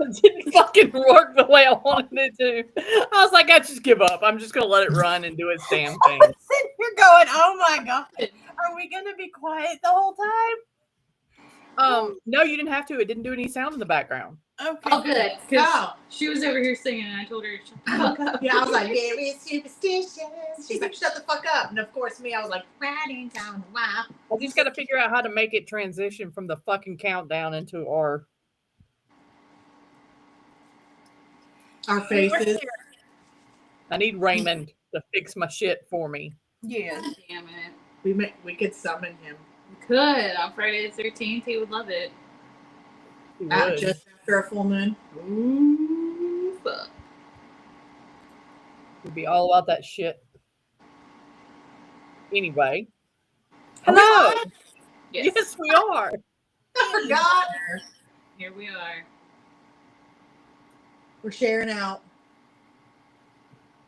It didn't fucking work the way I wanted it to. I was like, I just give up. I'm just gonna let it run and do its damn thing. Sitting here going, oh my god, are we gonna be quiet the whole time? No, you didn't have to. It didn't do any sound in the background. Okay. Oh, good. Because Oh. she was over here singing, and I told her to shut the fuck up. Yeah, I was like, very superstitious. She's like, shut the fuck up. And of course, me, I was like, riding down the wild. I just got to figure out how to make it transition from the fucking countdown into our faces. I need Raymond to fix my shit for me. Yeah. Damn it. We could summon him. We could. On Friday the 13th, he would love it. He would. Just after a full moon. Ooh, fuck. We'd be all about that shit. Anyway. Are we Hello. on? Yes, we are. I forgot. Here we are. We're sharing out.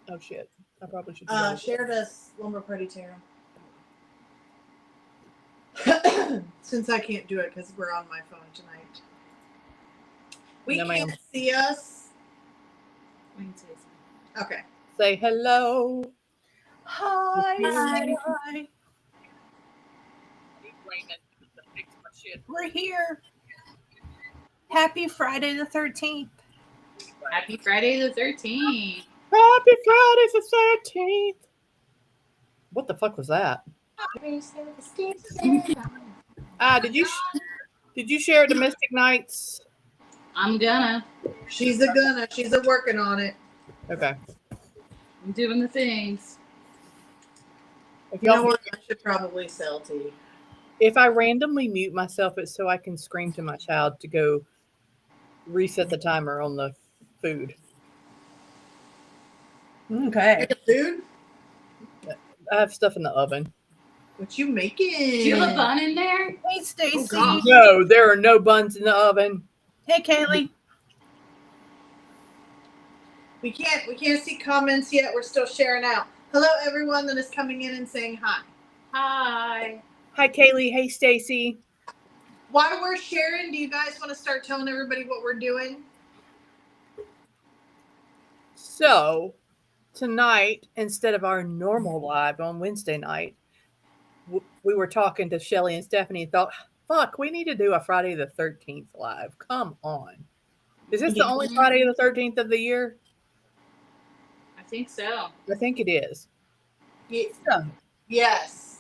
Oh shit. I probably should Share to Slumber Party Tarot. Since I can't do it because we're on my phone tonight. We No, can't ma'am. see us. We can say something. Okay. Say hello. Hi. Hi. Hi. Need Raymond to fix my shit. We're here. Happy Friday the 13th. Happy Friday the 13th. Happy Friday the 13th. What the fuck was that? Did you share Domestic Nights? I'm gonna. She's a working on it. Okay. I'm doing the things. If You know y'all, what? I should probably sell tea. if I randomly mute myself, it's so I can scream to my child to go reset the timer on the food. Okay. Make a food? I have stuff in the oven. What you making? Do you have a bun in there? Hey, Stacy. Oh, God. No, there are no buns in the oven. Hey, Kaylee. We can't see comments yet. We're still sharing out. Hello, everyone that is coming in and saying hi. Hi. Hi, Kaylee. Hey, Stacy. While we're sharing, do you guys want to start telling everybody what we're doing? So, tonight, instead of our normal live on Wednesday night, we were talking to Shelly and Stephanie and thought, fuck, we need to do a Friday the 13th live. Come on. Is this the only Friday the 13th of the year? I think so. I think it is. So, Yes.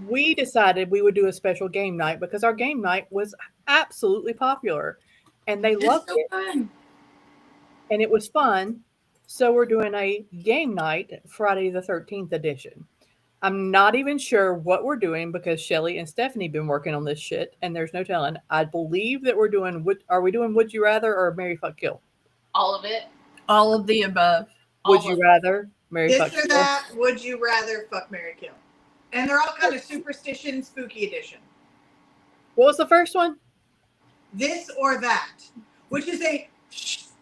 we decided we would do a special game night because our game night was absolutely popular and they It's loved so it fun. and it was fun. So we're doing a game night Friday the 13th edition. I'm not even sure what we're doing because Shelly and Stephanie been working on this shit and there's no telling. I believe that we're doing are we doing Would You Rather or Marry Fuck Kill? All of it. All of the above. Would All you of rather marry This fuck or kill? that, would you rather fuck, marry, kill? And they're all kind of superstition, spooky edition. What was the first one? This or that, which is a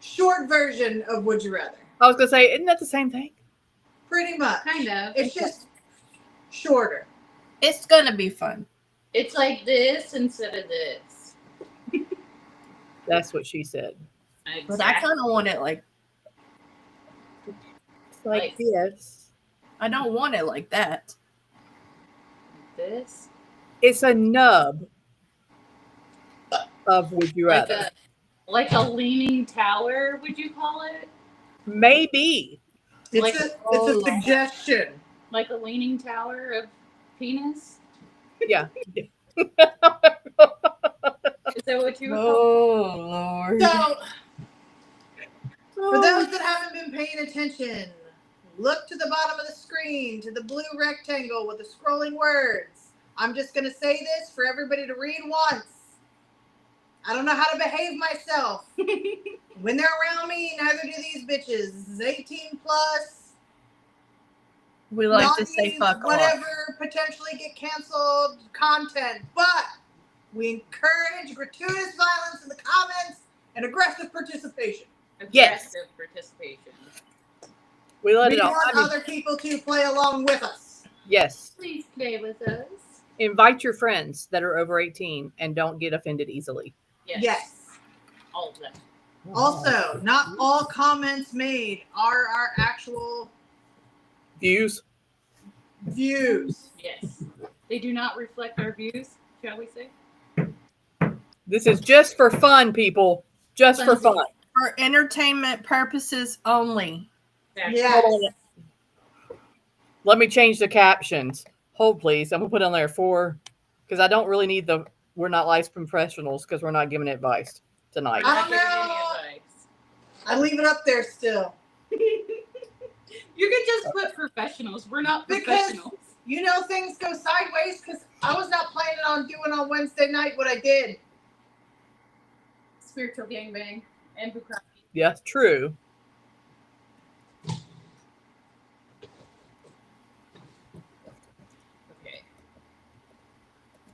short version of would you rather. I was gonna say, isn't that the same thing? Pretty much. Kind of. It's just shorter. It's gonna be fun. It's like this instead of this. That's what she said. But I kind of want it like, It's like Like- this. I don't want it like that. this. It's a nub of Would You Like Rather. like a leaning tower, would you call it? Maybe. It's Like- it's a suggestion. Like a leaning tower of penis? Yeah. Is that what you would call Oh, Lord. So, for those that haven't been paying attention, look to the bottom of the screen, to the blue rectangle with the scrolling words. I'm just going to say this for everybody to read once. I don't know how to behave myself. When they're around me, neither do these bitches. This is 18 plus. We like Not to say these fuck off. whatever potentially get canceled content, but we encourage gratuitous violence in the comments and aggressive participation. Yes. aggressive participation? We let We it all. want I mean, other people to play along with us. yes. Please play with us. Invite your friends that are over 18 and don't get offended easily. Yes. Yes. All of them. Also, not all comments made are our actual Views. views. Yes. They do not reflect our views, shall we say? This is just for fun, people. Just for fun. For entertainment purposes only. Exactly. Yes. Hold on. Let me change the captions. Hold, please. I'm going to put on there because I don't really need the we're not licensed professionals because we're not giving advice tonight. We're I not don't giving know. any advice. I leave it up there still. You could just put professionals. We're not Because- professionals. You know things go sideways because I was not planning on doing on Wednesday night what I did. Spiritual gangbang and bukkake. Yes, true. Okay.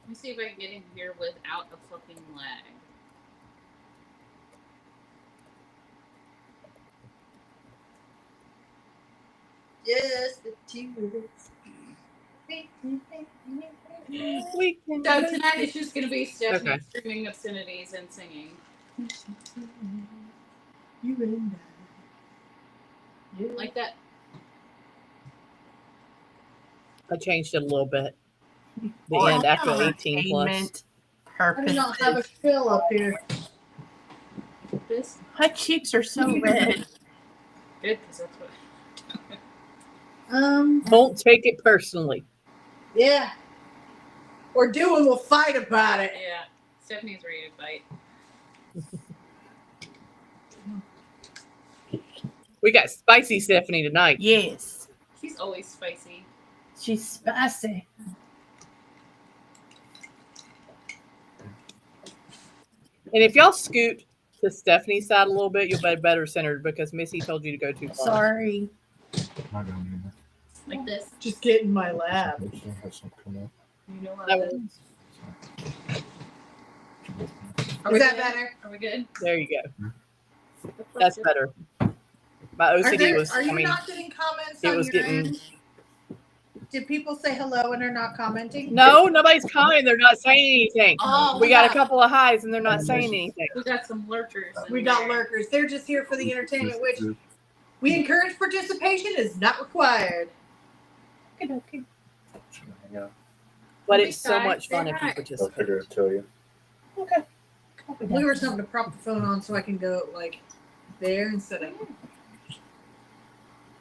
Let me see if I can get in here without a fucking lag. Yes, the tears. We can So tonight it's just gonna be Stephanie Okay. screaming obscenities and singing. You and I. Like that. I changed it a little bit. The For end after 18 plus. entertainment I do not have a purposes. fill up here. This. My cheeks are so red. Good, because that's what. Don't take it personally. Yeah. Or do and we'll fight about it. Yeah. Stephanie's ready to fight. We got spicy Stephanie tonight. Yes. She's always spicy. She's spicy. And if y'all scoot to Stephanie's side a little bit, you'll be better centered because Missy told you to go too far. Sorry. Like this. Just get in my lab. You know what? That Are Is we that good? better? Are we good? There you go. That's better. My OCD was, Are you I mean, not getting comments it on was your getting- end? Did people say hello and they're not commenting? no, nobody's commenting. They're not saying anything. Oh, We got a couple of highs and they're not saying anything. We got some lurkers. in We got there. lurkers. They're just here for the entertainment, which we encourage participation is not required. Okay. But Okay, it's so guys, much fun say if hi. you I'll participate. figure it tell you. Okay. We were something to prop the phone on so I can go like there instead of.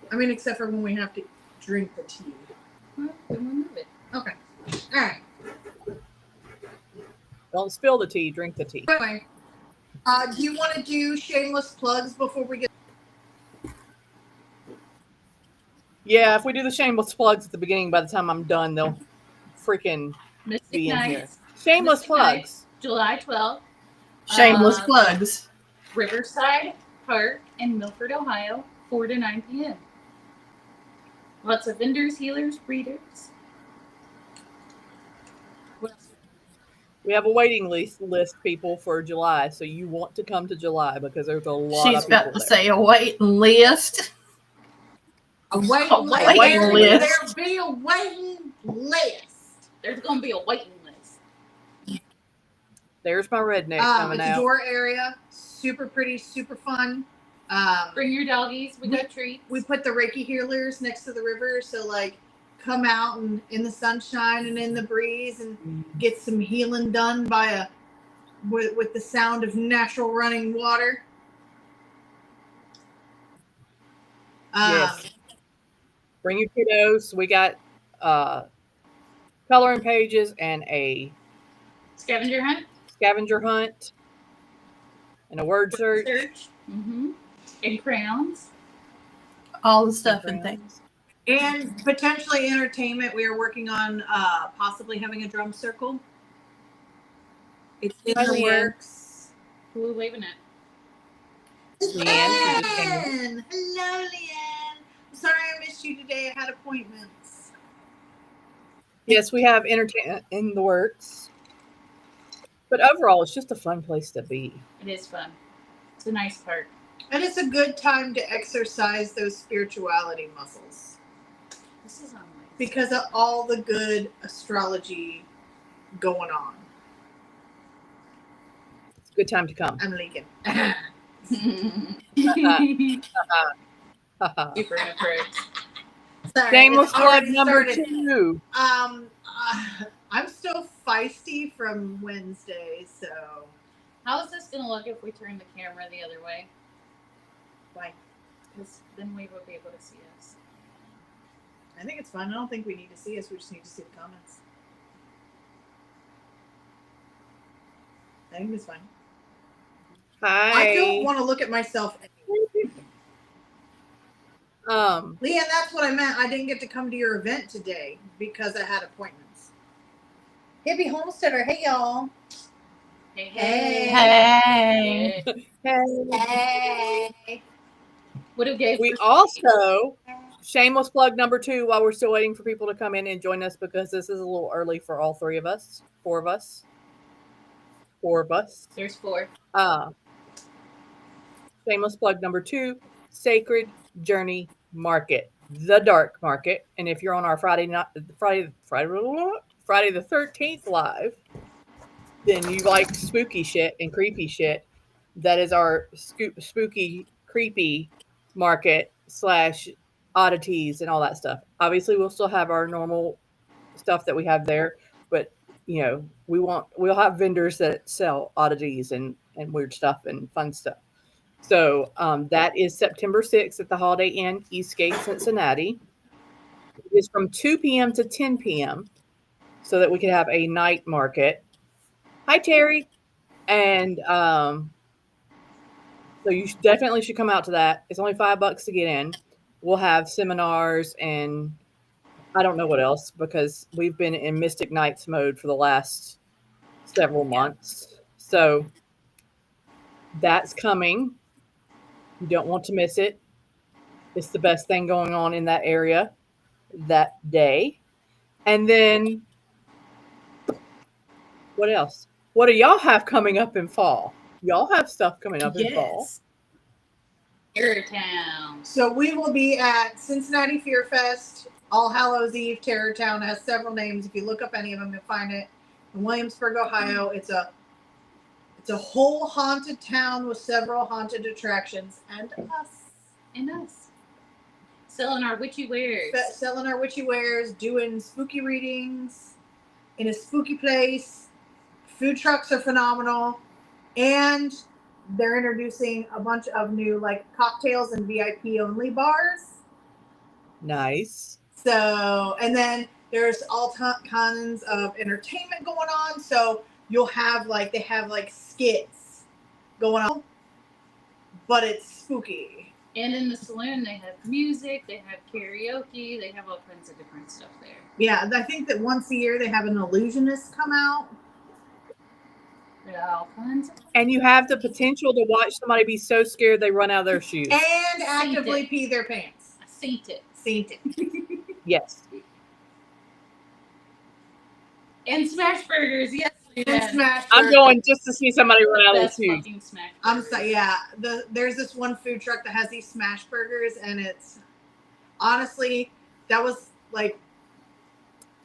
I mean, except for when we have to drink the tea. Well, then we'll move it. Okay. All right. Don't spill the tea, drink the tea. Anyway, do you want to do shameless plugs before we get? Yeah, if we do the shameless plugs at the beginning, by the time I'm done, they'll freaking Mystic be in here. Nights, Shameless Mystic Nights. plugs. July 12th. Shameless Uh, plugs. Riverside Park in Milford, Ohio, 4 to 9 p.m. Lots of vendors, healers, readers. What else? We have a waiting list, people, for July, so you want to come to July because there's a lot She's of people about to there. say a waiting list. A waiting A list. waiting list. There'll be a waiting list. There's going to be a waiting list. There's my redneck coming It's a out. door area. Super pretty, super fun. Bring your doggies. We got treats. We put the Reiki healers next to the river, so like come out and in the sunshine and in the breeze and get some healing done by with the sound of natural running water. Yes. Bring your kiddos. We got coloring pages and a Scavenger hunt. scavenger hunt and a word search. Mm-hmm. And crowns. All the stuff and things. And potentially entertainment. We are working on possibly having a drum circle. It's in Hi, the Leanne. works. Who are we waving at? Leanne, she just came in. Leanne! Hello, Leanne. I'm sorry I missed you today. I had appointments. Yes, we have entertainment in the works. But overall, it's just a fun place to be. It is fun. It's a nice park. And it's a good time to exercise those spirituality muscles This is on my because of all the good astrology going on. It's a good time to come. I'm leaking. Super incorrect. Sorry, Shameless it's plug already number started. 2. I'm still feisty from Wednesday, so How is this gonna look if we turn the camera the other way? like Because then we will be able to see us. I think it's fun. I don't think we need to see us. We just need to see the comments. I think it's fine. Hi. I don't want to look at myself anyway. Leanne, that's what I meant. I didn't get to come to your event today because I had appointments. Hippie Homesteader, hey y'all. Hey, Hey. Hey. What do gay We also, shameless plug number 2, while we're still waiting for people to come in and join us, because this is a little early for all 3 of us. 4 of us. 4 of us. There's 4. Shameless plug number 2, Sacred Journey Market, the dark market. And if you're on our Friday the 13th live, then you like spooky shit and creepy shit. That is our spooky, creepy market / oddities and all that stuff. Obviously, we'll still have our normal stuff that we have there, but you know, we'll have vendors that sell oddities and weird stuff and fun stuff. So that is September 6th at the Holiday Inn, Eastgate, Cincinnati. It is from 2 p.m. to 10 p.m. so that we can have a night market. Hi, Terry. And so you definitely should come out to that. It's only $5 to get in. We'll have seminars and I don't know what else, because we've been in Mystic Nights mode for the last several months. So that's coming. You don't want to miss it. It's the best thing going on in that area that day. And then what else? What do y'all have coming up in fall? Y'all have stuff coming up in fall. Yes. Terror Town. So we will be at Cincinnati Fear Fest, All Hallows Eve, Terror Town. It has several names. If you look up any of them, you'll find it. In Williamsburg, Ohio. It's a whole haunted town with several haunted attractions, and us. And us. Selling our witchy wares. Selling our witchy wares, doing spooky readings in a spooky place. Food trucks are phenomenal, and they're introducing a bunch of new like cocktails and VIP only bars. Nice. So, and then there's all kinds of entertainment going on. So you'll have like, they have like skits going on, but it's spooky. And in the saloon, they have music, they have karaoke, they have all kinds of different stuff there. Yeah, I think that once a year they have an illusionist come out. Yeah, all kinds of And you have the potential to watch somebody be so scared they run out of their shoes. And actively pee their pants. I seen it. Seen it. Yes. And smash burgers, yes. And smash I'm burgers. going just to see somebody run out of Best their shoes. fucking smash I'm burgers. so, yeah. There's this one food truck that has these smash burgers, and it's honestly, that was like,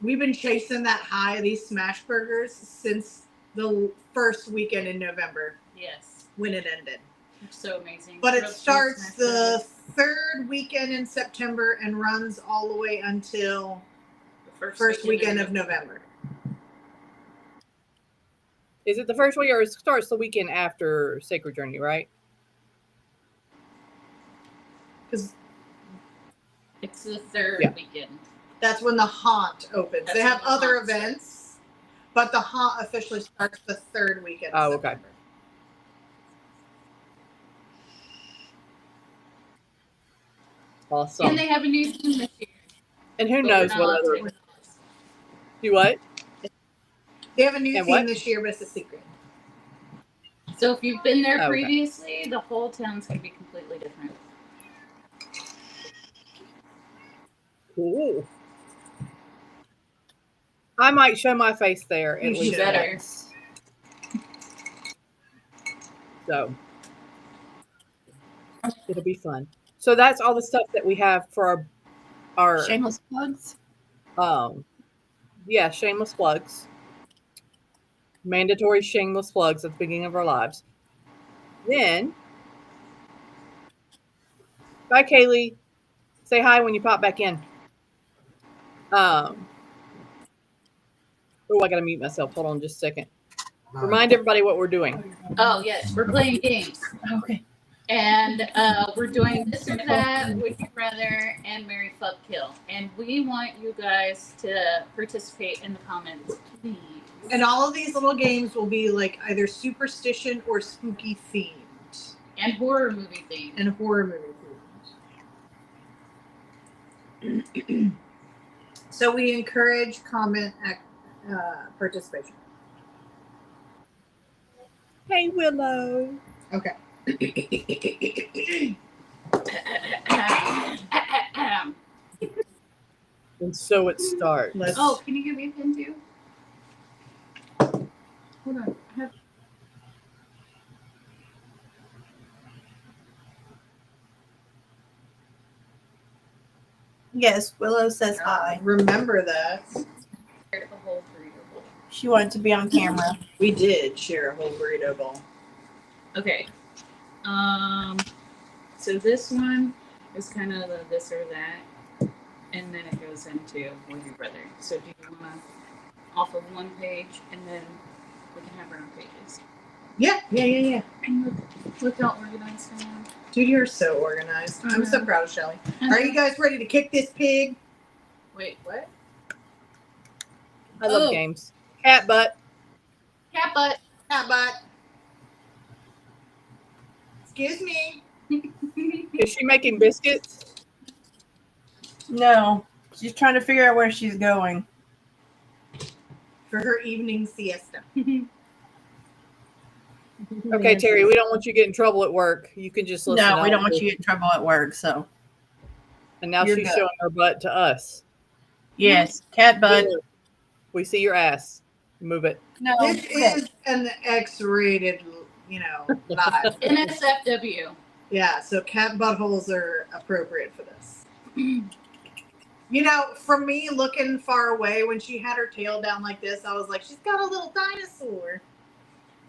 we've been chasing that high of these smash burgers since the first weekend in November Yes. when it ended. They're so amazing. But it Roast starts smash the burgers. 3rd weekend in September and runs all the way until The first weekend of November. Is it the first week, or it starts the weekend after Sacred Journey, right? Because It's the 3rd weekend. that's when the haunt opens. That's they have when the other haunt events, but the haunt officially starts the 3rd weekend of Oh, okay. September. Awesome. And they have a new theme this year. And who but knows we're not what allowed other. to say. Do what? They have a new And theme what? this year, but it's a secret. So if you've been there Oh, okay. previously, the whole town's going to be completely different. Cool. I might show my face there at You least better. once. So it'll be fun. So that's all the stuff that we have for our Shameless plugs. yeah, shameless plugs. Mandatory shameless plugs at the beginning of our lives. Then Bye, Kaylee. Say hi when you pop back in. Oh, I gotta mute myself. Hold on just a second. Remind everybody what we're doing. Oh yes, we're playing games. Okay. And we're doing this or that, would you rather, and Mary Fuck Kill. And we want you guys to participate in the comments, please. And all of these little games will be like either superstition or spooky themed. And horror movie themed. And horror movie themed. So we encourage comment participation. Hey, Willow. Okay. And so it starts. Let's. Oh, can you give me a pin too? Hold on. I have... Yes, Willow says hi. Remember that. a whole burrito bowl. She wanted to be on camera. We did share a whole burrito bowl. Okay. So this one is kind of the this or that, and then it goes into Would You Rather. So do you want to off of one page, and then we can have our own pages? Yeah. And look how organized I am. Dude, you're so organized. I'm so proud of Shelly. Are you guys ready to kick this pig? Wait, what? I love games. Cat butt. Cat butt. Cat butt. Excuse me. Is she making biscuits? No, she's trying to figure out where she's going. For her evening siesta. Okay, Terry, we don't want you to get in trouble at work. You can just listen. No, we don't want to you to get in trouble at work. So, And now You're she's good. showing her butt to us. yes, cat butt. We see your ass. Move it. No, This is an X-rated, live. NSFW. Yeah, so cat buttholes are appropriate for this. For me, looking far away, when she had her tail down like this, I was like, she's got a little dinosaur.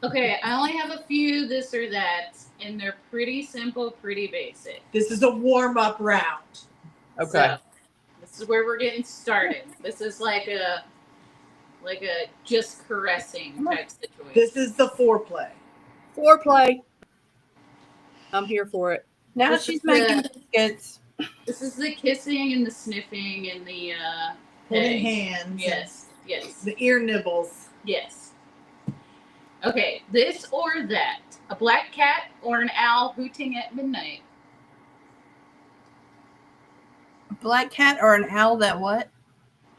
Okay, I only have a few this or that, and they're pretty simple, pretty basic. This is a warm-up round. Okay. So, this is where we're getting started. This is like a just caressing type situation. This is the foreplay. Foreplay. I'm here for it. now this she's is making the- biscuits. This is the kissing and the sniffing and the Holding petting. hands. Yes. The ear nibbles. Yes. Okay, this or that. A black cat or an owl hooting at midnight. A black cat or an owl that what?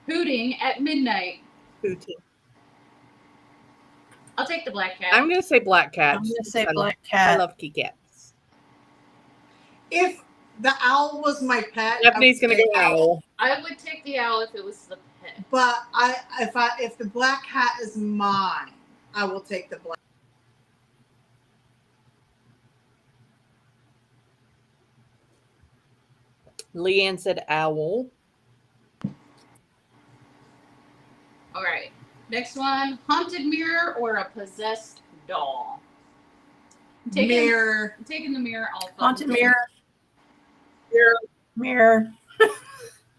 Hooting at midnight. Hootie. I'll take the black cat. I'm going to say black cat. I'm going to say I black I cat. love kitty cats. If the owl was my pet, Stephanie's I going would to go say owl. I would take the owl if it was the pet. But if the black cat is mine, I will take the black. Leanne said owl. All right. Next one: haunted mirror or a possessed doll. I'm taking the mirror. All Haunted mirror. Mirror.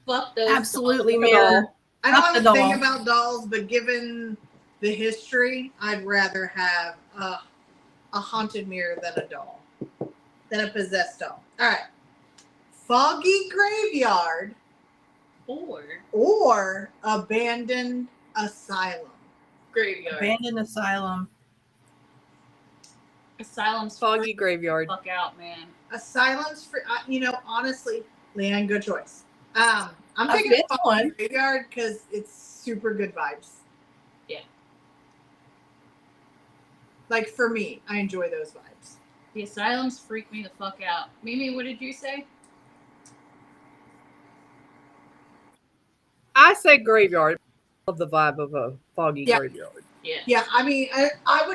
Fuck those. Absolutely dolls. mirror. I Not don't the think doll. about dolls, but given the history, I'd rather have a haunted mirror than a doll, than a possessed doll. All right. Foggy graveyard or abandoned asylum. Graveyard. Abandoned asylum. Asylum's Foggy graveyard. fuck out, man. Asylum's for honestly, Leanne, good choice. I'm A picking good foggy one. graveyard because it's super good vibes. Yeah. Like for me, I enjoy those vibes. The asylums freak me the fuck out. Mimi, what did you say? I say graveyard. Love the vibe of a foggy Yeah. graveyard. Yeah. Yeah, I mean, I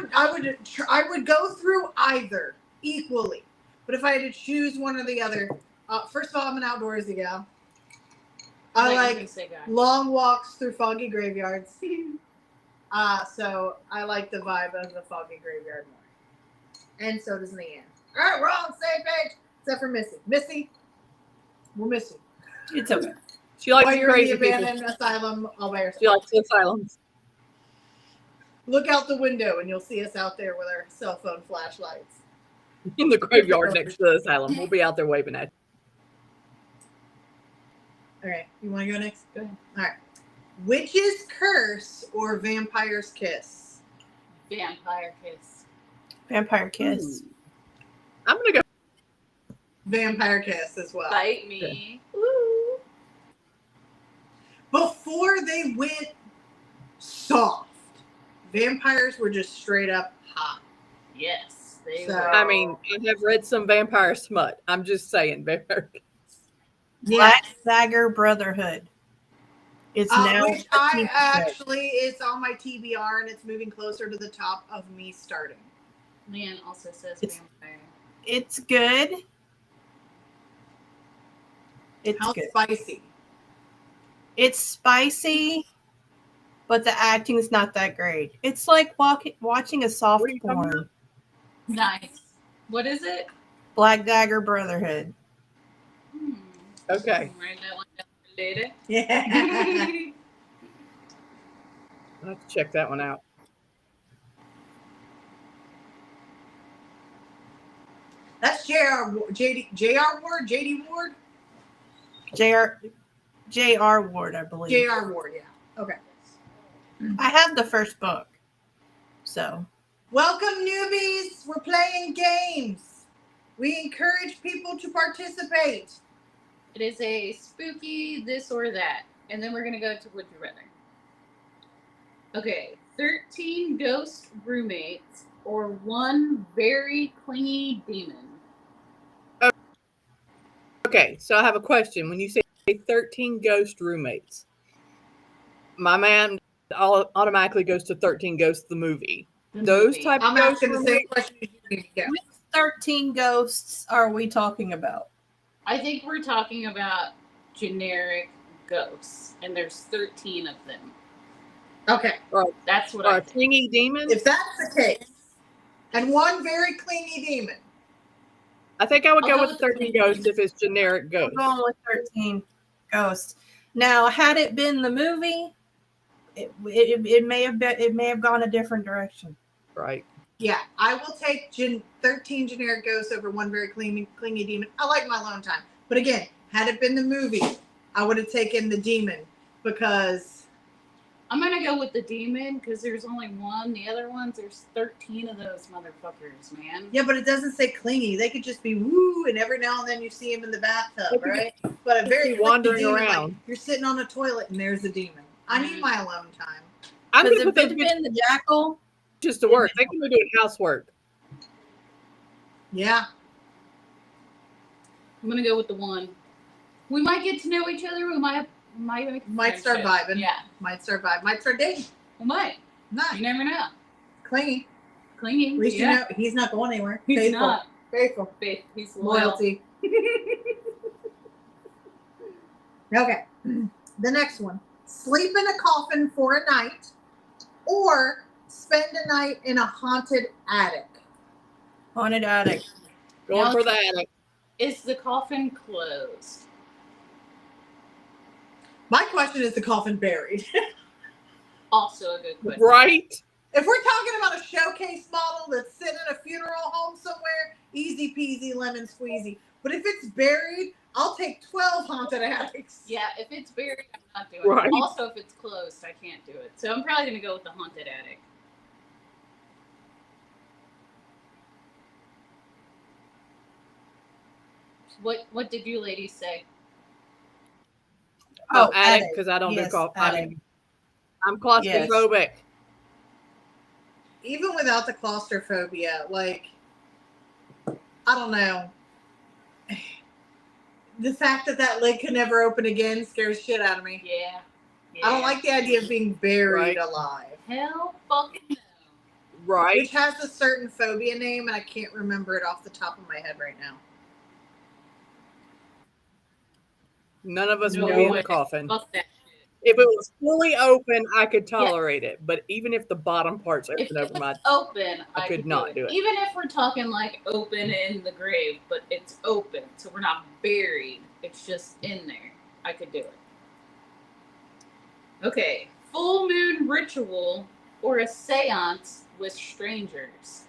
would go through either equally, but if I had to choose one or the other, first of all, I'm an outdoorsy gal. I like long walks through foggy graveyards. So I like the vibe of the foggy graveyard more, and so does Leanne. All right, we're all on the same page except for Missy. Missy, We'll miss you. It's okay. She likes While you're in crazy the people. abandoned asylum all by She yourself. likes the asylums. Look out the window and you'll see us out there with our cell phone flashlights. In the graveyard next to the asylum. We'll be out there waving at All right, you want to go next? Go ahead. All right. Witch's Curse or Vampire's Kiss? Vampire kiss. Vampire you. kiss. I'm going to go. Vampire Kiss as well. Bite me. Woo. Before they went soft, vampires were just straight up hot. Yes, they So- were. I mean, I have read some vampire smut. I'm just saying, vampire. Black Dagger Brotherhood. It's now Which a I TV show. actually, it's on my TBR and it's moving closer to the top of me starting. Leanne also says It's- vampire. It's good. It's How good. spicy. It's spicy, but the acting's not that great. It's like watching a soft What are you talking porn. about? Nice. What is it? Black Dagger Brotherhood. Okay. Write that one down for later. Yeah. I'll have to check that one out. That's JR Ward, JD Ward? J.R. Ward, I believe. JR Ward, yeah. Okay. I have the first book. So, Welcome, newbies. We're playing games. We encourage people to participate. It is a spooky this or that. And then we're going to go to Would You Rather. Okay. 13 ghost roommates or one very clingy demon. Okay, so I have a question. When you say 13 ghost roommates, my man automatically goes to 13 Ghosts, the movie. The Those movie. type I'm of ghost asking the same roommates. question as you need to go. which 13 ghosts are we talking about? I think we're talking about generic ghosts. And there's 13 of them. Okay. That's what Or I a think. clingy demon? If that's the case, and one very clingy demon. I think I would I'll go go with with 13 the ghosts if it's generic I'm ghosts. going with 13 ghosts. Now, had it been the movie, it may have gone a different direction. Right. Yeah, I will take 13 generic ghosts over one very clingy demon. I like my alone time. But again, had it been the movie, I would have taken the demon because I'm going to go with the demon because there's only one. The other ones, there's 13 of those motherfuckers, man. yeah, but it doesn't say clingy. They could just be woo, and every now and then you see him in the bathtub, They could right? But a very be wandering clingy demon, around. like you're sitting on a toilet and there's a demon. I need my alone time. I'm Because going to if put it those had been the jackal, bitches to work. They can be doing housework. Yeah. I'm going to go with the one. We might get to know each other. We might make a Might start friendship. vibing. Yeah. Might start vibe. Might start dating. We might. Nice. You never know. Clingy. Clinging. At least yeah. you know he's not going anywhere. He's Faithful. not. Faithful. Faith. He's loyal. Loyalty. Okay. The next one. Sleep in a coffin for a night or spend a night in a haunted attic. haunted attic. Going Now- for the attic. Is the coffin closed? My question is the coffin buried? Also a good question. Right? If we're talking about a showcase model that's sitting in a funeral home somewhere, easy peasy lemon squeezy. But if it's buried, I'll take 12 haunted attics. Yeah, if it's buried, I'm not doing Right. it. Also, if it's closed, I can't do it. So I'm probably going to go with the haunted attic. What did you ladies say? Oh, attic, because I don't Yes, do coffee. attic. I'm claustrophobic. Even without the claustrophobia, like, I don't know. The fact that lid could never open again scares shit out of me. Yeah. I don't like the idea of being buried Right. alive. Hell fucking no. Right? Which has a certain phobia name, and I can't remember it off the top of my head right now. None of us No would be in way. a coffin. Fuck that shit. If it was fully open, I could tolerate it. But even if the bottom part's If open it over was my, open, I could not do it. Even if we're talking like open in the grave, but it's open, so we're not buried. It's just in there. I could do it. Okay. Full moon ritual or a seance with strangers.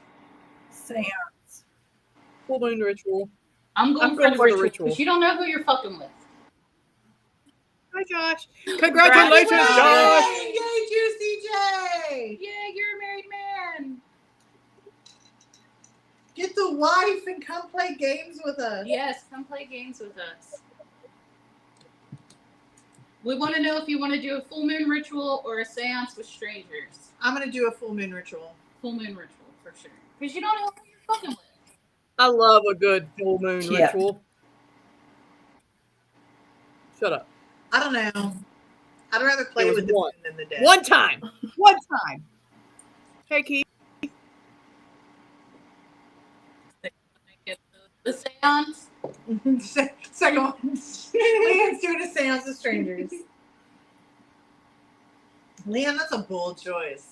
Seance. Full moon ritual. I'm going going for the for the ritual because you don't know who you're fucking with. Hi, Josh. Congratulations, Josh. Yay, Juicy J! Yeah, you're a married man. Get the wife and come play games with us. Yes, come play games with us. We want to know if you want to do a full moon ritual or a seance with strangers. I'm going to do a full moon ritual. Full moon ritual, for sure. Because you don't know who you're fucking with. I love a good full moon Yeah. ritual. Shut up. I don't know. I'd rather play It was with the moon one. than the dead. One time. One time. Hey, Keith. The seance. Second one. Leanne's doing a seance with strangers. Leanne, that's a bold choice.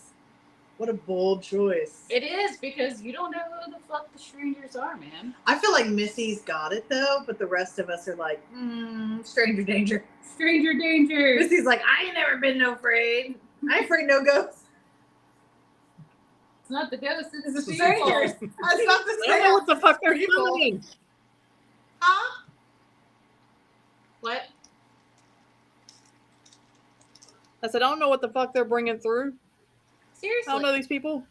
What a bold choice. It is because you don't know who the fuck the strangers are, man. I feel like Missy's got it though, but the rest of us are like, stranger danger. Stranger danger. Missy's like, I ain't never been no afraid. I ain't afraid no ghosts. It's not the ghost, it's It's the the strangers. people. That's not the I don't know what seance. the fuck they're People. doing. Huh? What? I said, I don't know what the fuck they're bringing through. Seriously? I don't know these people.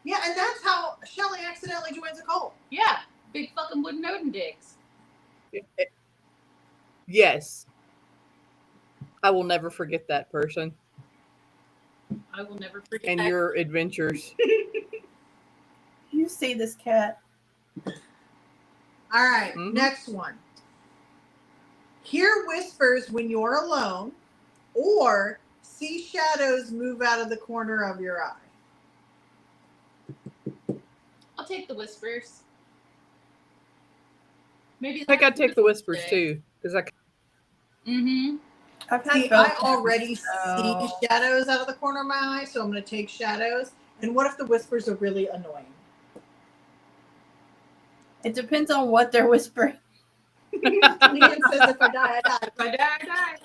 Yeah, and that's how Shelly accidentally joins a cult. Yeah. Big fucking wooden Odin dicks. Yes. I will never forget that person I will never forget and that. your adventures. You see this cat? All right, Mhm. next one. Hear whispers when you're alone, or see shadows move out of the corner of your eye. I'll take the whispers. Maybe I think I'd take the whispers too. Because I Mm-hmm. I've had See, both. I already Oh. see shadows out of the corner of my eye, so I'm going to take shadows. And what if the whispers are really annoying? It depends on what they're whispering. Leanne says, if I die, I die. If I die, I die.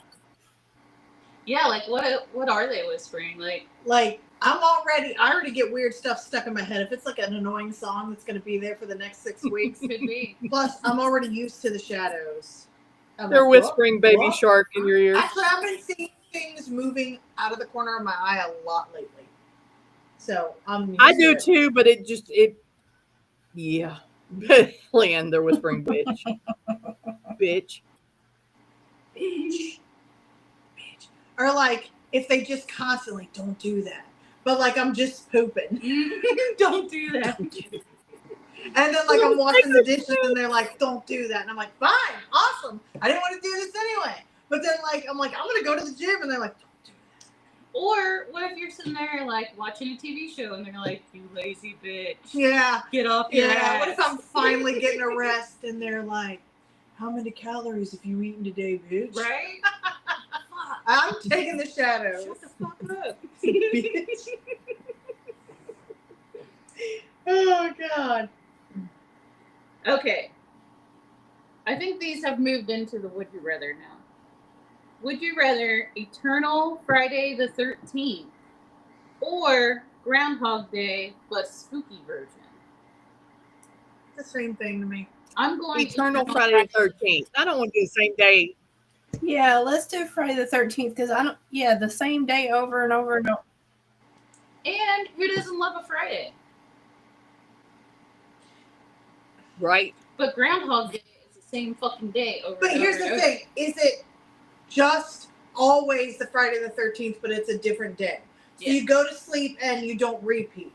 Yeah, like what are they whispering? Like, Like, I already get weird stuff stuck in my head. If it's like an annoying song that's going to be there for the next 6 weeks. could be. Plus, I'm already used to the shadows. I'm they're like, whispering baby what? shark in your ears. Actually, I've been seeing things moving out of the corner of my eye a lot lately. So I'm used I to do it. too, but yeah. Leanne, they're whispering bitch. Bitch. Or like if they just constantly don't do that. But like I'm just pooping. Don't do that. And then like I'm washing the dishes and they're like, don't do that. And I'm like, fine, awesome. I didn't want to do this anyway. But then like I'm like, I'm gonna go to the gym and they're like, don't do that. Or what if you're sitting there like watching a TV show and they're like, "You lazy bitch, Yeah. get off your Yeah. ass." What if I'm finally getting a rest and they're like, how many calories have you eaten today, bitch? right? I'm taking the shadows. Shut the fuck up. Bitch. Oh God. Okay. I think these have moved into the would you rather now. Would you rather Eternal Friday the 13th or Groundhog Day but spooky version? The same thing to me. I'm going Eternal Friday the 13th. I don't want to do the same day. Yeah, let's do Friday the 13th because I don't. Yeah, the same day over and over and over. And who doesn't love a Friday? Right? But Groundhog Day is the same fucking day over But and here's over the and thing: is it just always the Friday the 13th, but it's a different day? So Yeah. you go to sleep and you don't repeat.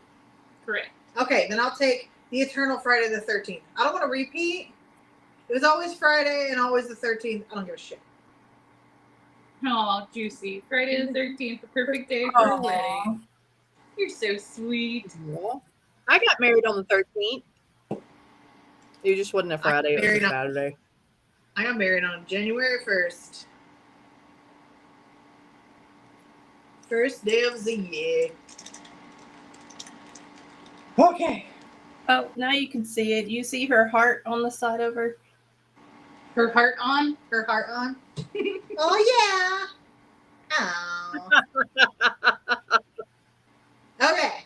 over. Correct. Okay, then I'll take the Eternal Friday the 13th. I don't want to repeat. It was always Friday and always the 13th. I don't give a shit. Oh, juicy. Friday the 13th, the perfect day for a wedding. You're so sweet. Yeah. I got married on the 13th. It just wasn't a Friday, it was a married on- Saturday. I got married on January 1st. First day of the year. Okay. Oh, now you can see it. You see her heart on the side of her. Her heart on. Her heart on. Oh, yeah. Oh. Okay.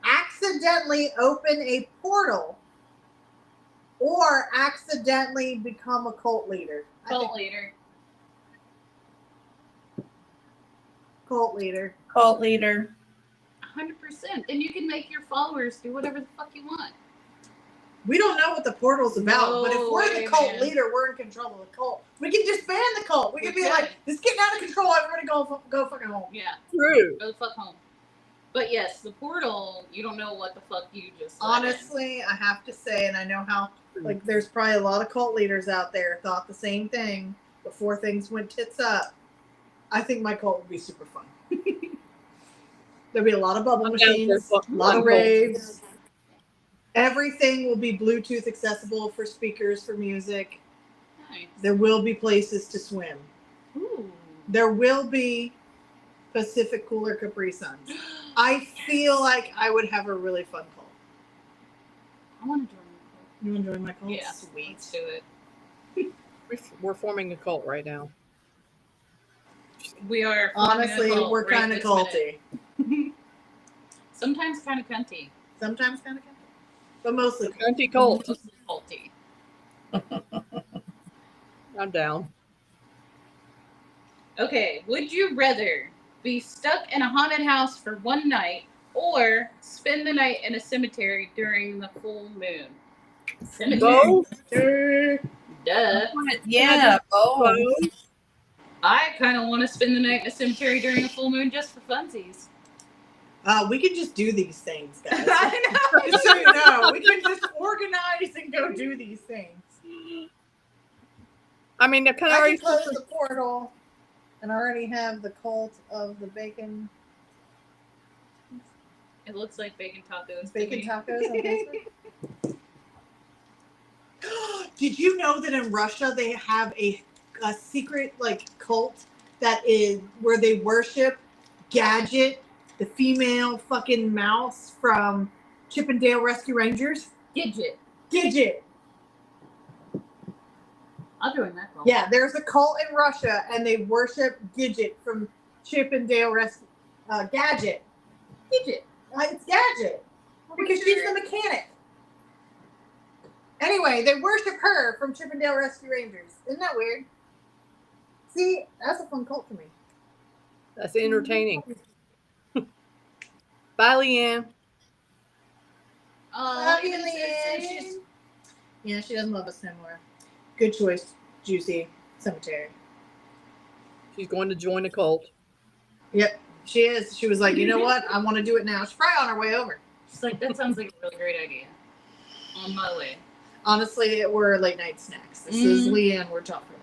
Accidentally open a portal or accidentally become a cult leader. Cult leader. Cult leader. Cult leader. 100%. Then you can make your followers do whatever the fuck you want. We don't know what the portal's about, but if we're the way, cult man. leader, we're in control of the cult. We can disband the cult. We can be Okay. like, it's getting out of control. Everybody go fucking home. Yeah. True. Go the fuck home. But yes, the portal, you don't know what the fuck you just let in. Honestly, I have to say, and I know how, like, there's probably a lot of cult leaders out there thought the same thing before things went tits up. I think my cult would be super fun. There'll be a lot of bubble machines, a lot of raves. Everything will be Bluetooth accessible for speakers, for music. Nice. There will be places to swim. Ooh. There will be Pacific Cooler Capri Suns. I feel like I would have a really fun cult. I want to join the You enjoy my cult? cult. Yeah. Sweet. Let's do it. We're forming a cult right now. We are. Honestly, we're kind of culty. Sometimes kind of cunty. Sometimes kind of culty. But mostly culty. Cunty cult. Mostly culty. I'm down. Okay, would you rather be stuck in a haunted house for one night or spend the night in a cemetery during the full moon? Cemetery. Both. Duh. Yeah, both. I kind of want to spend the night in a cemetery during a full moon just for funsies. We can just do these things, guys. I know. Just so you know, we can just organize and go do these things. I mean, they're kind of I already can close the portal and already have the cult of the bacon It looks like bacon tacos. to bacon me. tacos on Facebook. Did you know that in Russia they have a secret like cult that is where they worship Gadget, the female fucking mouse from Chip and Dale Rescue Rangers? Gidget. Gadget. I'll join that cult. Yeah, there's a cult in Russia and they worship Gidget from Chip and Dale Rescue Gadget. Gidget. It's Gadget. Because she's the mechanic. Anyway, they worship her from Chip and Dale Rescue Rangers. Isn't that weird? See, that's a fun cult to me. That's entertaining. Bye, Leanne. Love you, even since Leanne. she's- Yeah, she doesn't love us no more. Good choice, Juicy Cemetery. She's going to join a cult. Yep, she is. She was like, you know what? I want to do it now. She's probably on her way over. She's like, that sounds like a really great idea. On my way. Honestly, we're late night snacks. This is Leanne we're talking about.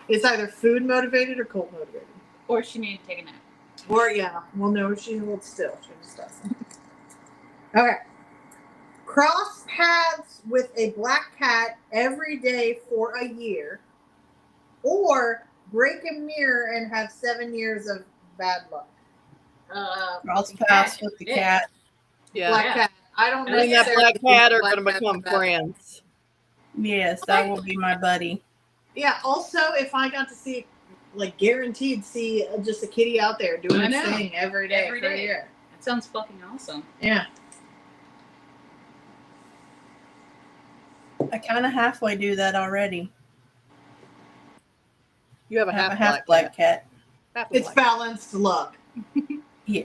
It's either food motivated or cult motivated. Or she needed to take a nap. Or, yeah, well, no, she holds still. She just doesn't. Okay. Cross paths with a black cat every day for a year. Or break a mirror and have 7 years of bad luck. Cross paths with the cat. Yeah. Black Yeah. cat. I don't Me and that necessarily black cat think are black going to cat's become bad. friends. Yes, that will be my buddy. Yeah, also, if I got to see, like, guaranteed see just a kitty out there doing I its know. thing every day Every for a day. year. That sounds fucking awesome. Yeah. I kind of halfway do that already. You have a I have half, a black cat. Half It's black. balanced luck. Yeah.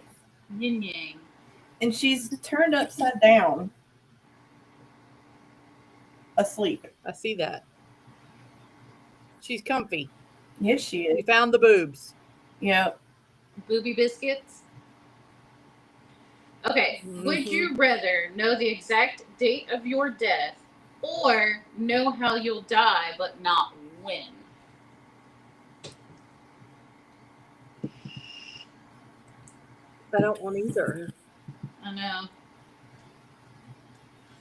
Yin yang. And she's turned upside down. Asleep. I see that. She's comfy. Yes, she You is. found the boobs. Yep. Booby biscuits. Okay. Would you rather know the exact date of your death or know how you'll die but not when? I don't want either. I know.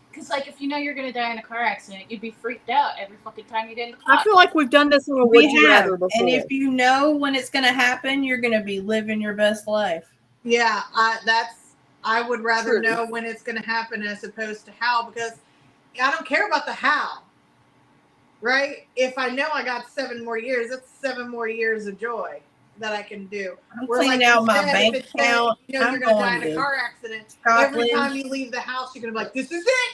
Because, like, if you know you're going to die in a car accident, you'd be freaked out every fucking time you get in the car. I feel like we've done this in a Would We You have. Rather before. And if you know when it's going to happen, you're going to be living your best life. Yeah, I would rather True. know when it's going to happen as opposed to how, because I don't care about the how. right? If I know I got 7 more years, that's 7 more years of joy that I can do. I'm Where, cleaning like, out my instead, bank if it says, account. you know, I'm you're going to die going in a to car accident, every Scotland. time you leave the house, you're going to be like, this is it.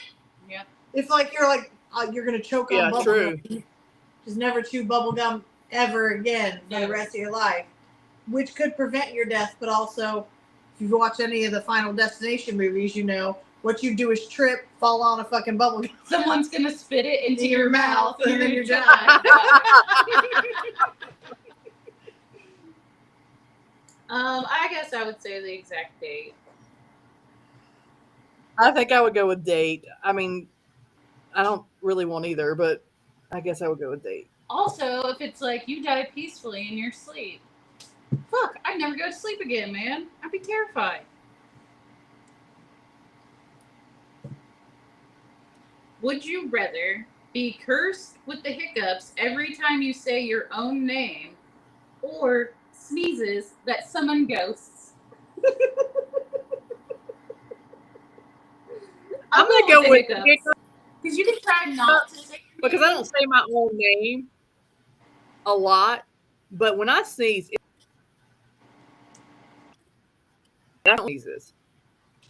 Yep. It's like you're going to choke on Yeah, bubble true. gum. Just never chew bubble gum ever again for the Never. rest of your life, which could prevent your death. But also, if you watch any of the Final Destination movies, you know what you do is trip, fall on a fucking bubble gum. Someone's gonna spit it into In your your mouth, mouth, and then you're done. done. I guess I would say the exact date. I think I would go with date. I mean, I don't really want either, but I guess I would go with date. Also, if it's like you die peacefully in your sleep, fuck, I'd never go to sleep again, man. I'd be terrified. Would you rather be cursed with the hiccups every time you say your own name, or sneezes that summon ghosts? I'm gonna go with hiccups. hiccups Because you can try not to say your because I name. don't say my own name a lot, but when I sneeze, I don't sneezes.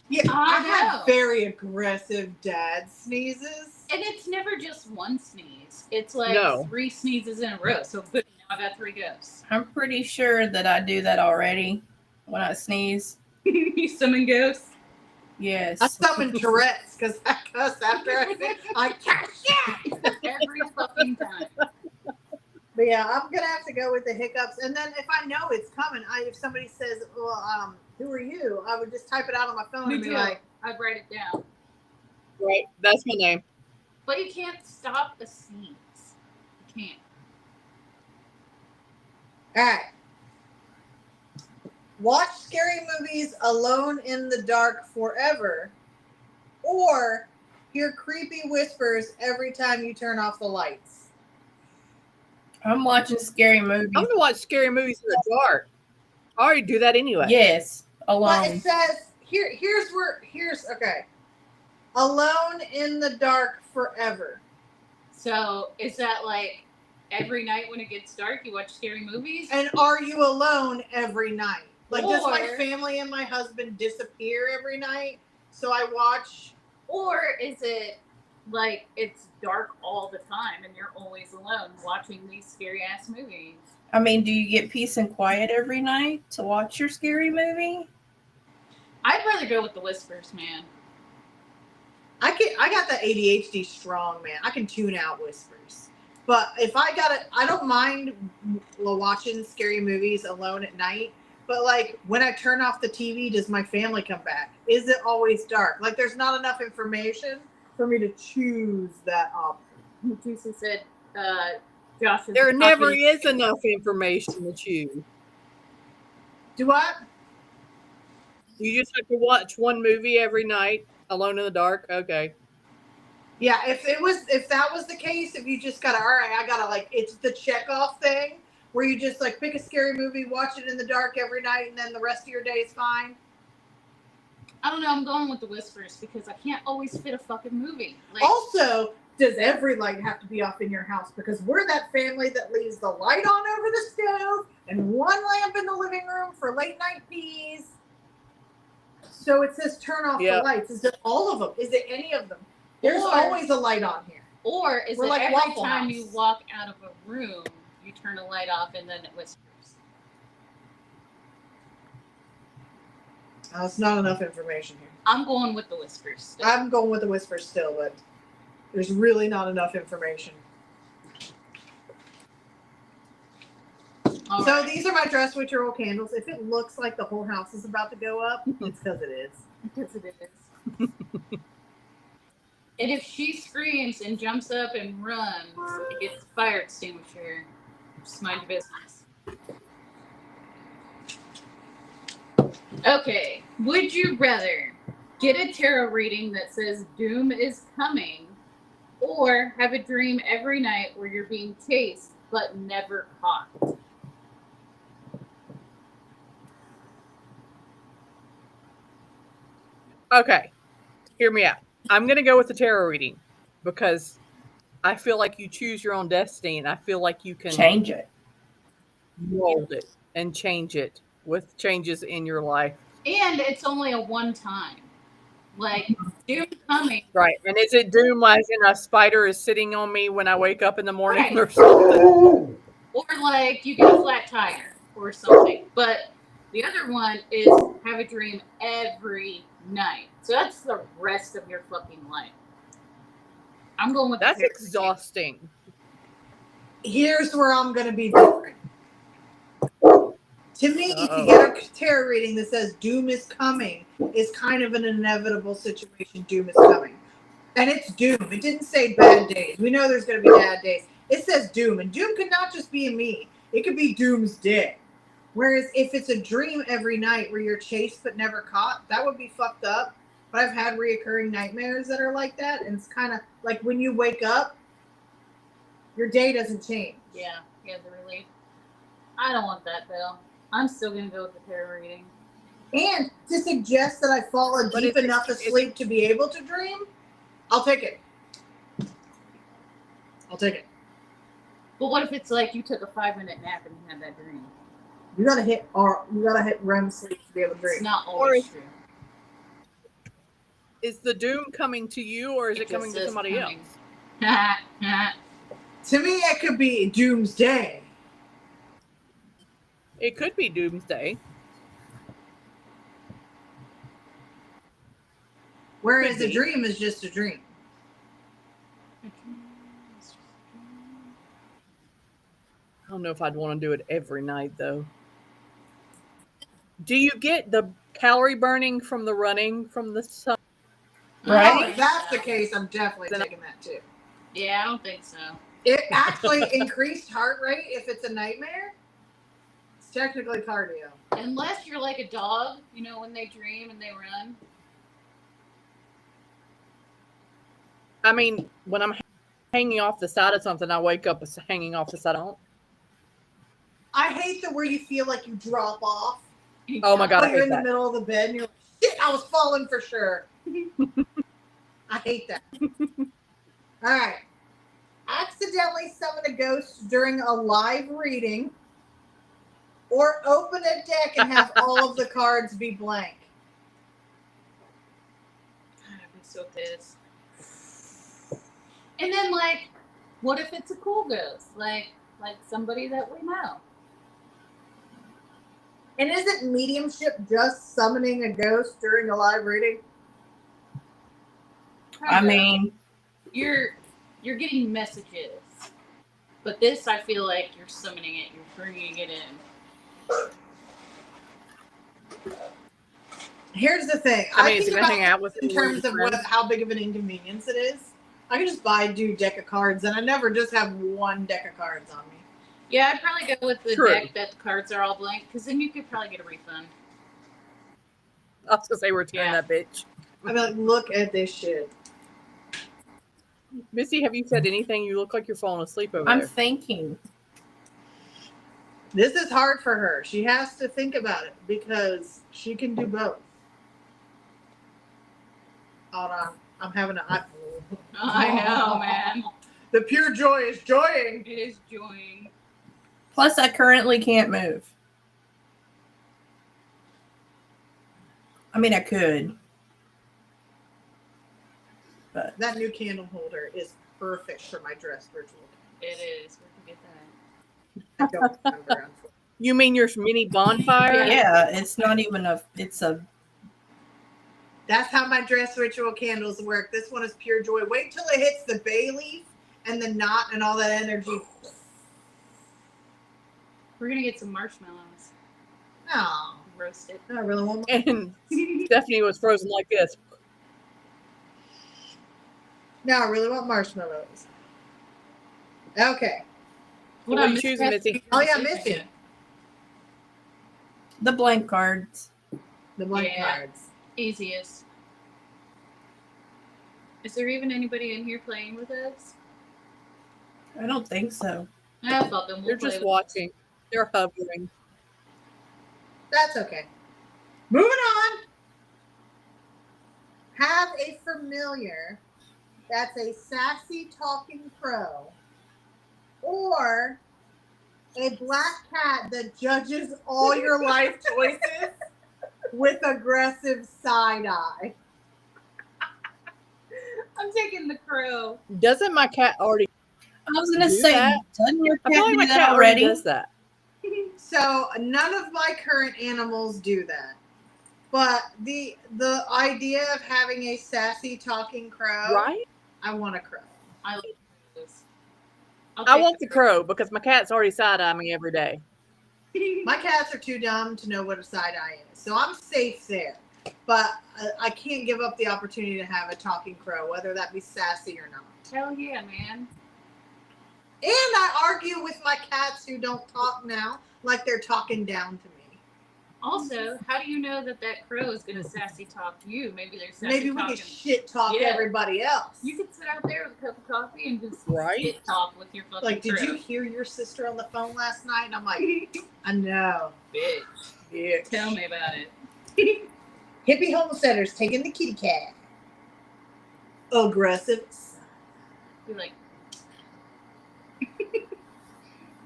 Yeah, I I have know. very aggressive dad sneezes. And it's never just one sneeze. It's like No. 3 sneezes in a row. So good, now I got 3 ghosts. I'm pretty sure that I do that already when I sneeze. You summon ghosts? Yes. I summon Tourette's because I cuss after I catch shit. Every fucking time. But yeah, I'm gonna have to go with the hiccups. And then if I know it's coming, if somebody says, "Well, who are you?" I would just type it out on my phone Me and be too. like, I'd write it down. Right, that's my name. But you can't stop a sneeze. You can't. "All right, watch scary movies alone in the dark forever, or hear creepy whispers every time you turn off the lights." I'm watching scary movies. I'm gonna watch scary movies in the dark. I already do that anyway. Yes, But alone. it says here's okay. Alone in the dark forever. So is that like every night when it gets dark, you watch scary movies? And are you alone every night? Like, does my Or- family and my husband disappear every night? So I watch. Or is it like it's dark all the time and you're always alone watching these scary ass movies? I mean, do you get peace and quiet every night to watch your scary movie? I'd rather go with the whispers, man. I got the ADHD strong, man. I can tune out whispers. But if I got it, I don't mind watching scary movies alone at night. But like when I turn off the TV, does my family come back? Is it always dark? Like there's not enough information for me to choose that option. Juicy said, Josh is There the never copy- is enough information to choose. Do what? You just have to watch one movie every night, alone in the dark. Okay. Yeah, if that was the case, if you just gotta, all right, I gotta like, it's the check off thing where you just like pick a scary movie, watch it in the dark every night, and then the rest of your day is fine. I don't know, I'm going with the whispers because I can't always fit a fucking movie. Like, Also, does every light have to be off in your house? Because we're that family that leaves the light on over the stove and one lamp in the living room for late night peas. So it says turn off the lights. Is it all of them? Is it any of them? There's always a light on here. or is We're it like every Waffle time House. you walk out of a room, you turn a light off and then it whispers? It's not enough information here. I'm going with the whispers. Still. I'm going with the whispers still, but there's really not enough information. All So right. these are my dress ritual candles. If it looks like the whole house is about to go up, it's because it is. Because it is. And if she screams and jumps up and runs, it gets a fire extinguisher. Just mind your business. Okay. Would you rather get a tarot reading that says doom is coming, or have a dream every night where you're being chased but never caught? Okay. Hear me out. I'm going to go with the tarot reading because I feel like you choose your own destiny, and I feel like you can Change it. mold it and change it with changes in your life. And it's only a one time. Like, doom coming. Right. And is it doom as in a spider is sitting on me when I wake up in the morning Right. or something? Or like you get a flat tire or something. But the other one is have a dream every night. So that's the rest of your fucking life. I'm going with That's the exhausting. Here's where I'm going to be different. To me, to get a tarot reading that says doom is coming is kind of an inevitable situation. Doom is coming. And it's doom. It didn't say bad days. We know there's going to be bad days. It says doom. And doom could not just be me. It could be doomsday. Whereas if it's a dream every night where you're chased but never caught, that would be fucked up. But I've had reoccurring nightmares that are like that. And it's kind of like when you wake up, your day doesn't change. Yeah, the relief. I don't want that though. I'm still going to go with the tarot reading. And to suggest that I've fallen deep enough asleep to be able to dream, I'll take it. I'll take it. But what if it's like you took a 5-minute nap and you had that dream? You gotta hit REM sleep to be able to dream. It's not always true. Is the doom coming to you or is it coming to somebody else? To me, it could be doomsday. It could be doomsday. Whereas a dream is just a dream. I don't know if I'd want to do it every night, though. Do you get the calorie burning from the running from the sun? Right. Oh, if that's the case, I'm definitely taking that too. Yeah, I don't think so. It actually increased heart rate if it's a nightmare. It's technically cardio. Unless you're like a dog, you know, when they dream and they run. I mean, when I'm hanging off the side of something, I wake up hanging off the side. I hate the where you feel like you drop off. Oh my God, I hate you're in that. the middle of the bed and you're like, shit, I was falling for sure. I hate that. All right. Accidentally summon a ghost during a live reading or open a deck and have all of the cards be blank. God, I'd be so pissed. And then, like, what if it's a cool ghost? Like somebody that we know. And isn't mediumship just summoning a ghost during a live reading? I mean, you're getting messages, but this, I feel like you're summoning it. You're bringing it in. Here's the thing. I mean, think it's gonna hang out with in terms of how big of an inconvenience it is. I can just do deck of cards, and I never just have one deck of cards on me. Yeah, I'd probably go with the True. deck that the cards are all blank, because then you could probably get a refund. I was gonna say return that bitch. I'm like, look at this shit. Missy, have you said anything? You look like you're falling asleep over I'm there. thinking. This is hard for her. She has to think about it because she can do both. Hold on. I'm having a... I know, man. The pure joy is joying. It is joying. Plus, I currently can't move. I mean, I could. But that new candle holder is perfect for my dress ritual. It is. Where'd you get that? I don't remember. You mean your mini bonfire? Yeah, it's not even a... It's a... That's how my dress ritual candles work. This one is pure joy. Wait till it hits the bay leaf and the knot and all that energy. We're going to get some marshmallows. Oh. Roasted. I really want more. And Stephanie was frozen like this. No, I really want marshmallows. Okay. What are you choosing, Missy? Oh, yeah, Missy. The blank cards. The blank cards. Easiest. Is there even anybody in here playing with us? I don't think so. I thought them. They're just watching. They're hovering. That's okay. Moving on. Have a familiar that's a sassy talking crow, or a black cat that judges all your life choices with aggressive side eye. I'm taking the crow. Doesn't my cat already I was gonna do say, that? doesn't your I cat feel like do my that cat already already? does that. So none of my current animals do that. But the idea of having a sassy talking crow, Right? I want a crow. I like crows. I'll I take want the crow because my cat's already side-eyeing me every day. My cats are too dumb to know what a side eye is, so I'm safe there. But I can't give up the opportunity to have a talking crow, whether that be sassy or not. Hell yeah, man. And I argue with my cats who don't talk now like they're talking down to me. Also, how do you know that crow is going to sassy talk you? Maybe they're sassy Maybe we talking. could shit talk Yeah. everybody else. You could sit out there with a cup of coffee and just Right? shit talk with your fucking Like, did crow. you hear your sister on the phone last night? And I'm like, I know. Bitch. Bitch. Tell me about it. Hippie homesteaders taking the kitty cat. Aggressive.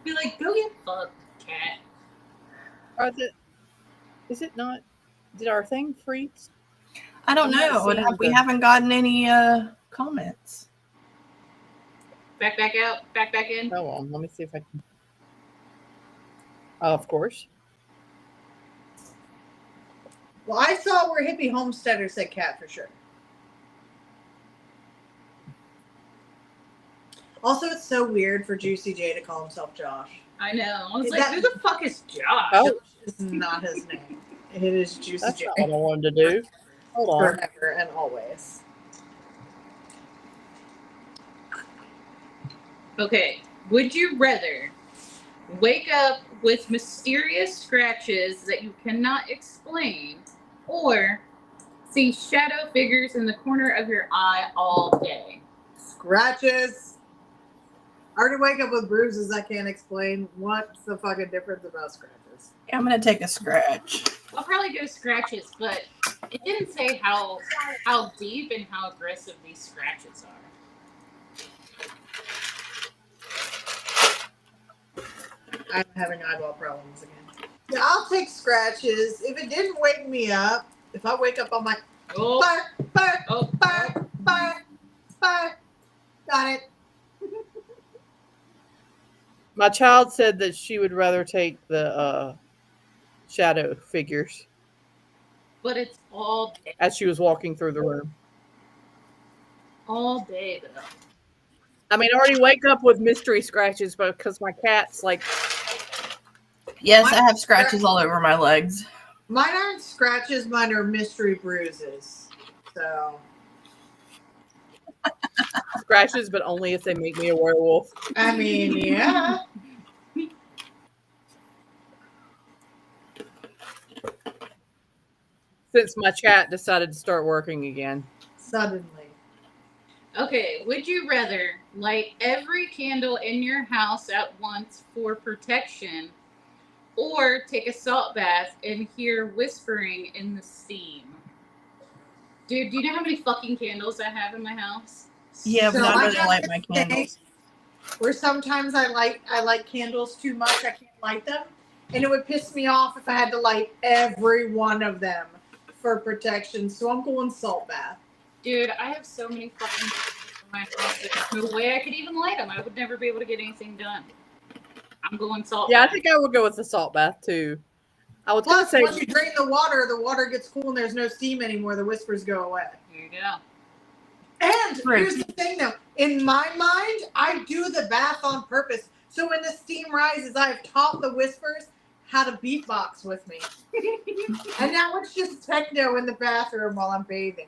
Be like, go get fucked, cat. Is it not? Did our thing freeze? I don't I'm not know. seeing We the- haven't gotten any comments. Back out, back in. Hold on, let me see if I can. Of course. Well, I saw where hippie homesteaders said cat for sure. Also, it's so weird for Juicy J to call himself Josh. I know. I was Is like, that- who the fuck is Josh? Oh, It's not his name. It is Juicy that's J. not what I wanted to do. Hold on. Forever and always. Okay. Would you rather wake up with mysterious scratches that you cannot explain, or see shadow figures in the corner of your eye all day? Scratches. I already wake up with bruises I can't explain. What's the fucking difference about scratches? Yeah, I'm gonna take a scratch. I'll probably go scratches, but it didn't say how deep and how aggressive these scratches are. I'm having eyeball problems again. Yeah, I'll take scratches. If it didn't wake me up, if I wake up on my Oh, fire, oh, fire, fire, fire. Got it. My child said that she would rather take the shadow figures but it's all day. as she was walking through the room. All day, though. I mean, I already wake up with mystery scratches because my cat's like, Yes, I have scratches all over my legs. Mine aren't scratches, mine are mystery bruises. So, scratches, but only if they make me a werewolf. I mean, yeah. Since my cat decided to start working again. Suddenly. Okay, would you rather light every candle in your house at once for protection, or take a salt bath and hear whispering in the steam? Dude, do you know how many fucking candles I have in my house? Yeah, but So I'd I rather have light to my say, candles. Where sometimes I light candles too much, I can't light them. And it would piss me off if I had to light every one of them for protection. So I'm going salt bath. Dude, I have so many fucking candles in my house. There's no way I could even light them. I would never be able to get anything done. I'm going salt Yeah, I bath. think I would go with the salt bath too. I was Plus, gonna once say you drain the water gets cool and there's no steam anymore. The whispers go away. There you go. And Right. here's the thing though. In my mind, I do the bath on purpose. So when the steam rises, I've taught the whispers how to beatbox with me. And now it's just techno in the bathroom while I'm bathing.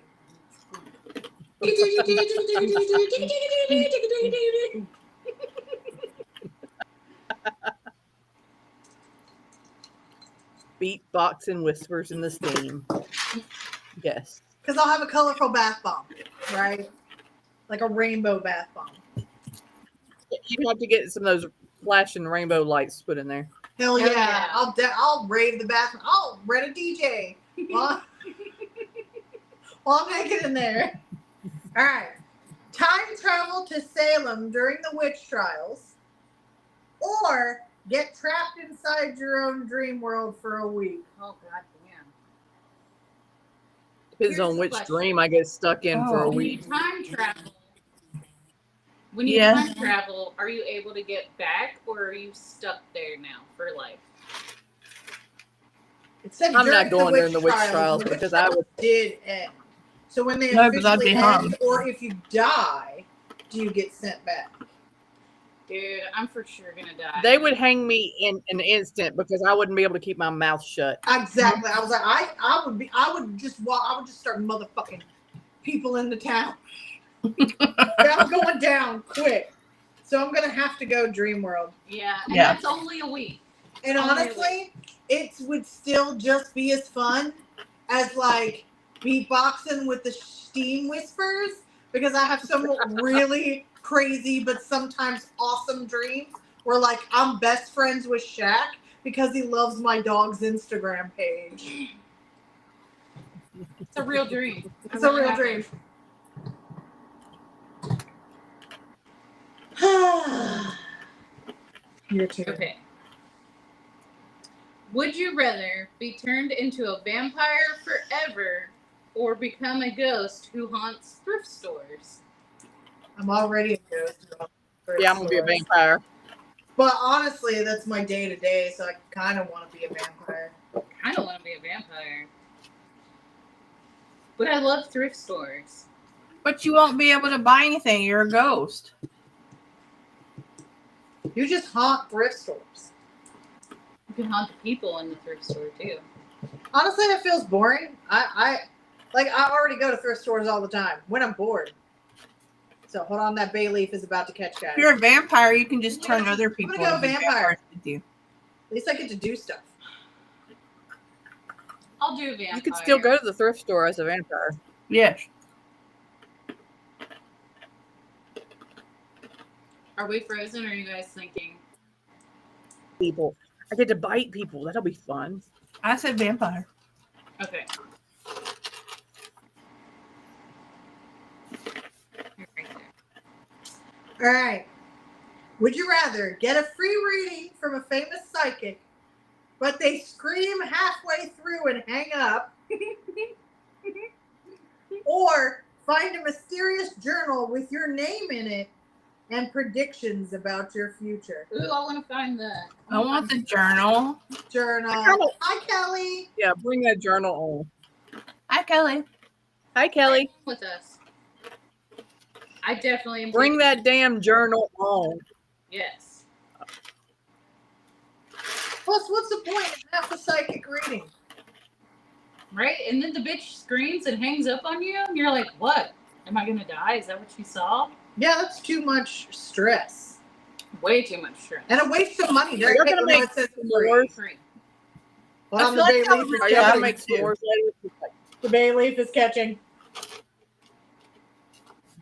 beatboxing whispers in the steam. Yes. Because I'll have a colorful bath bomb, right? Like a rainbow bath bomb. You have to get some of those flashing rainbow lights put in there. Hell yeah. yeah. I'll rave the bathroom. I'll rent a DJ while I'm naked in there. All right. time travel to Salem during the witch trials, or get trapped inside your own dream world for a week. Oh god damn. Depends Here's on the which question. dream I get stuck in for a Oh. When you week. time travel, when you Yes. time travel, are you able to get back, or are you stuck there now for life? It said I'm not during going during the witch trials, trials the witch because I trials would. did end. So when they No, 'cause I'd officially be end, hung. or if you die, do you get sent back? Dude, I'm for sure gonna die. They would hang me in an instant because I wouldn't be able to keep my mouth shut. Exactly. I was like, I would just start motherfucking people in the town. I'm going down quick. So I'm gonna have to go Dream World. Yeah, and Yeah. that's only a week. And Oh, honestly, it would still just be as fun as like beatboxing with the steam whispers, because I have some really crazy but sometimes awesome dreams where like I'm best friends with Shaq because he loves my dog's Instagram page. It's a real dream. It's a real dream. Your turn. Okay. Would you rather be turned into a vampire forever or become a ghost who haunts thrift stores? I'm already a ghost. Yeah, I'm gonna be a vampire. But honestly, that's my day to day, so I kind of want to be a vampire. I don't want to be a vampire. But I love thrift stores. But you won't be able to buy anything. You're a ghost. You just haunt thrift stores. You can haunt the people in the thrift store too. Honestly, that feels boring. I already go to thrift stores all the time when I'm bored. So hold on, that bay leaf is about to catch guys. If you're a vampire, you can just turn other I'm people gonna go into vampire. vampires with you. At least I get to do stuff. I'll do vampire. You could still go to the thrift store as a vampire. Yes. Are we frozen, or are you guys thinking? People, I get to bite people. That'll be fun. I said vampire. Okay. You're right there. All right. Would you rather get a free reading from a famous psychic, but they scream halfway through and hang up, or find a mysterious journal with your name in it and predictions about your future? Ooh, I want to find the. I want the journal. Journal. kinda- Hi, Kelly. Yeah, bring that journal on. Hi, Kelly. Hi, Kelly. With us. I definitely am. Bring taking- that damn journal on. Yes. Plus, what's the point of half a psychic reading? Right? And then the bitch screams and hangs up on you, and you're like, what? Am I gonna die? Is that what you saw? Yeah, that's too much stress. Way too much stress. And a waste of money. Are y'all gonna make s'mores? Free. Hold I on, feel the like bay that leaf was is Are Yeah, y'all I gonna catching. make do. s'mores later? The bay leaf is catching.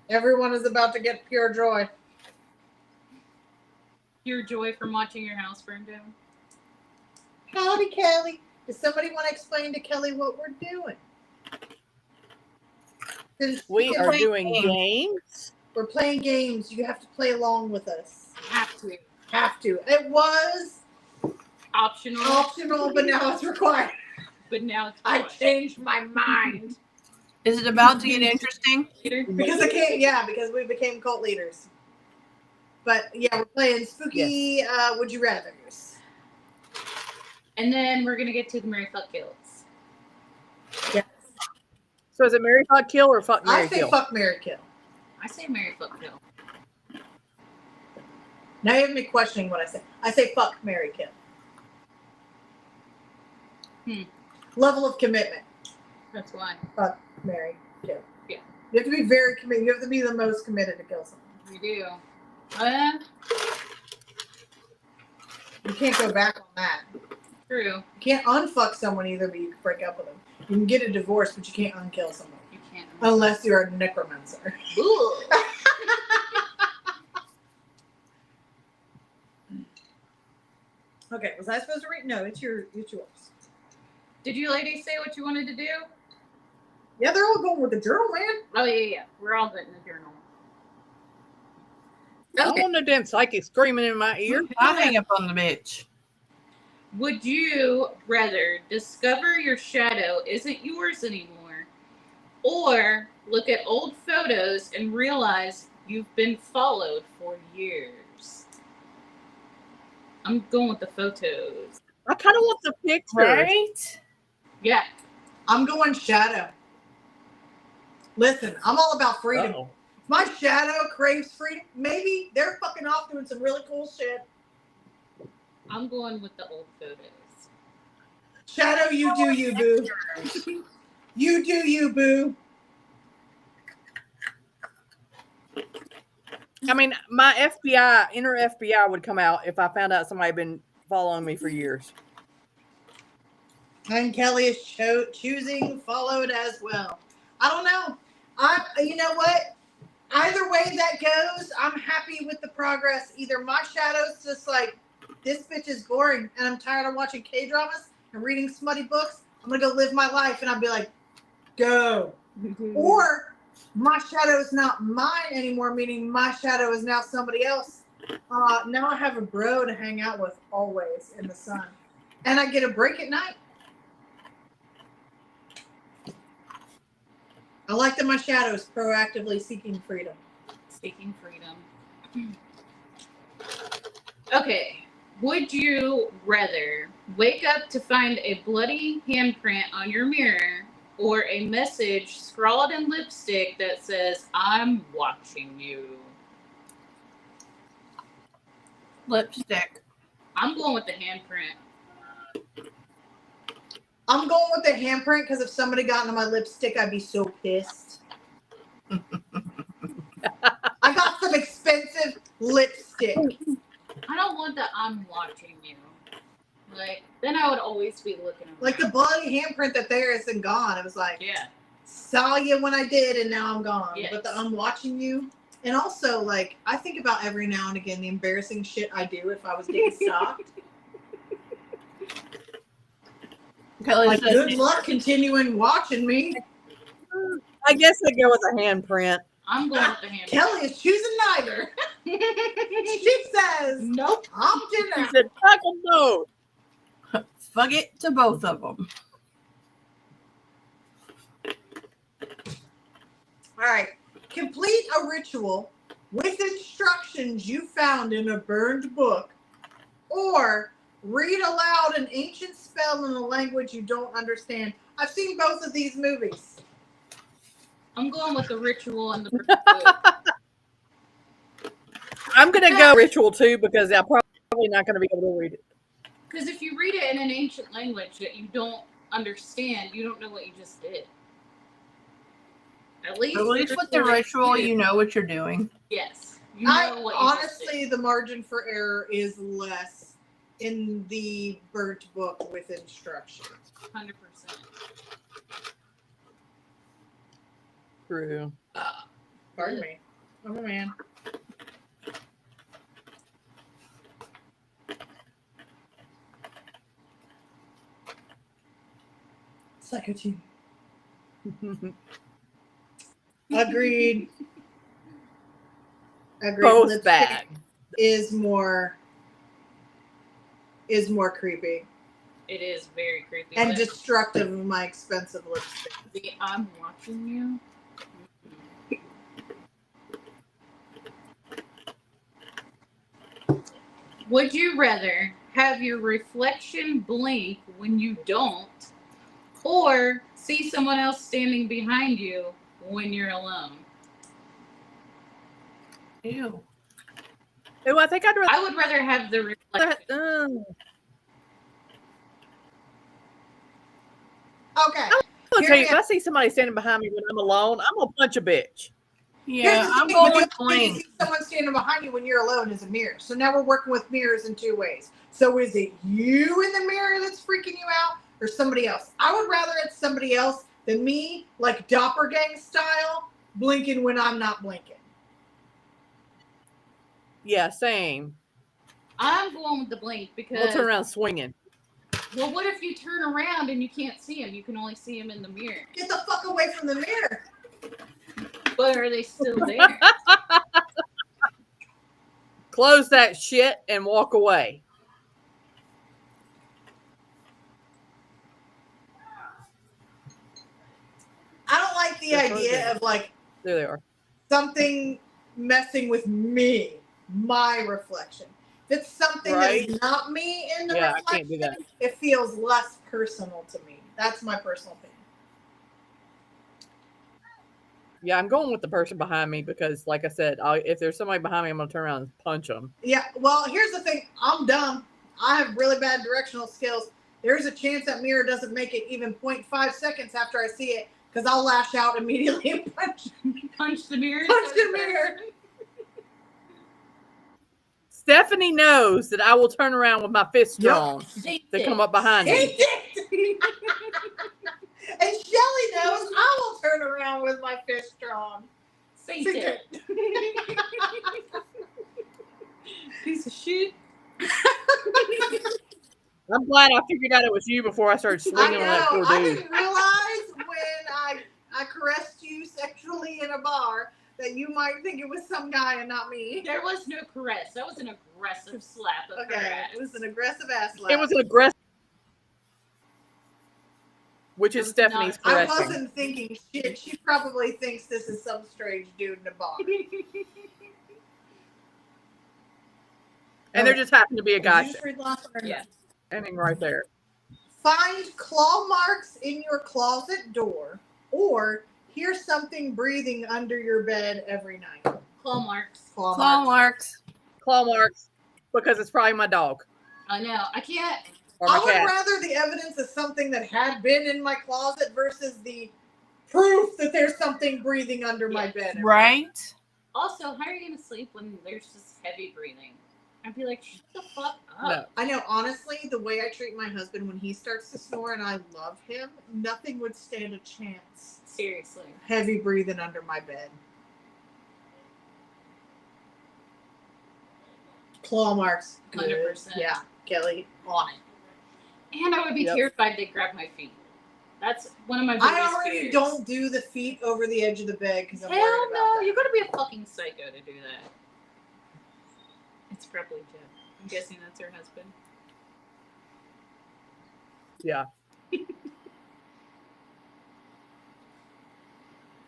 Everyone is about to get pure joy. Pure joy from watching your house burn down. Howdy, Kelly. Does somebody want to explain to Kelly what we're doing? We are playing doing games. games. We're playing games. You have to play along with us. You have to. Have to. It was Optional, optional, but now it's required. but now it's I required. changed my mind. Is it about to get interesting? Because because we became cult leaders. But yeah, we're playing spooky would you rather's. And then we're gonna get to the Mary Fuck Kills. So is it Mary Fuck Kill or Fuck Mary I say Kill? fuck, marry, kill. I say Mary Fuck Kill. Now you have me questioning what I say. I say fuck, marry, kill. Level of commitment. That's why. Fuck, marry, kill. Yeah. You have to be very committed. You have to be the most committed to kill someone. We do. You can't go back on that. True. You can't unfuck someone either, but you can break up with them. You can get a divorce, but you can't unkill someone. You can't. Unless you're a necromancer. Ooh. Okay, was I supposed to read? No, it's yours. Did you ladies say what you wanted to do? Yeah, they're all going with the journal, man. Oh yeah. We're all good in the journal. I don't want no damn psychic screaming in my ear. I hang up on the bitch. Would you rather discover your shadow isn't yours anymore, or look at old photos and realize you've been followed for years? I'm going with the photos. I kind of want the pictures. Right? Yeah. I'm going shadow. Listen, I'm all about freedom. Uh-oh. If my shadow craves freedom, maybe they're fucking off doing some really cool shit. I'm going with the old photos. Shadow, you do you, boo. You do you, boo. I mean, my inner FBI would come out if I found out somebody had been following me for years. And Kelly is choosing followed as well. I don't know. You know what? Either way that goes, I'm happy with the progress. Either my shadow's just like, this bitch is boring and I'm tired of watching K-dramas and reading smutty books. I'm going to go live my life. And I'll be like, go. Or my shadow is not mine anymore, meaning my shadow is now somebody else. Now I have a bro to hang out with always in the sun. And I get a break at night. I like that my shadow is proactively seeking freedom. Seeking freedom. Okay. Would you rather wake up to find a bloody handprint on your mirror or a message scrawled in lipstick that says, "I'm watching you"? Lipstick. I'm going with the handprint. I'm going with the handprint because if somebody got into my lipstick, I'd be so pissed. I got some expensive lipstick. I don't want the "I'm watching you." Like, then I would always be looking around. Like the bloody handprint that there isn't gone. It was like, Yeah. saw you when I did and now I'm gone. Yes. But the I'm watching you. And also, like, I think about every now and again the embarrassing shit I do if I was getting stalked. Kelly Like, says good luck continuing watching me. I guess I go with a handprint. I'm going with the handprint. Kelly is choosing neither. She says, Nope. opting She out. said, "Fuck them both." fuck it to both of them. All right. Complete a ritual with instructions you found in a burned book, or read aloud an ancient spell in a language you don't understand. I've seen both of these movies. I'm going with the ritual and the book. I'm going to go ritual too because I'm probably not going to be able to read it. Because if you read it in an ancient language that you don't understand, you don't know what you just did. At least with the ritual, you know what you're doing. Yes. You know what you just Honestly, the margin for error is less in the burnt book with instructions. did. 100%. True. Pardon me. Oh, man. Psycho team. Agreed. Agreed. Both Lipstick bad. is more creepy It is very creepy. and but destructive of my expensive lipstick. the "I'm watching you." Would you rather have your reflection blink when you don't, or see someone else standing behind you when you're alone? Ew. Oh, I think I'd rather. I would rather have the reflection. Okay. I'm gonna Here tell you, we if I see somebody standing behind me when I'm alone, I'm gonna punch a bitch. Yeah, Here's the I'm thing, going when with you blink. see someone standing behind you when you're alone is a mirror. So now we're working with mirrors in two ways. So is it you in the mirror that's freaking you out, or somebody else? I would rather it's somebody else than me, like doppelgang style, blinking when I'm not blinking. Yeah, same. I'm going with the blink because. We'll turn around swinging. Well, what if you turn around and you can't see him? You can only see him in the mirror. Get the fuck away from the mirror. But are they still there? close that shit and walk away. I don't like the That's what it idea is. of like There they are. something messing with me, my reflection. If it's something that Right? is not me in the Yeah, I reflection, can't do that. it feels less personal to me. That's my personal opinion. Yeah, I'm going with the person behind me because, like I said, if there's somebody behind me, I'm going to turn around and punch them. Yeah, well, here's the thing. I'm dumb. I have really bad directional skills. There's a chance that mirror doesn't make it even 0.5 seconds after I see it because I'll lash out immediately and Punch the mirror. punch the mirror. Stephanie knows that I will turn around with my fist Yep. drawn to come up behind He me. did. And Shelly knows I will turn around with my fist drawn. Satan. Piece of shit. I'm glad I figured out it was you before I started I swinging on that know. poor I dude. didn't realize when I caressed you sexually in a bar that you might think it was some guy and not me. There was no caress. That was an aggressive slap of her Okay, ass. it was an aggressive ass slap. It was an aggressive, which It is was Stephanie's not- I caressing. wasn't thinking shit. She probably thinks this is some strange dude in a bar. And there just happened to be a guy Did you just read last one or Yeah. no? standing right there. Find claw marks in your closet door or hear something breathing under your bed every night. Claw marks. Claw Claw marks. marks. Claw marks, because it's probably my dog I know. I can't. or my I would cat. rather the evidence of something that had been in my closet versus the proof that there's something breathing under my Yes. bed. every night. Right? Also, how are you going to sleep when there's just heavy breathing? I'd be like, shut the fuck up. No. I know, honestly, the way I treat my husband when he starts to snore and I love him, nothing would stand a chance. Seriously. Heavy breathing under my bed. Claw marks. Good. 100%. Yeah, Kelly, on it. And I would be Yep. terrified they grab my feet. That's one of my biggest I already fears. don't do the feet over the edge of the bed because I'm Hell worried about no. that. You gotta be a fucking psycho to do that. It's probably Jeff. I'm guessing that's her husband. Yeah.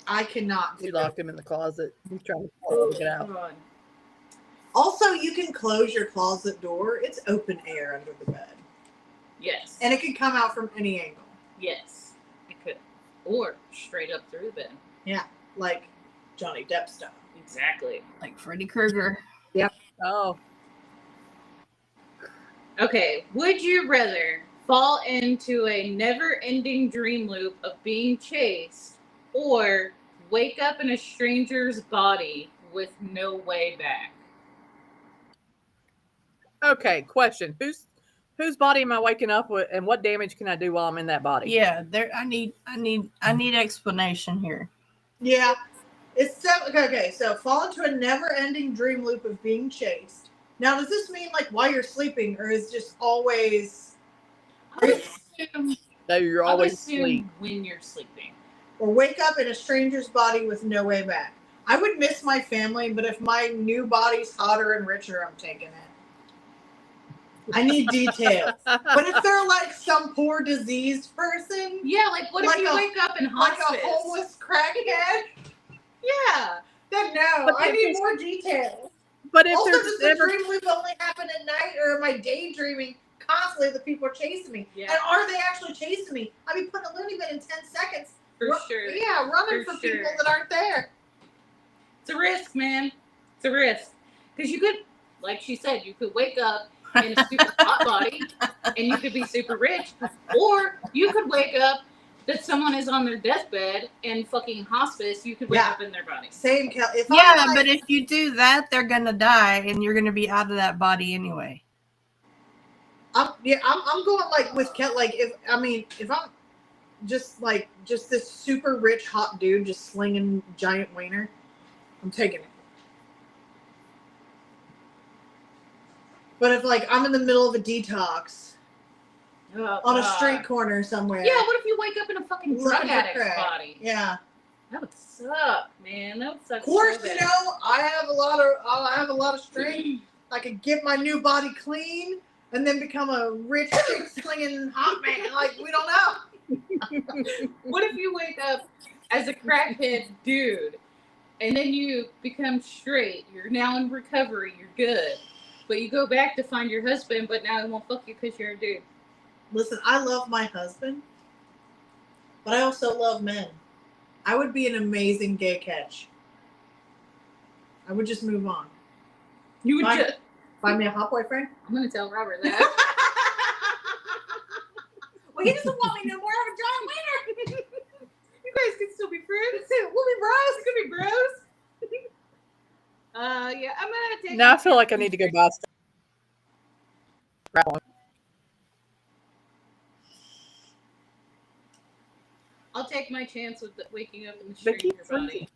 I cannot. She locked him in the closet. He's trying to get out. God. Also, you can close your closet door. It's open air under the bed. Yes. And it can come out from any angle. yes. It could. Or straight up through the bed. Like Johnny Depp style. Exactly. Like Freddy Krueger. Oh, Okay. Would you rather fall into a never-ending dream loop of being chased or wake up in a stranger's body with no way back? okay. Question: whose body am I waking up with, and what damage can I do while I'm in that body? Yeah, there. I need explanation here. Yeah. It's okay. So fall into a never-ending dream loop of being chased. Now, does this mean like while you're sleeping, or is just always, I would assume, That you're I would always assume asleep. when you're sleeping. or wake up in a stranger's body with no way back? I would miss my family, but if my new body's hotter and richer, I'm taking it. I need details. But if they're like some poor diseased person, Yeah, like what Like if you a- wake up in like hospice? a homeless crackhead, Yeah. then no, But I if need there's- more details. But if Also, there's does the ever dream loop only happen at night, or am I daydreaming constantly that people are chasing me? Yeah. And are they actually chasing me? I mean, put a loony bin in 10 seconds. For sure. Yeah, running For for sure. people that aren't there. It's a risk, man. It's a risk. Because you could, like she said, you could wake up in a super hot body and you could be super rich. Or you could wake up that someone is on their deathbed and fucking hospice, you could wake Yeah. up in their body. Same, Kel. If Yeah, I'm like, but if you do that, they're gonna die, and you're gonna be out of that body anyway. I'm going like with Kel. Like if I'm just this super rich hot dude just slinging giant wiener, I'm taking it. But if like I'm in the middle of a detox Oh, on a God. street corner somewhere, Yeah, what if you wake up in a fucking Looking drug for addict's crack. body? yeah. That would suck, man. That would suck. Of course, so you bad. know I have a lot of strength. I could get my new body clean and then become a rich chick slinging hot man. Like, we don't know. What if you wake up as a crackhead dude and then you become straight? You're now in recovery. You're good. But you go back to find your husband, but now he won't fuck you because you're a dude. Listen, I love my husband, but I also love men. I would be an amazing gay catch. I would just move on. You would Find, just... find me a hot boyfriend. I'm going to tell Robert that. Well, he doesn't want me no more. I'm a John Wiener. You guys can still be friends. We'll be bros. We could be bros. Yeah, I'm going to take... Now I feel like I need to go buy stuff. I'll take my chance with waking up in the They keep stranger body. freezing.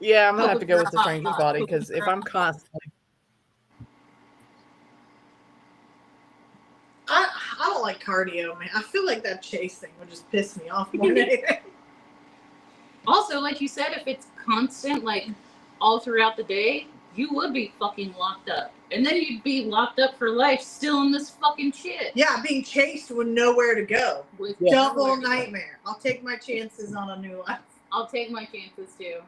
Yeah, I'm gonna Oh, have to go with the hot, stranger's hot. body because if I'm constantly, I don't like cardio, man. I feel like that chase thing would just piss me off more than anything. Also, like you said, if it's constant, like all throughout the day, you would be fucking locked up. And then you'd be locked up for life still in this fucking shit. Yeah, being chased with nowhere to go. With Double nowhere to go. nightmare. I'll take my chances on a new life. I'll take my chances too.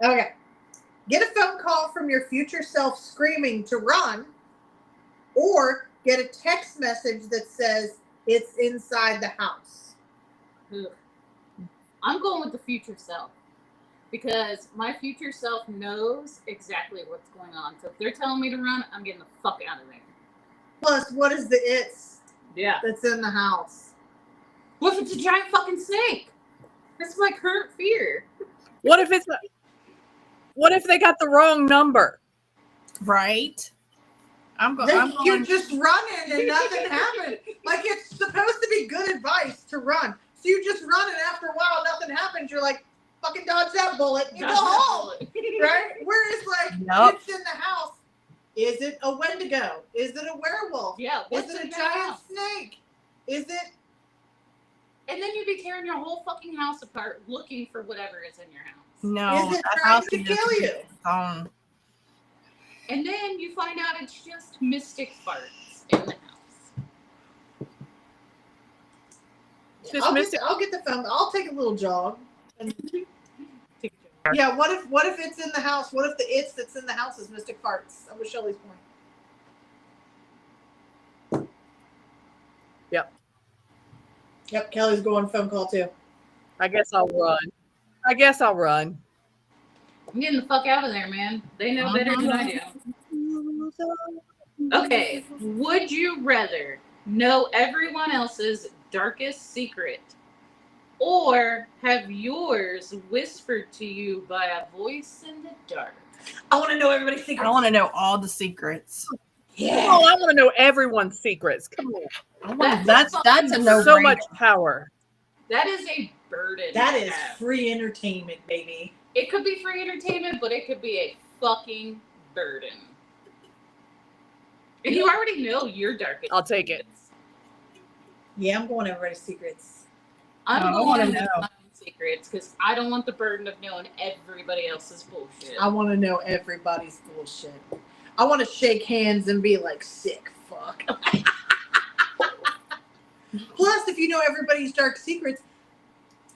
Okay. Get a phone call from your future self screaming to run, or get a text message that says it's inside the house. Ugh. I'm going with the future self because my future self knows exactly what's going on. So if they're telling me to run, I'm getting the fuck out of there. Plus, what is the it's Yeah. that's in the house? What if it's a giant fucking snake? That's my current fear. what if it's? What if they got the wrong number? Right? I'm Then going. you're just running and nothing happened. Like, it's supposed to be good advice to run. So you just run and after a while nothing happens. You're like, fucking dodge that bullet and go home. Right? Whereas, like, Nope. it's in the house. Is it a Wendigo? Is it a werewolf? Yeah. Is What's it a in the giant house? snake? Is it? And then you'd be tearing your whole fucking house apart looking for whatever is in your house. No, Is it that trying house to is just kill you? its own. And then you find out it's just mystic farts in the house. It's just mystic. I'll get the phone. I'll take a little jog. And, yeah. What if it's in the house? What if the it's that's in the house is mystic farts? That was Shelley's point. Yep. Yep. Kelly's going phone call too. I guess I'll run. I'm getting the fuck out of there, man. They know better than I do. Okay. Would you rather know everyone else's darkest secret or have yours whispered to you by a voice in the dark? I want to know everybody's secrets. I want to know all the secrets. Yeah. Oh, I want to know everyone's secrets. Come on. That's a no. So much power. That is a burden. That to is have. free entertainment, baby. It could be free entertainment, but it could be a fucking burden. And you already know your darkest. I'll take it. secrets. Yeah, I'm going everybody's secrets. I'm I going wanna with know. my own secrets because I don't want the burden of knowing everybody else's bullshit. I want to know everybody's bullshit. I want to shake hands and be like, sick fuck. Plus, if you know everybody's dark secrets,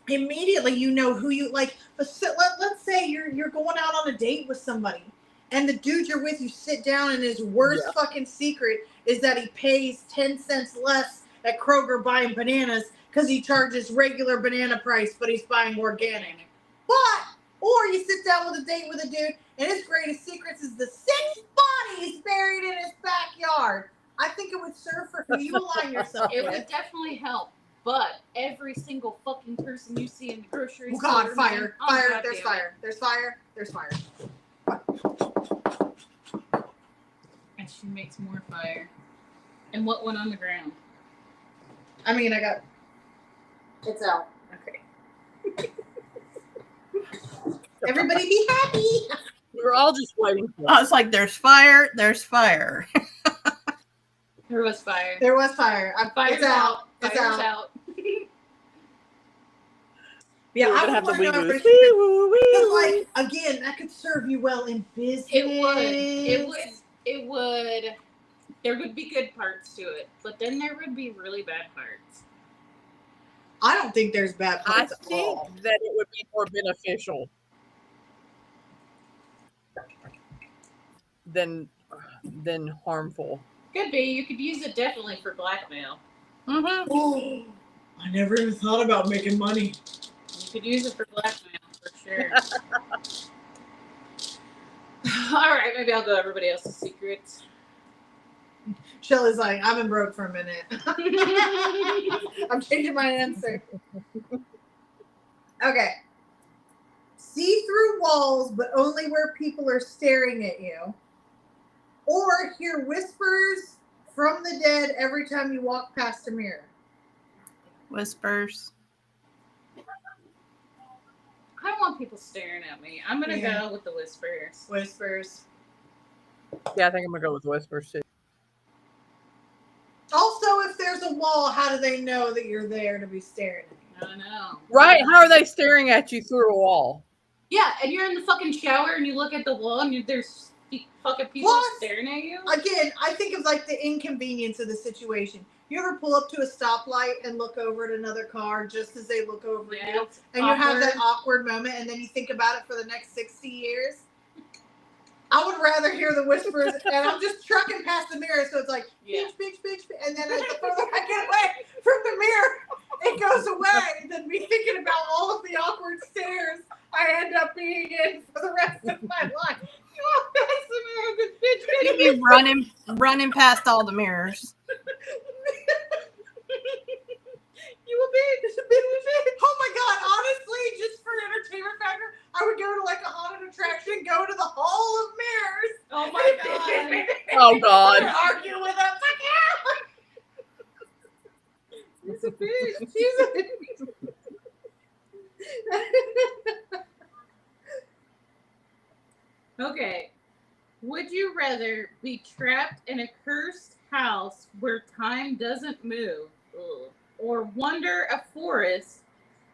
immediately you know who you like. Let's say you're going out on a date with somebody, and the dude you're with, you sit down, and his worst fucking secret is that he pays 10 cents less at Kroger buying bananas because he charges regular banana price, but he's buying organic. Or you sit down with a date with a dude, and his greatest secrets is the 6 bodies buried in his backyard. I think it would serve for who you align yourself It with. would definitely help. But every single fucking person you see in the grocery Oh store. God, fire, man, oh, fire, God there's damn it. fire, there's fire, there's fire. And she makes more fire. And what went on the ground? I mean, it's out. Okay. Everybody be happy. We were all just waiting for I was like, there's fire, there's fire. There was fire. There was fire. Fire's It's out. It's Fire's out. out. Yeah, We're I gonna have the would want to know wee if woos. it's Wee woo, wee because, woo. like, again, that could serve you well in business. It would. It would. There would be good parts to it, but then there would be really bad parts. I don't think there's bad I parts at think all. that it would be more beneficial than harmful. Could be. You could use it definitely for blackmail. Mm-hmm. Oh, I never even thought about making money. You could use it for blackmail for sure. All right, maybe I'll go everybody else's secrets. Shelly's like, I've been broke for a minute. I'm changing my answer. Okay. See through walls, but only where people are staring at you. Or hear whispers from the dead every time you walk past a mirror. Whispers. I don't want people staring at me. I'm gonna Yeah. go with the whispers. Whispers. Yeah, I think I'm gonna go with whispers too. Also, if there's a wall, how do they know that you're there to be staring at you? I don't know. Right? How are they staring at you through a wall? Yeah, and you're in the fucking shower and you look at the wall and there's fucking people Plus, staring at you. Again, I think of like the inconvenience of the situation. You ever pull up to a stoplight and look over at another car just as they look over at you? it's And you have awkward. that awkward moment and then you think about it for the next 60 years? I would rather hear the whispers and I'm just trucking past the mirror, so it's like, Yeah. bitch, bitch, bitch. And then the further I get away from the mirror, it goes away. Than me thinking about all of the awkward stares I end up being in for the rest of my life. You walk past the mirror, this bitch, You'd bitch, be running past all the mirrors. you a bitch. Oh my god, honestly, just for entertainment factor, I would go to like a haunted attraction, go to the Hall of Mirrors. Oh my god. Oh God. And argue with them. It's a bitch. She's a Okay. Would you rather be trapped in a cursed house where time doesn't move, or wander a forest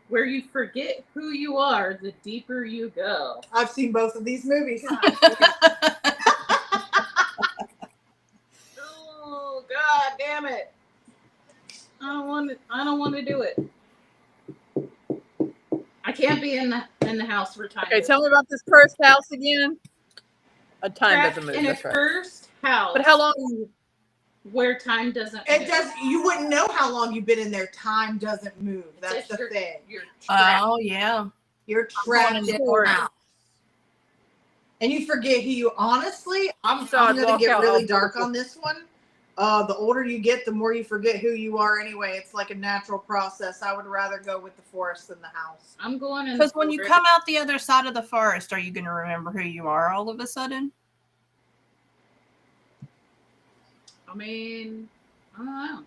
where you forget who you are the deeper you go? I've seen both of these movies. Oh god damn it. I don't want to do it. I can't be in the house where time Okay, moves. tell me about this cursed house again. A time Trapped doesn't move. in a That's right. cursed house But how long? where time doesn't It move. does. You wouldn't know how long you've been in there. Time doesn't move. That's Just the thing. You're trapped. Oh yeah. You're going trapped in in the the forest. house. And you forget who you. Honestly, I'm So I'd going to walk get out really all dark purple. on this one. The older you get, the more you forget who you are. Anyway, it's like a natural process. I would rather go with the forest than the house. I'm going in. Because when you come out the other side of the forest, are you going to remember who you are all of a sudden? I mean, I don't know.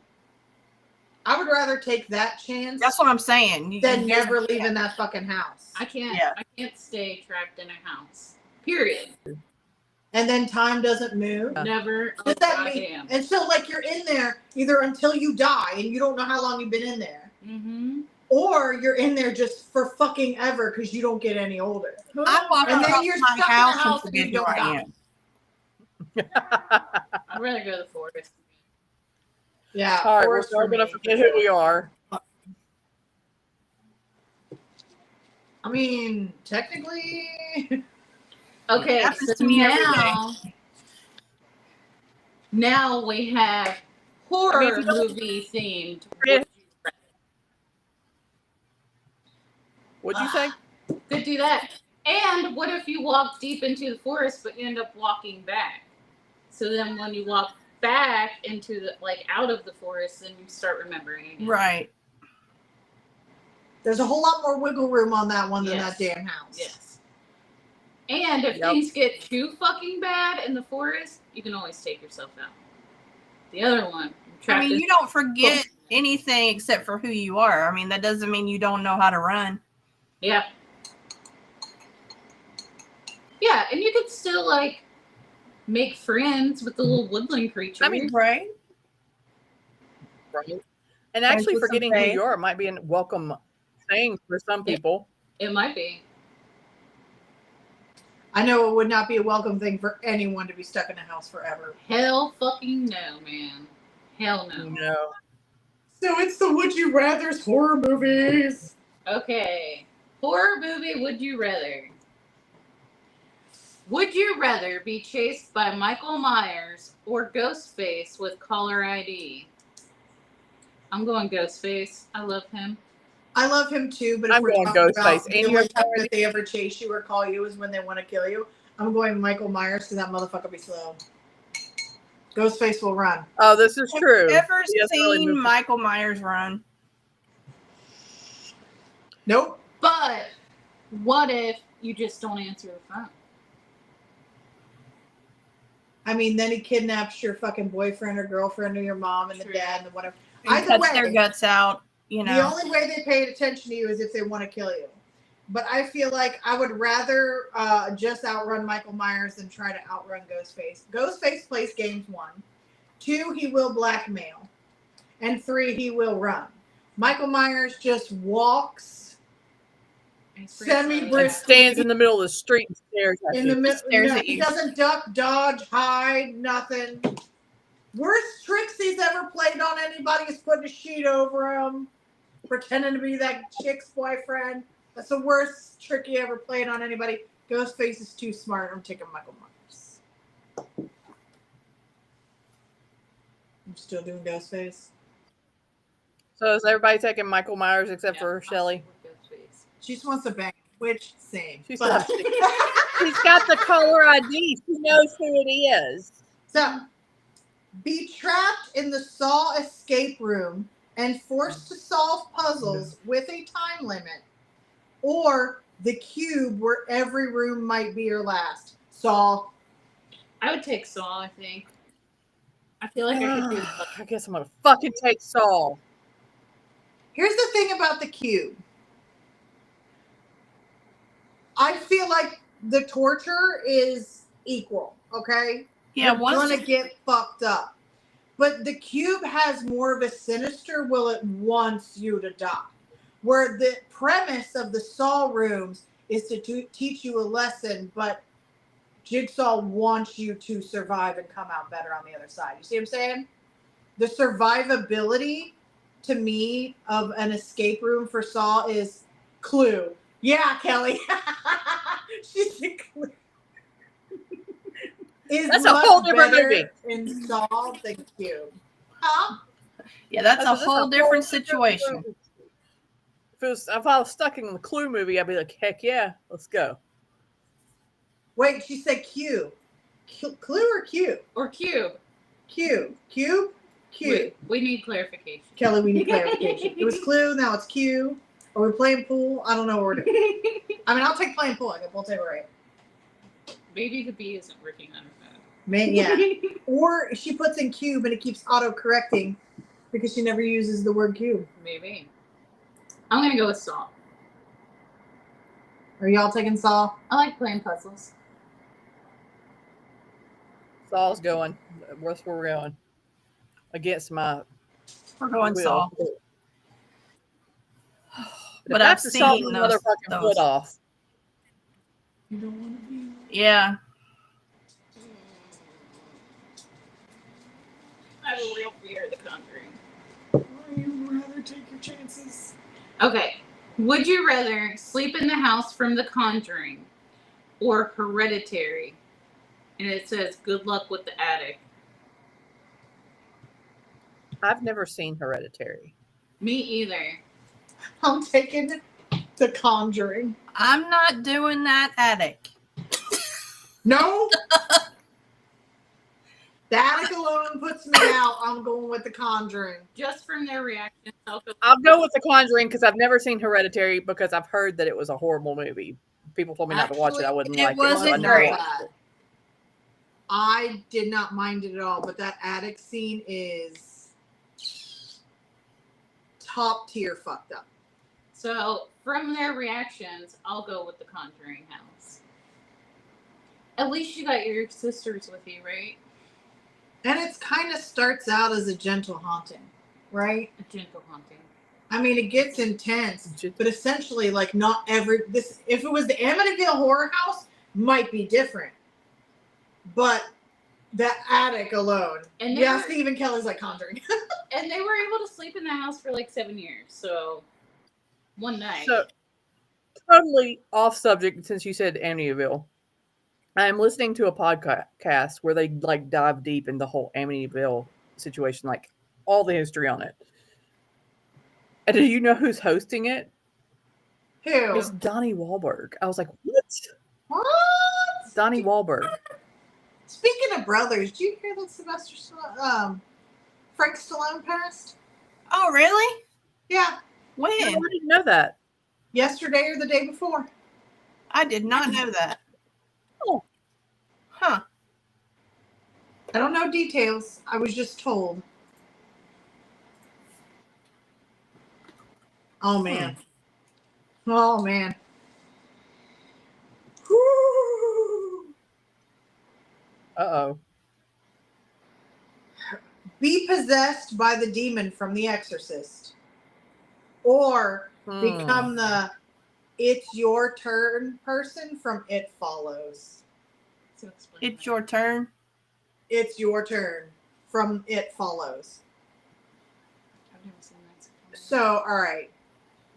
I would rather take that chance That's what I'm saying. than never leaving that fucking house. I can't. Yeah. I can't stay trapped in a house. Period. And then time doesn't move. Never. Oh, Does that mean? goddamn. And so, like, you're in there either until you die and you don't know how long you've been in there, Mm-hmm. or you're in there just for fucking ever because you don't get any older. I walk And then across you're my stuck in a house house and and forget you who don't I die. am. I'd rather go to the forest. Yeah. All right, we're forest all for gonna me. forget who we are. I mean, technically, Okay, Happens so to me every now we have horror movie themed. Yeah. What'd you say? Could do that. And what if you walk deep into the forest but you end up walking back? So then when you walk back into the out of the forest, then you start remembering again. Right. there's a whole lot more wiggle room on that one than Yes. that damn house. Yes. And if Yep. things get too fucking bad in the forest, you can always take yourself out. The other one, I trapped mean, in- you don't forget anything except for who you are. I mean, that doesn't mean you don't know how to run. Yeah. Yeah, and you could still make friends with the little woodland creature. I mean, Right. right. And Friends actually, with some forgetting who faith. you are might be a welcome thing for some people. It might be. I know it would not be a welcome thing for anyone to be stuck in a house forever. Hell fucking no, man. Hell no. No. So it's the Would You Rather's horror movies. Okay. Horror movie, would you rather? Would you rather be chased by Michael Myers or Ghostface with caller ID? I'm going Ghostface. I love him. I love him too, but if I'm we're going talking about Ghostface. the And only you're time that they ever chase you or call you is when they want to kill you, I'm going Michael Myers because that motherfucker be slow. Ghostface will run. Oh, this is true. Have you ever He doesn't really seen move. Michael Myers run? Nope. But what if you just don't answer the phone? I mean, then he kidnaps your fucking boyfriend or girlfriend or your mom and the True. dad and whatever. And Either cuts way, their guts out, you the know. only way they paid attention to you is if they want to kill you. But I feel like I would rather just outrun Michael Myers than try to outrun Ghostface. Ghostface plays games 1. 2, he will blackmail. And 3, he will run. Michael Myers just walks semi-briskly. And stands in the middle of the street and stares at In the you. middle, stares at he you. doesn't duck, dodge, hide, nothing. Worst tricks he's ever played on anybody is putting a sheet over him, pretending to be that chick's boyfriend. That's the worst trick he ever played on anybody. Ghostface is too smart. I'm taking Michael Myers. I'm still doing Ghostface. So is everybody taking Michael Myers except for Shelley? Ghostface. She just wants to bang, which same. She's But- She's got the caller ID. She knows who it is. So, be trapped in the Saw escape room and forced to solve puzzles with a time limit, or the cube where every room might be your last. Saw. I would take Saw, I think. I feel like I could do I guess I'm gonna fucking take Saul. Here's the thing about the cube. I feel like the torture is equal, okay? Yeah, You're once gonna get fucked up. But the cube has more of a sinister will it wants you to die. Where the premise of the Saw rooms is to teach you a lesson, but Jigsaw wants you to survive and come out better on the other side. You see what I'm saying? The survivability to me of an escape room for Saw is Clue. Yeah, Kelly. She's a Clue. That's a whole different movie. In Saw than Cube. Huh? yeah, that's a That's whole different situation. If I was stuck in the Clue movie, I'd be like, heck yeah, let's go. Wait, she said Cube. Clue or Cube? Or Cube. Cube. Cube? Cube. We need clarification. Kelly, we need clarification. It was Clue, now it's Q. Are we playing pool? I don't know what we're doing. I mean, I'll take playing pool. I got pool table right. Maybe the B isn't working on her phone. Man, yeah. Or she puts in cube and it keeps auto-correcting because she never uses the word cube. Maybe. I'm going to go with Saw. Are y'all taking Saw? I like playing puzzles. Saul's going. That's where we're going. Against my We're going will. Saw. But I've I have to saw seen the those- motherfucking those. foot off. You don't want to be. Yeah. I have a real fear of The Conjuring. You'd rather take your chances. Okay. Would you rather sleep in the house from The Conjuring or Hereditary? And it says, good luck with the attic. I've never seen Hereditary. Me either. I'm taking The Conjuring. I'm not doing that attic. No. The attic alone puts me out. I'm going with The Conjuring. Just from their reaction, I'll go with The Conjuring because I've never seen Hereditary because I've heard that it was a horrible movie. People told me not to watch it. I wouldn't it like wasn't it. So I never great. watched it. I did not mind it at all, but that attic scene is top tier fucked up. So, from their reactions, I'll go with The Conjuring house. At least you got your sisters with you, right? And it kind of starts out as a gentle haunting, right? A gentle haunting. I mean, it gets intense, but essentially, like, not every this. If it was the Amityville Horror House, might be different, but the attic alone. And yeah, Stephen Kelly's like Conjuring. And they were able to sleep in the house for like 7 years. So one night. So totally off subject since you said Amityville. I'm listening to a podcast where they like dive deep in the whole Amityville situation, like all the history on it. And do you know who's hosting it? Who? It's Donnie Wahlberg. I was like, what? What? Donnie Wahlberg. Speaking of brothers, did you hear that Frank Stallone passed? Oh, really? Yeah. When? No, I didn't know that. Yesterday or the day before. I did not know that. Oh. Huh. I don't know details. I was just told. Oh, man. Oh, man. Woo. Uh-oh. Be possessed by the demon from The Exorcist. Or become the it's your turn person from It Follows. So explain It's that. your turn. It's your turn from It Follows. I've never seen that. So, all right.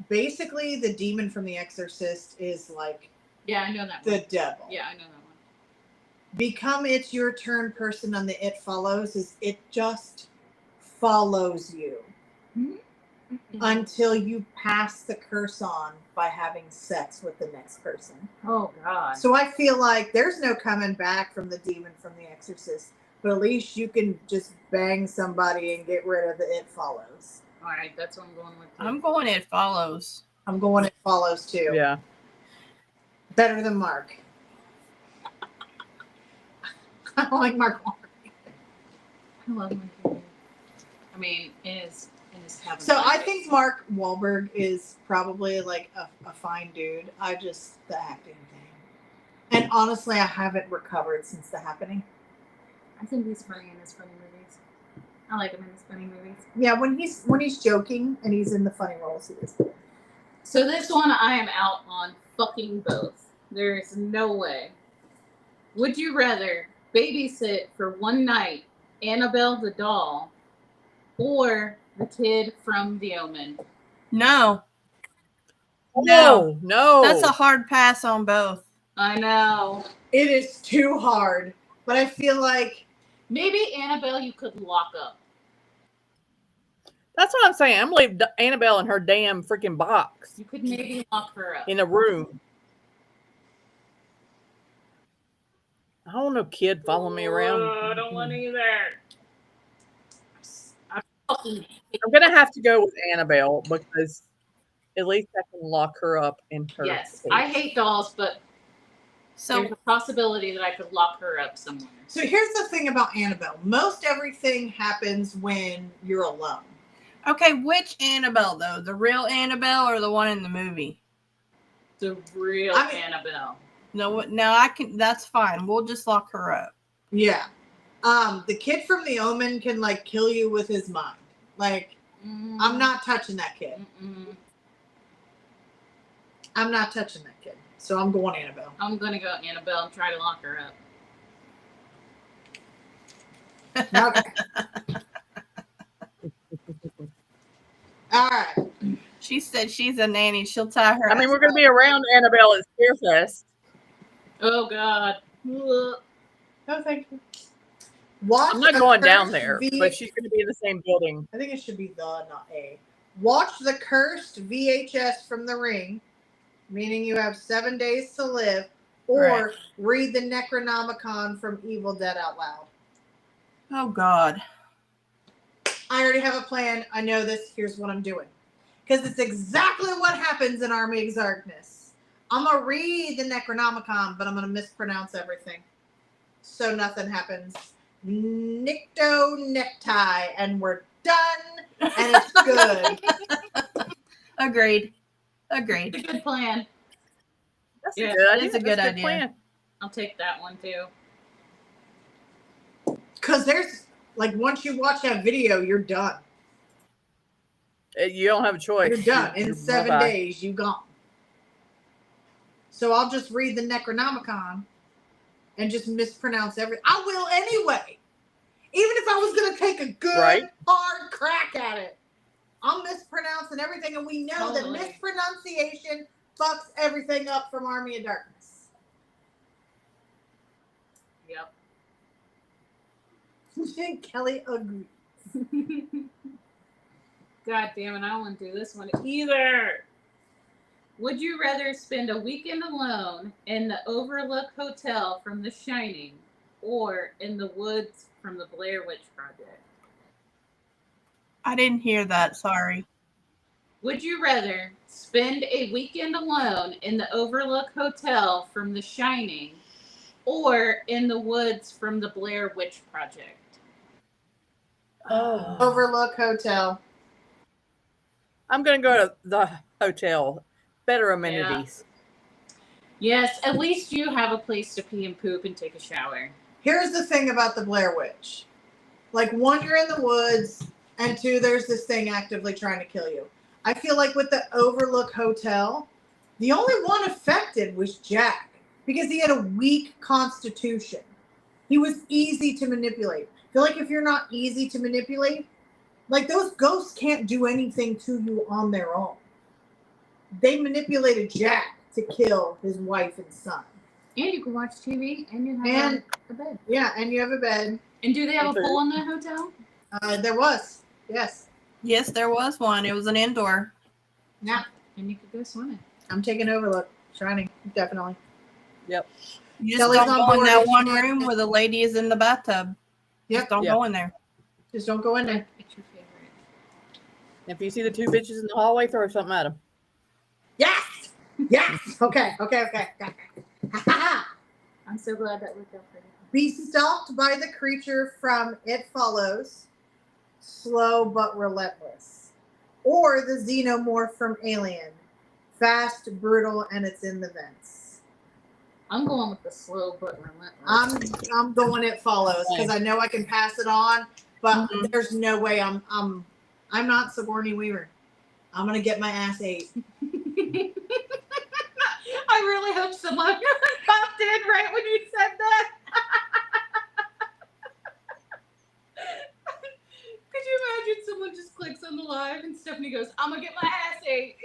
Basically, the demon from The Exorcist is like Yeah, I know that the one. devil. Yeah, I know that one. Become It's Your Turn person on the It Follows is it just follows you until you pass the curse on by having sex with the next person. Oh, God. So I feel like there's no coming back from the demon from The Exorcist, but at least you can just bang somebody and get rid of the It Follows. All right, that's what I'm going with. Too. I'm going It Follows. I'm going It Follows too. Yeah. Better than Mark. I don't like Mark. I love my kid. I mean, in his having So fun I days. think Mark Wahlberg is probably like a fine dude. The acting thing. And honestly, I haven't recovered since The Happening. I think he's funny in his funny movies. I like him in his funny movies. Yeah, when he's joking and he's in the funny roles, he is. So this one I am out on fucking both. There's no way. Would you rather babysit for one night Annabelle the doll or the kid from The Omen? No. No. No. That's a hard pass on both. I know. It is too hard, but I feel like Maybe Annabelle you could lock up. That's what I'm saying. I'm leaving Annabelle in her damn freaking box You could maybe lock her up. in a room. I don't want no kid following me around. I don't want either. I fucking I'm gonna have to go with Annabelle because at least I can lock her up in her. yes. cage. I hate dolls, but So there's a possibility that I could lock her up somewhere. so. Here's the thing about Annabelle: most everything happens when you're alone. okay, which Annabelle though? The real Annabelle or the one in the movie? The real I mean- Annabelle. No, I can. That's fine. We'll just lock her up. Yeah. The kid from The Omen can like kill you with his mind. Like, I'm not touching that kid. Mm-mm. I'm not touching that kid. So I'm going Annabelle. I'm gonna go Annabelle and try to lock her up. Okay. All right. She said she's a nanny. She'll tie her. I mean, ass we're gonna up. be around Annabelle at Scarefest. Oh God. No, thank you. Watch I'm not the going down cursed there, V- but she's gonna be in the same building. I think it should be the, not a. Watch the cursed VHS from The Ring, meaning you have 7 days to live, or Right. read the Necronomicon from Evil Dead out loud. Oh God. I already have a plan. I know this. Here's what I'm doing. Because it's exactly what happens in Army of Darkness. I'm going to read the Necronomicon, but I'm going to mispronounce everything. So nothing happens. Nicto necktie, and we're done, and it's good. Agreed. It's a good plan. That's Yeah, a good idea. it's a That's good idea. plan. I'll take that one too. Because there's, like, once you watch that video, you're done. You don't have a choice. You're done. In You're 7 bye-bye. days, you gone. So I'll just read the Necronomicon and just mispronounce everything. I will anyway. Even if I was going to take a good, Right. hard crack at it, I'm mispronouncing everything. And we know Totally. that mispronunciation fucks everything up from Army of Darkness. Yep. Kelly agrees. God damn it, I don't want to do this one either. Would you rather spend a weekend alone in the Overlook Hotel from The Shining or in the woods from the Blair Witch Project? I didn't hear that. Sorry. Would you rather spend a weekend alone in the Overlook Hotel from The Shining or in the woods from the Blair Witch Project? Oh. Overlook Hotel. I'm going to go to the hotel. Better amenities. Yes, at least you have a place to pee and poop and take a shower. Here's the thing about the Blair Witch. Like, one, you're in the woods, and two, there's this thing actively trying to kill you. I feel like with the Overlook Hotel, the only one affected was Jack because he had a weak constitution. He was easy to manipulate. I feel like if you're not easy to manipulate, like, those ghosts can't do anything to you on their own. They manipulated Jack to kill his wife and son. And you can watch TV and you have And a bed. yeah, and you have a bed. And do they have a Okay. pool in the hotel? There was, yes. Yes, there was one. It was an indoor. Yeah, And you could go swimming. I'm taking Overlook. Shining, definitely. Yep. You just Kelly's don't on go in board. that one room where the lady is in the bathtub. Yep. Just don't Yep. go in there. Just don't go in there. It's your favorite. If you see the two bitches in the hallway, throw something at them. Yes! Yes! Okay. I'm so glad that worked out for you. Be stalked by the creature from It Follows, slow but relentless. Or the xenomorph from Alien, fast, brutal, and it's in the vents. I'm going with the slow but relentless. I'm going It Follows because I know I can pass it on, but Mhm. there's no way I'm not Sigourney Weaver. I'm gonna get my ass ate. I really hope someone popped in right when you said that. Could you imagine someone just clicks on the live and Stephanie goes, I'm gonna get my ass ate.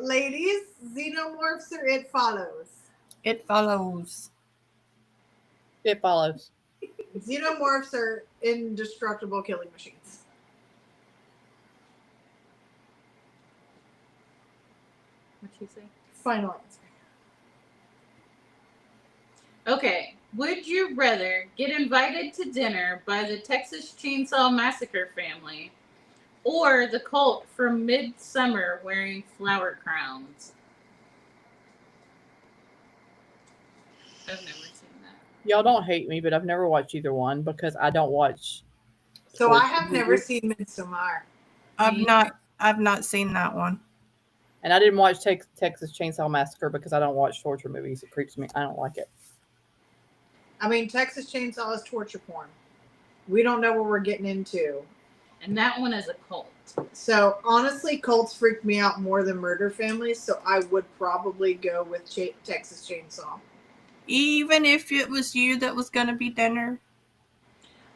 Ladies, xenomorphs or It Follows? It follows. It follows. Xenomorphs are indestructible killing machines. What'd you say? Final answer. Okay. Would you rather get invited to dinner by the Texas Chainsaw Massacre family or the cult from Midsummer wearing flower crowns? I've never seen that. Y'all don't hate me, but I've never watched either one because I don't watch. So I torture have never movies. seen Midsommar. I've not seen that one. And I didn't watch Texas Chainsaw Massacre because I don't watch torture movies. It creeps me. I don't like it. I mean, Texas Chainsaw is torture porn. We don't know what we're getting into. And that one is a cult. So honestly, cults freak me out more than murder families. So I would probably go with Texas Chainsaw. Even if it was you that was going to be dinner.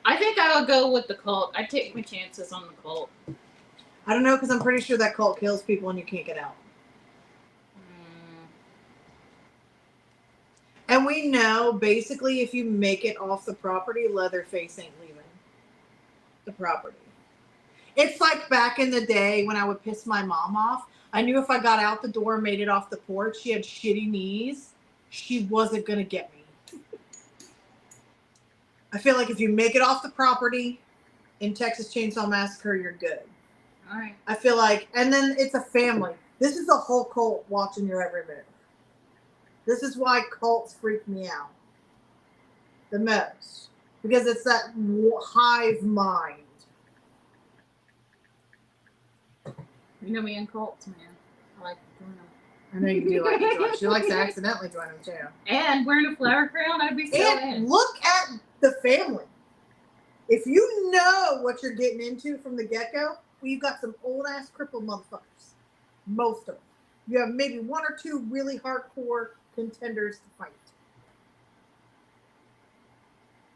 I think I would go with the cult. I'd take my chances on the cult. I don't know because I'm pretty sure that cult kills people and you can't get out. And we know basically if you make it off the property, Leatherface ain't leaving the property. It's like back in the day when I would piss my mom off. I knew if I got out the door and made it off the porch, she had shitty knees. She wasn't going to get me. I feel like if you make it off the property in Texas Chainsaw Massacre, you're good. All right. I feel like, and then it's a family. This is a whole cult watching your every move. This is why cults freak me out the most. Because it's that hive mind. You know me in cults, man. I like doing them. I know you do like to join. She likes to accidentally join them too. And wearing a flower crown, I'd be so And in. look at the family. If you know what you're getting into from the get-go, well, you've got some old-ass crippled motherfuckers. Most of them. You have maybe one or two really hardcore contenders to fight.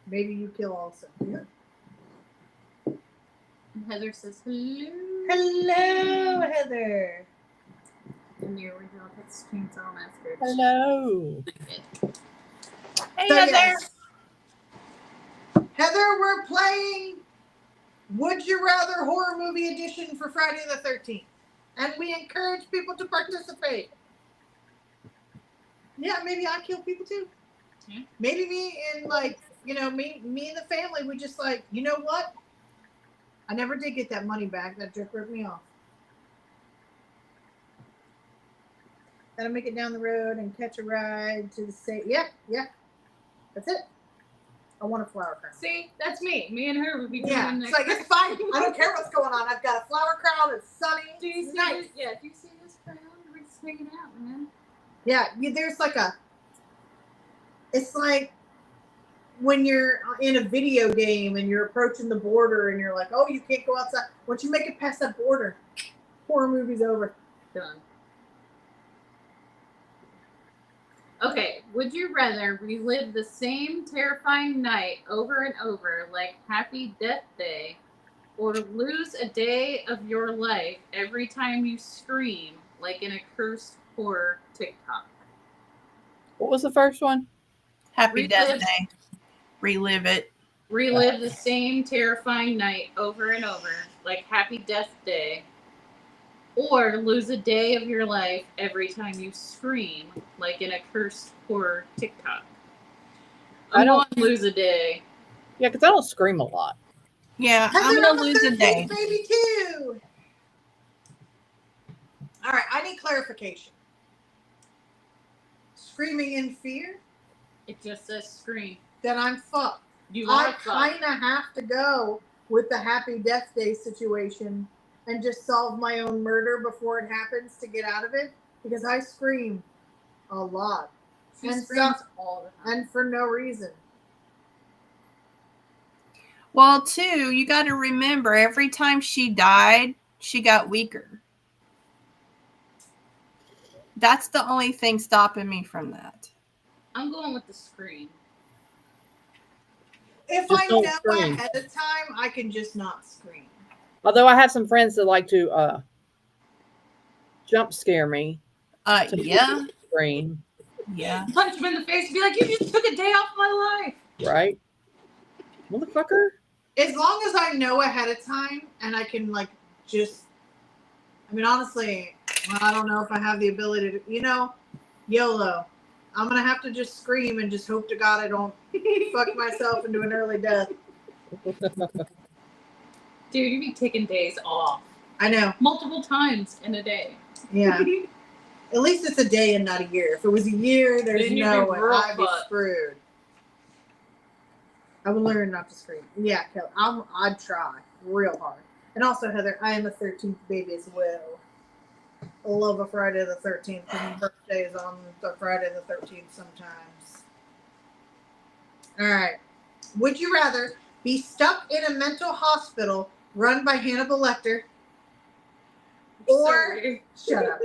Maybe you kill also. Yeah. Heather says hello. Hello, Heather. In the original Texas Chainsaw Massacre. Hello. Hey, So, Heather. yes. Heather, we're playing Would You Rather Horror Movie Edition for Friday the 13th. And we encourage people to participate. Yeah, maybe I kill people too. Yeah. Maybe me and me and the family, we just like, you know what? I never did get that money back. That jerk ripped me off. Gotta make it down the road and catch a ride to the state. Yeah. That's it. I want a flower crown. See, that's me. Me and her would be doing Yeah, next. it's like, it's fine. I don't care what's going on. I've got a flower crown. It's sunny. Do you It's see nice. this? Yeah, do you see this crown? We're just hanging out, man. Yeah, there's like it's like when you're in a video game and you're approaching the border and you're like, oh, you can't go outside. Once you make it past that border, horror movie's over. Done. Okay, would you rather relive the same terrifying night over and over, like Happy Death Day, or lose a day of your life every time you scream, like in a cursed horror TikTok? What was the first one? Happy Death Relive. Day. Relive it. Relive the same terrifying night over and over, like Happy Death Day, or lose a day of your life every time you scream, like in a cursed horror TikTok. I I'm don't- going to lose a day. Yeah, because I don't scream a lot. Yeah, I'm Heather, gonna a lose a 13th day. baby too. All right, I need clarification. Screaming in fear, It just says scream. then I'm fucked. You I are fucked. kind of have to go with the Happy Death Day situation and just solve my own murder before it happens to get out of it, because I scream a lot She and screams stuff. all the time. and for no reason. Well, too, you got to remember every time she died, she got weaker. That's the only thing stopping me from that. I'm going with the scream. If Just I don't know scream. ahead of time, I can just not scream. Although I have some friends that like to jump scare me to Yeah, scream, yeah. Punch him in the face and be like, you just took a day off my life. right? Motherfucker. As long as I know ahead of time and I can honestly, I don't know if I have the ability to, YOLO. I'm going to have to just scream and just hope to God I don't fuck myself into an early death. Dude, you be taking days off I know. multiple times in a day. Yeah. At least it's a day and not a year. If it was a year, there's Then you'd no be way. real I'd be fucked. screwed. I would learn not to scream. Yeah, Kelly, I'd try real hard. And also, Heather, I am a 13th baby as well. I love a Friday the 13th. And my birthday is on the Friday the 13th sometimes. All right. Would you rather be stuck in a mental hospital run by Hannibal Lecter, or Sorry. shut up,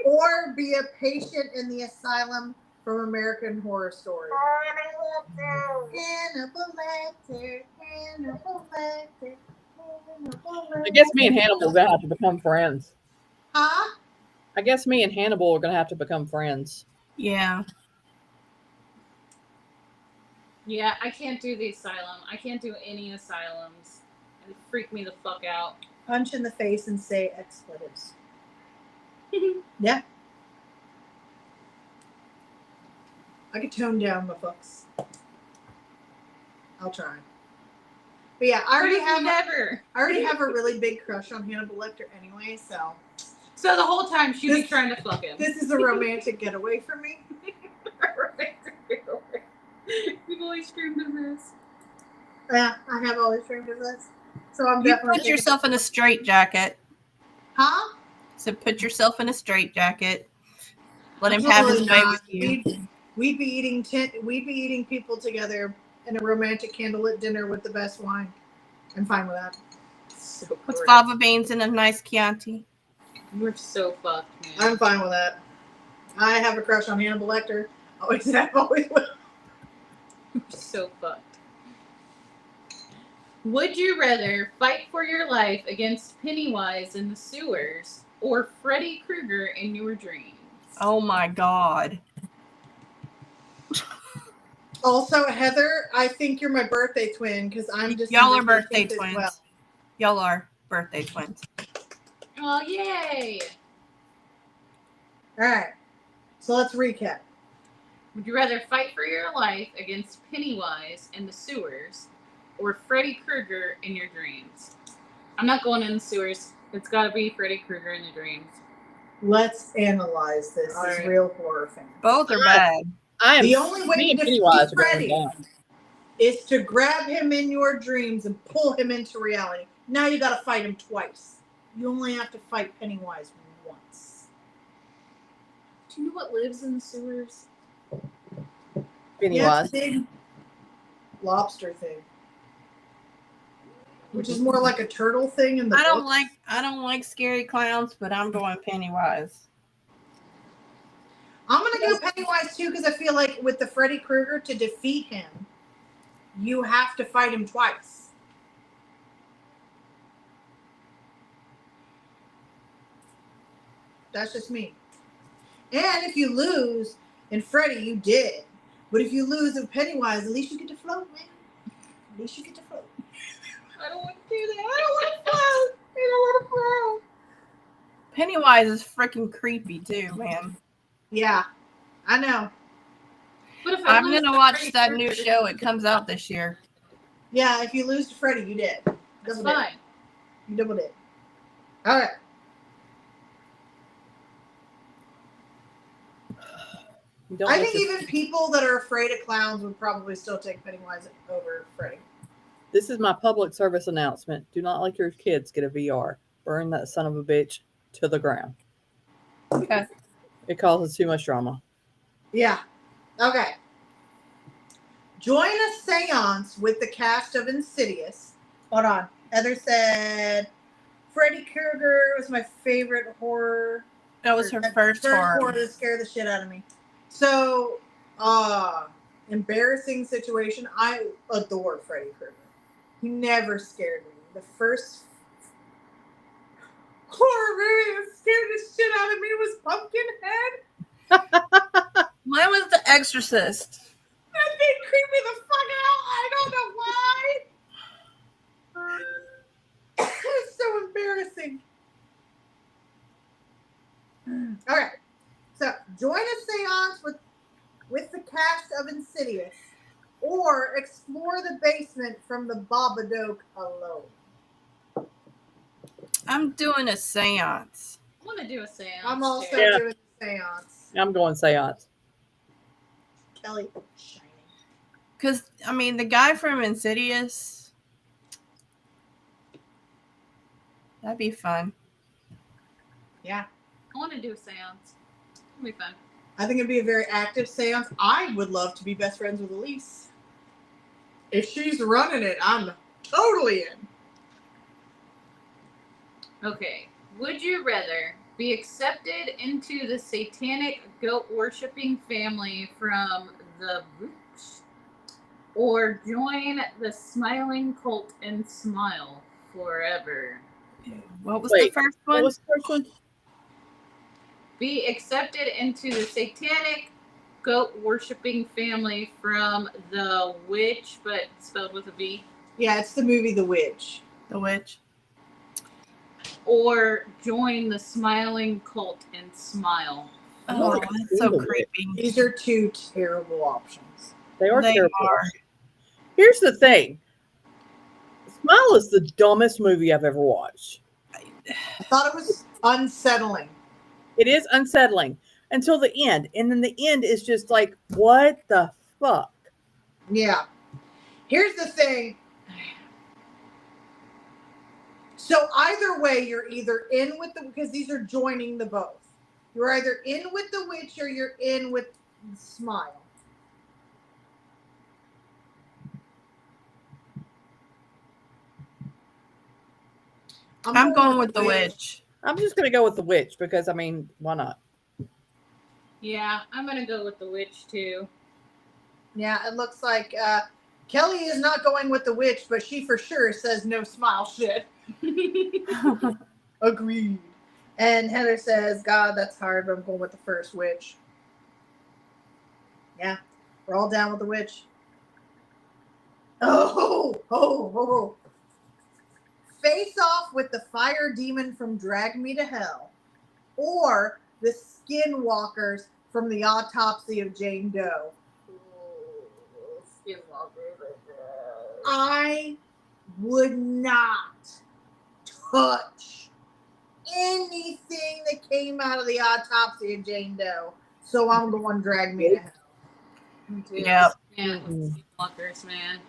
or be a patient in the asylum from American Horror Story? Hannibal Lecter, Hannibal Lecter, Hannibal Lecter. I guess me and Hannibal are gonna have to become friends. Huh? I guess me and Hannibal are gonna have to become friends. Yeah. Yeah, I can't do the asylum. I can't do any asylums. It freak me the fuck out. Punch in the face and say expletives. Yeah. I could tone down my fucks. I'll try. But yeah, I already have a really big crush on Hannibal Lecter anyway, so So the whole time she'd be This- trying to fuck him. this is a romantic getaway for me. You've always screamed of this. Yeah, I have always dreamed of this. So I'm You definitely put yourself in a straitjacket. Huh? So put yourself in a straitjacket. Let him have his Absolutely way not. with you. We'd be eating people together in a romantic candlelit dinner with the best wine. I'm fine with that. So With correct. fava beans and a nice Chianti. We're so fucked, man. I'm fine with that. I have a crush on Hannibal Lecter. Always have, always will. We're so fucked. Would you rather fight for your life against Pennywise in the sewers or Freddy Krueger in your dreams? Oh my God. Also, Heather, I think you're my birthday twin because I'm just Y'all are birthday as twins. well. Y'all are birthday twins. Oh, yay! All right. So let's recap. Would you rather fight for your life against Pennywise in the sewers or Freddy Krueger in your dreams? I'm not going in the sewers. It's got to be Freddy Krueger in the dreams. Let's analyze this All as right. real horror fans. Both are bad. I am The only way me to and defeat Pennywise are going Freddy down. is to grab him in your dreams and pull him into reality. Now you got to fight him twice. You only have to fight Pennywise once. Do you know what lives in the sewers? Yeah, Pennywise. it's a big lobster thing, which is more like a turtle thing in the I don't book. like scary clowns, but I'm going Pennywise. I'm gonna go Pennywise too because I feel like with the Freddy Krueger, to defeat him, you have to fight him twice. That's just me. And if you lose in Freddy, you did. But if you lose in Pennywise, at least you get to float, man. At least you get to float. I don't want to do that. I don't want to float. I don't want to float. Pennywise is freaking creepy too, man. Yeah, I know. But if I I'm lose gonna to watch Freddy that new Krueger, show. It comes out this year. Yeah, if you lose to Freddy, you did. That's Double did. fine. You double did. All right. You don't I let think your- even people that are afraid of clowns would probably still take Pennywise over Freddy. This is my public service announcement. Do not let your kids get a VR. Burn that son of a bitch to the ground. Okay. It causes too much drama. Yeah. Okay. Join a seance with the cast of Insidious. Hold on. Heather said Freddy Krueger was my favorite horror. That was her first horror. to scare the shit out of me. So, embarrassing situation. I adore Freddy Krueger. He never scared me. The first horror movie that scared the shit out of me was Pumpkinhead. Mine was The Exorcist. That thing creeped me the fuck out. I don't know why. It's so embarrassing. Okay. So join a seance with the cast of Insidious or explore the basement from the Babadook alone. I'm doing a seance. I want to do a seance. I'm also too. Yeah. doing a seance. I'm going seance. Kelly, shining. Because, I mean, the guy from Insidious, that'd be fun. Yeah. I want to do a seance. It'll be fun. I think it'd be a very active seance. I would love to be best friends with Elise. If she's running it, I'm totally in. Okay. Would you rather be accepted into the satanic goat worshipping family from the Roots or join the smiling cult and smile forever? What was Wait, the first What one? was the first one? Be accepted into the satanic goat worshipping family from the witch, but spelled with a V, Yeah, it's the movie The Witch. The Witch. or join the smiling cult and smile. Oh, like that's so The Witch. creepy. These are two terrible options. They are They terrible. are. Here's the thing. Smile is the dumbest movie I've ever watched. I thought it was unsettling. It is unsettling until the end. And then the end is just like, what the fuck? Yeah. Here's the thing. So either way, you're either in with the, because these are joining the both. You're either in with the witch or you're in with Smile. I'm going with the witch. I'm just going to go with the witch because, I mean, why not? Yeah, I'm gonna go with the witch too. Yeah, it looks like Kelly is not going with the witch, but she for sure says no Smile shit. Agreed. And Heather says, God, that's hard, but I'm going with the first witch. Yeah, we're all down with the witch. Oh. Face off with the fire demon from Drag Me to Hell, or the skinwalkers from the autopsy of Jane Doe. I would not touch anything that came out of the autopsy of Jane Doe. So I'm going Drag Me to Hell. Yep. Yeah, fuckers, man.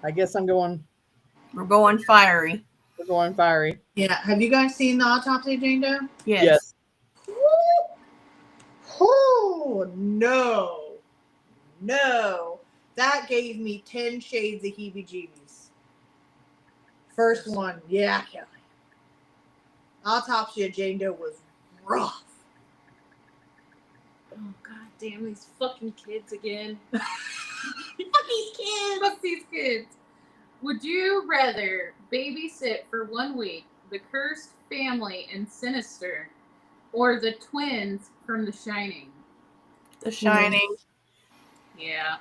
I guess we're going fiery. fiery. Yeah. Have you guys seen the autopsy of Jane Doe? Yes. Oh, no. That gave me 10 shades of heebie-jeebies. First one. Yeah, Kelly. Autopsy of Jane Doe was rough. Oh god damn these fucking kids again. Fuck these kids. Fuck these kids. Would you rather babysit for 1 week the cursed family in Sinister or the twins from The Shining? The Shining. Yeah.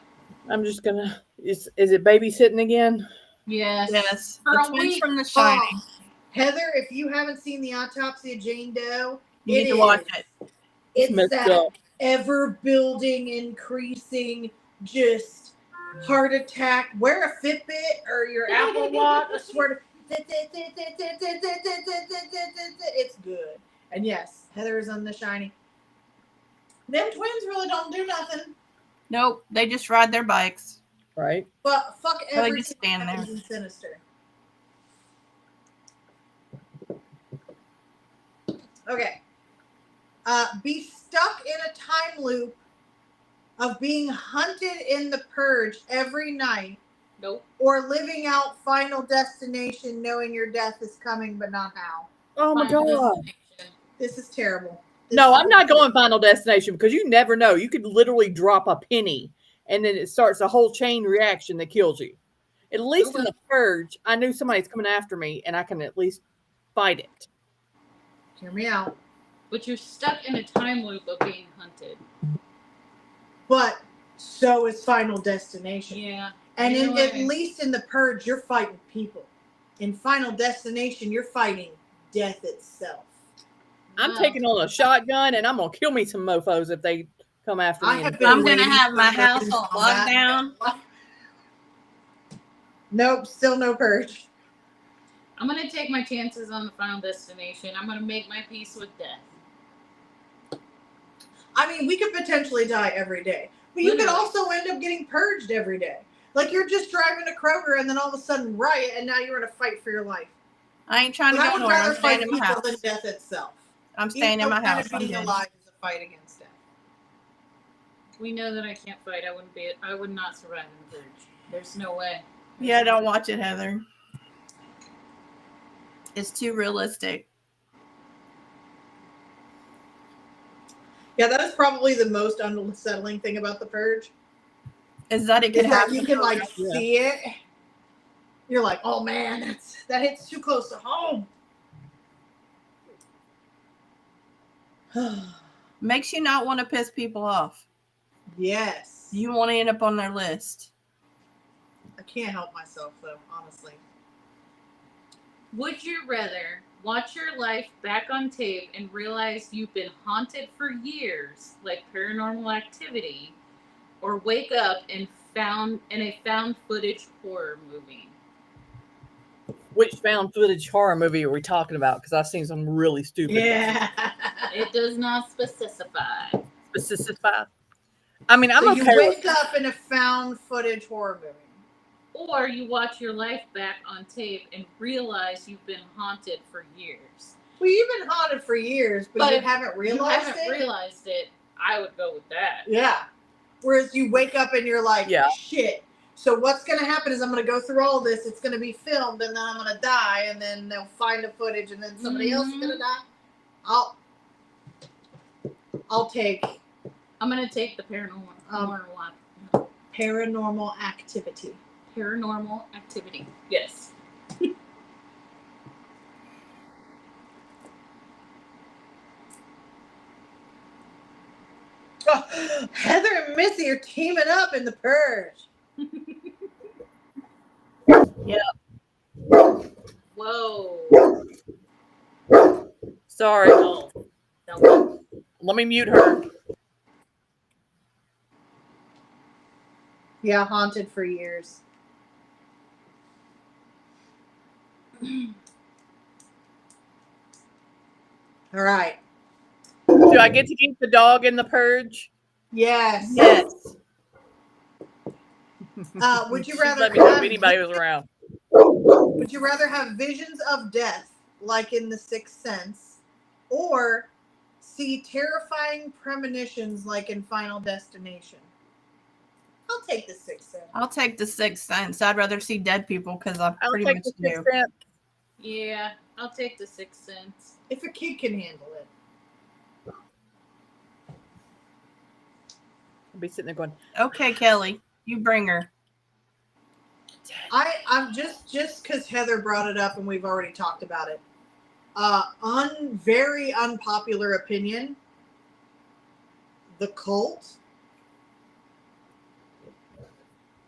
I'm just going to... Is it babysitting again? Yes. Yes. For The a twins week. from The Shining. Oh, Heather, if you haven't seen the autopsy of Jane Doe, You need to watch it. It's Messed that up. ever building, increasing, just heart attack. Wear a Fitbit or your Apple Watch. I swear to it's good. And yes, Heather is on The Shining. Them twins really don't do nothing. Nope. They just ride their bikes. Right? But fuck Well, they everything just stand that there. happens in Sinister. Okay. Be stuck in a time loop of being hunted in the purge every night, Nope. or living out Final Destination knowing your death is coming but not how. Oh my Final God. Destination. This is terrible. This No, is I'm not terrible. going Final Destination because you never know. You could literally drop a penny and then it starts a whole chain reaction that kills you. At least in the purge, I knew somebody's coming after me and I can at least fight it. Hear me out. But you're stuck in a time loop of being hunted. But so is Final Destination. Yeah. And You know at what? least in the purge, you're fighting people. In Final Destination, you're fighting death itself. I'm Wow. taking on a shotgun and I'm going to kill me some mofos if they come after me. have been I'm going to waiting have for my purge house on on that. lockdown. Nope, still no purge. I'm going to take my chances on the Final Destination. I'm going to make my peace with death. I mean, we could potentially die every day. But you could Literally. also end up getting purged every day. Like you're just driving to Kroger and then all of a sudden riot and now you're in a fight for your life. I ain't trying to But I go would nowhere. rather I'm staying fight in my people house. than death itself. I'm staying in my house. I'm Being good. alive is a fight against death. We know that I can't fight. I would not survive in the purge. There's no way. Yeah, don't watch it, Heather. It's too realistic. Yeah, that is probably the most unsettling thing about the purge. Is that it Is could that happen? you can like Yeah. see it. You're like, oh man, that hits too close to home. Makes you not want to piss people off. Yes. You want to end up on their list. I can't help myself though, honestly. Would you rather watch your life back on tape and realize you've been haunted for years, like Paranormal Activity, or wake up and found in a found footage horror movie? Which found footage horror movie are we talking about? Because I've seen some really stupid. Yeah. It does not specify. Specify. I mean, I'm So okay you with wake up in a found footage horror movie. Or you watch your life back on tape and realize you've been haunted for years. Well, you've been haunted for years, but you if haven't you realized haven't it. realized it, I would go with that. Yeah. Whereas you wake up and you're like, Yeah. shit. So what's going to happen is I'm going to go through all this. It's going to be filmed, and then I'm going to die, and then they'll find the footage, and then somebody else is going to die. I'll take I'm gonna take the paranormal Paranormal Activity. paranormal activity. Yes. Oh, Heather and Missy are teaming up in The Purge. Whoa. Sorry. Oh. No. Let me mute her. Yeah, haunted for years. All right. Do I get to keep the dog in the purge? Yes. Yes. Would you She'd rather let me know if have- anybody was around? Would you rather have visions of death, like in The Sixth Sense, or see terrifying premonitions, like in Final Destination? I'll take The Sixth Sense. I'll take The Sixth Sense. I'd rather see dead people because I I'll pretty take much the do. 6 cent. Yeah, I'll take the Sixth Sense. If a kid can handle it. I'll be sitting there going, Okay, Kelly, you bring her. I'm just because Heather brought it up and we've already talked about it. Very unpopular opinion. The Cult,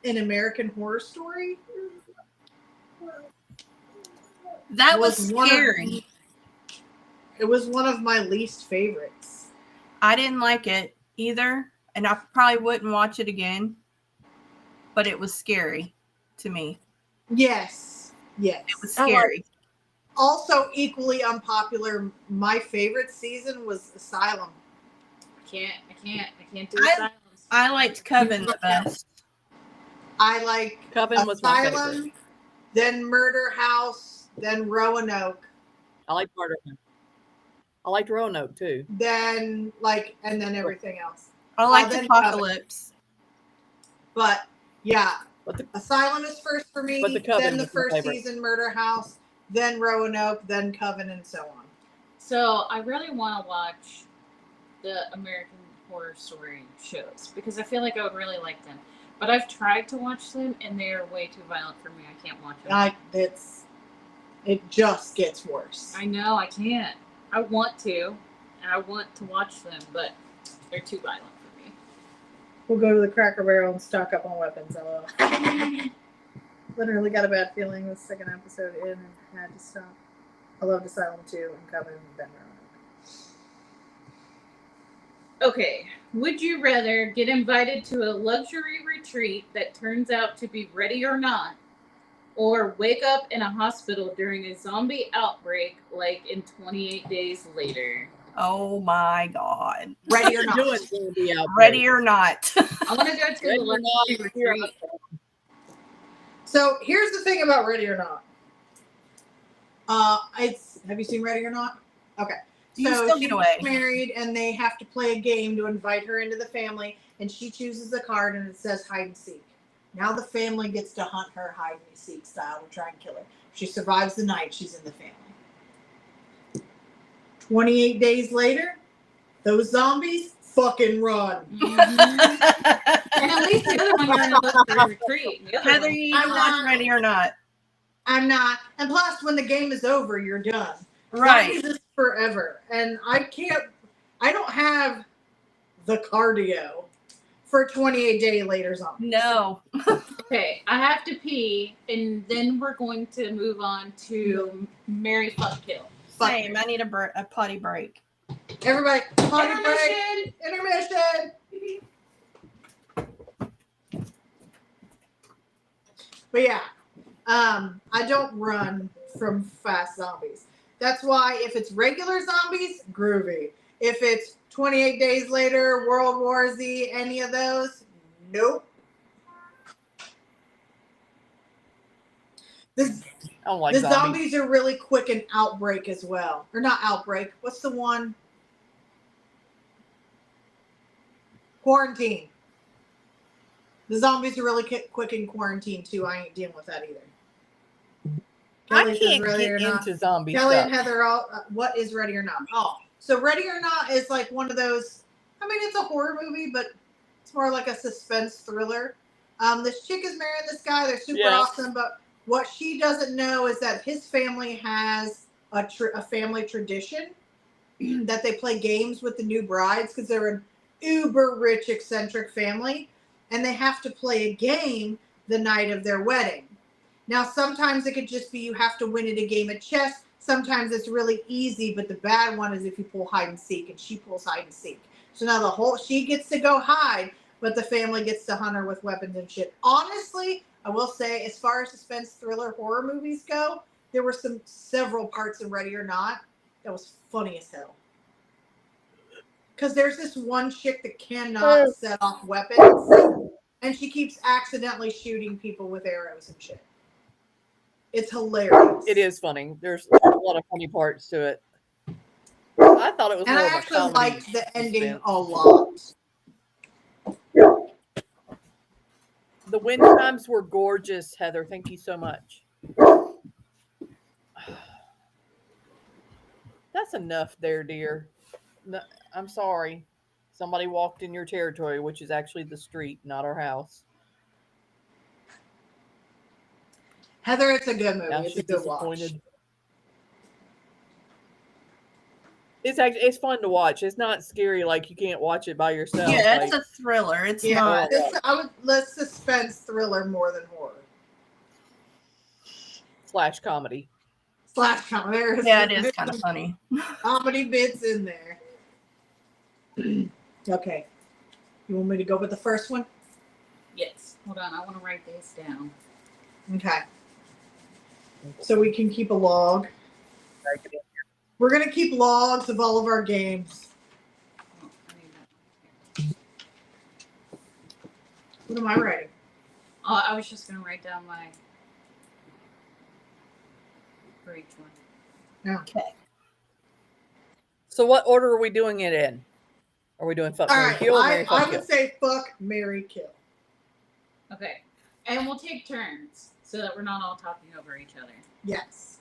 an American Horror Story. That was one of- scary. It was one of my least favorites. I didn't like it either, and I probably wouldn't watch it again. But it was scary to me. Yes. It was I like- scary. Also equally unpopular, my favorite season was Asylum. I can't do I- silence. I liked Coven the best. I like Coven was my Asylum, favorite. then Murder House, then Roanoke, I like Murder. I liked Roanoke too. then and then everything else. I liked then Apocalypse. But yeah, But the, Asylum is first for me, But the Coven then the was my first favorite. season Murder House, then Roanoke, then Coven, and so on. So I really want to watch the American Horror Story shows because I feel like I would really like them. But I've tried to watch them and they are way too violent for me. I can't watch them. It just gets worse. I know I can't. I want to, and I want to watch them, but they're too violent for me. We'll go to the Cracker Barrel and stock up on weapons. LOL. Literally got a bad feeling the second episode in and had to stop. I loved Asylum 2 and Coven and then Roanoke. Okay, would you rather get invited to a luxury retreat that turns out to be ready or not, or wake up in a hospital during a zombie outbreak like in 28 Days Later? Oh my God. Ready or not? doing zombie outbreak. Ready or not. I want to go to Ready a or not, luxury here I retreat. So here's the thing about Ready or Not. Have you seen Ready or Not? Okay. You So still she get away. gets married and they have to play a game to invite her into the family, and she chooses the card and it says hide and seek. Now the family gets to hunt her hide and seek style to try and kill her. If she survives the night, she's in the family. 28 days later, those zombies fucking run. And at least the other one you're in a luxury retreat. The other Heather, one- you need to I'm watch not- Ready or Not. I'm not. And plus, when the game is over, you're done. Right. Zombies is forever. And I don't have the cardio for 28-day later zombies. No. Okay, I have to pee, and then we're going to move on to Mary Fuck Kill. Same. I need a potty break. Everybody, potty break. Intermission! Intermission. But yeah, I don't run from fast zombies. That's why if it's regular zombies, groovy. If it's 28 days later, World War Z, any of those, nope. I don't like The zombies. zombies are really quick in Outbreak as well. Or not Outbreak. What's the one? Quarantine. The zombies are really quick in Quarantine too. I ain't dealing with that either. I Kelly says can't Ready get or Not. into zombie Kelly stuff. and Heather, what is Ready or Not? Oh, so Ready or Not is like one of those. I mean, it's a horror movie, but it's more like a suspense thriller. This chick is marrying this guy. They're super awesome, but what she doesn't know is that his family has a family tradition that they play games with the new brides because they're an uber rich, eccentric family, and they have to play a game the night of their wedding. Now, sometimes it could just be you have to win at a game of chess. Sometimes it's really easy, but the bad one is if you pull hide and seek, and she pulls hide and seek. So now she gets to go hide, but the family gets to hunt her with weapons and shit. Honestly, I will say, as far as suspense thriller horror movies go, there were several parts in Ready or Not that was funny as hell. Because there's this one chick that cannot set off weapons, and she keeps accidentally shooting people with arrows and shit. It's hilarious. It is funny. There's a lot of funny parts to it. I thought it was And more I of a actually comedy liked the ending suspense. a lot. The wind chimes were gorgeous, Heather. Thank you so much. That's enough there, dear. No, I'm sorry. Somebody walked in your territory, which is actually the street, not our house. Heather, it's a good movie. Now It's a she's good watch. disappointed. It's fun to watch. It's not scary like you can't watch it by yourself. Yeah, like, it's a thriller. It's Yeah, not. I would let's suspense thriller more than horror. / comedy. / comedy. Yeah, it is kind of funny. Comedy bits in there. Okay. You want me to go with the first one? Yes. Hold on. I want to write this down. Okay. So we can keep a log. We're going to keep logs of all of our games. Oh, I need that. What am I writing? Oh, I was just going to write down my for each one. Okay. So what order are we doing it in? Are we doing fuck, All marry, right. kill, or marry, fuck, I kill? would say fuck, marry, kill. Okay. And we'll take turns so that we're not all talking over each other. Yes.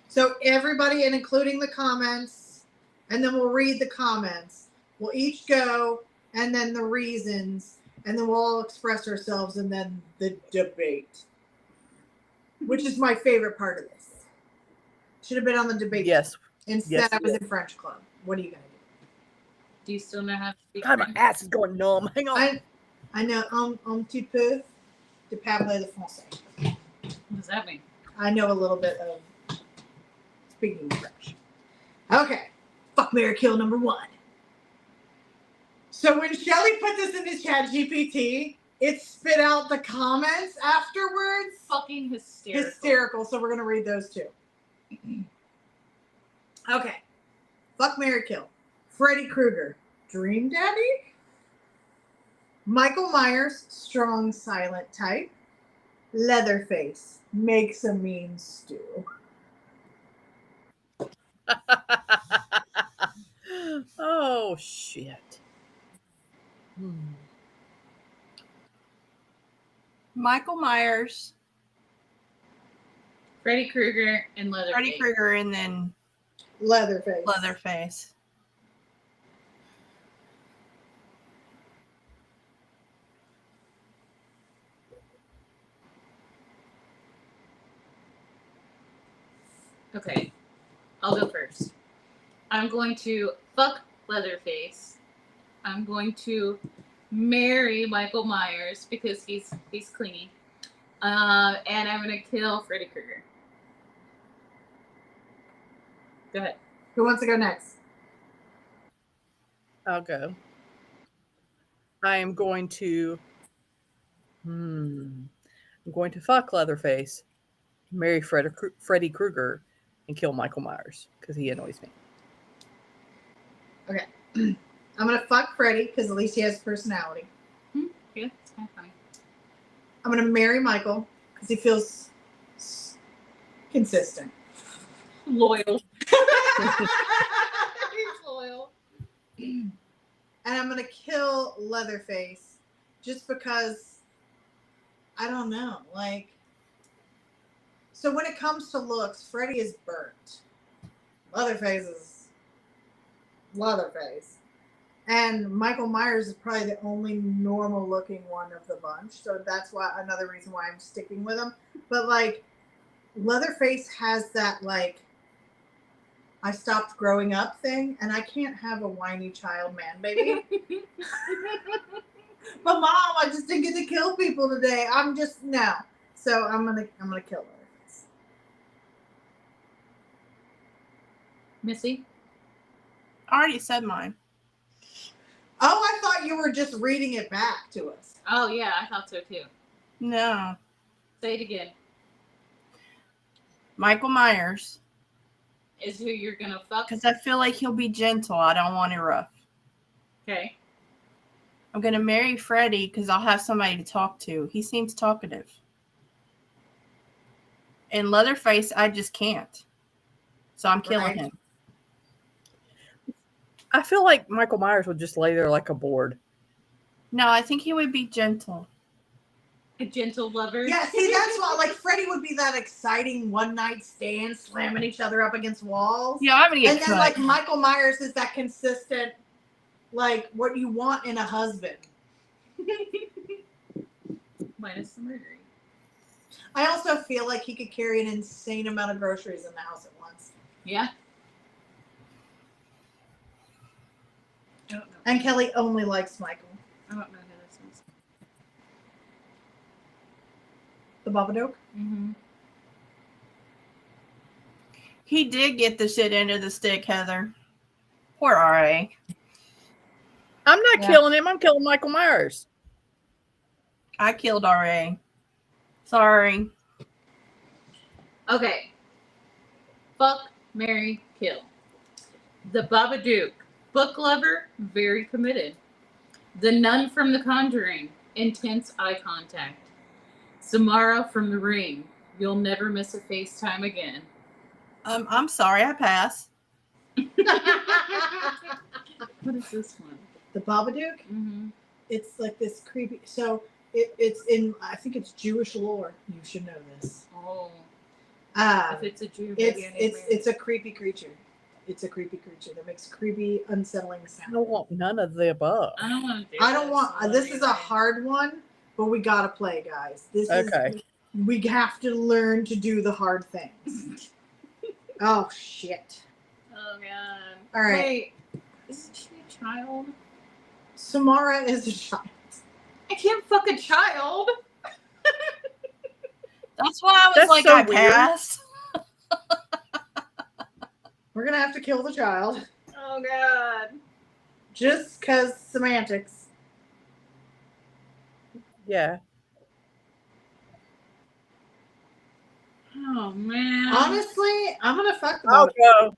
So everybody, and including the comments, and then we'll read the comments. We'll each go, and then the reasons, and then we'll all express ourselves, and then the debate, which is my favorite part of this. Should have been on the debate. Yes. Instead, Yes, I was in French club. What are you gonna do? Do you still know how to speak God, my French? ass is going numb. Hang on. I know un petit peu de parler le français. What does that mean? I know a little bit of speaking French. Okay. Fuck, marry, kill number 1. So when Shelly put this in the chat GPT, it spit out the comments afterwards. Fucking hysterical. Hysterical. So we're going to read those too. Okay. Fuck, marry, kill. Freddy Krueger, Dream Daddy. Michael Myers, strong, silent type. Leatherface, makes a mean stew. Oh shit. Michael Myers, Freddy Krueger and Leatherface. Freddy Krueger, and then Leatherface. Leatherface. Okay. I'll go first. I'm going to fuck Leatherface. I'm going to marry Michael Myers because he's clingy. And I'm gonna kill Freddy Krueger. Go ahead. Who wants to go next? I'll go. I am going to. I'm going to fuck Leatherface, marry Freddy Krueger, and kill Michael Myers because he annoys me. Okay. I'm going to fuck Freddy because at least he has personality. Yeah, it's kind of funny. I'm going to marry Michael because he feels consistent. Loyal. He's loyal. And I'm gonna kill Leatherface just because I don't know. Like, so when it comes to looks, Freddy is burnt. Leatherface is Leatherface. And Michael Myers is probably the only normal looking one of the bunch. So that's why another reason why I'm sticking with him. But like Leatherface has that like I stopped growing up thing, and I can't have a whiny child man baby. But mom, I just didn't get to kill people today. I'm just no. So I'm gonna kill Leatherface. Missy? I already said mine. Oh, I thought you were just reading it back to us. Oh, yeah, I thought so too. No. Say it again. Michael Myers. Is who you're going to fuck? Because I feel like he'll be gentle. I don't want it rough. Okay. I'm going to marry Freddy because I'll have somebody to talk to. He seems talkative. And Leatherface, I just can't. So I'm killing Right. him. I feel like Michael Myers would just lay there like a board. No, I think he would be gentle. A gentle lover? Yeah, see, that's why, like, Freddy would be that exciting one-night stand, slamming each other up against walls. Yeah, I'm going to And get then, cut. like, Michael Myers is that consistent, like, what you want in a husband. Minus the murdering. I also feel like he could carry an insane amount of groceries in the house at once. Yeah. I don't know. And Kelly only likes Michael. I don't know who this is. The Babadook? Mm-hmm. He did get the shit end of the stick, Heather. Poor R.A. I'm not Yeah. killing him. I'm killing Michael Myers. I killed R.A. Sorry. Okay. Fuck, marry, kill. The Babadook. Book lover, very committed. The nun from The Conjuring. Intense eye contact. Samara from The Ring. You'll never miss a FaceTime again. I'm sorry, I pass. What is this one? The Babadook? Mm-hmm. It's like this creepy. So it's in, I think it's Jewish lore. You should know this. Oh. Uh, If it's a Jew, it's a creepy creature. It's a creepy creature that makes creepy, unsettling I sounds. don't want none of the above. I don't want to do I don't want. this This is a hard one, but we gotta play, guys. This Okay. is. We have to learn to do the hard things. Oh shit! Oh, God. All right. Wait. Isn't she a child? Samara is a child. I can't fuck a child. That's why I was That's like, so I weird. passed. We're gonna have to kill the child Oh, God. just cause semantics. Yeah. Oh, man. Honestly, I'm gonna fuck the I'll Babadook. go.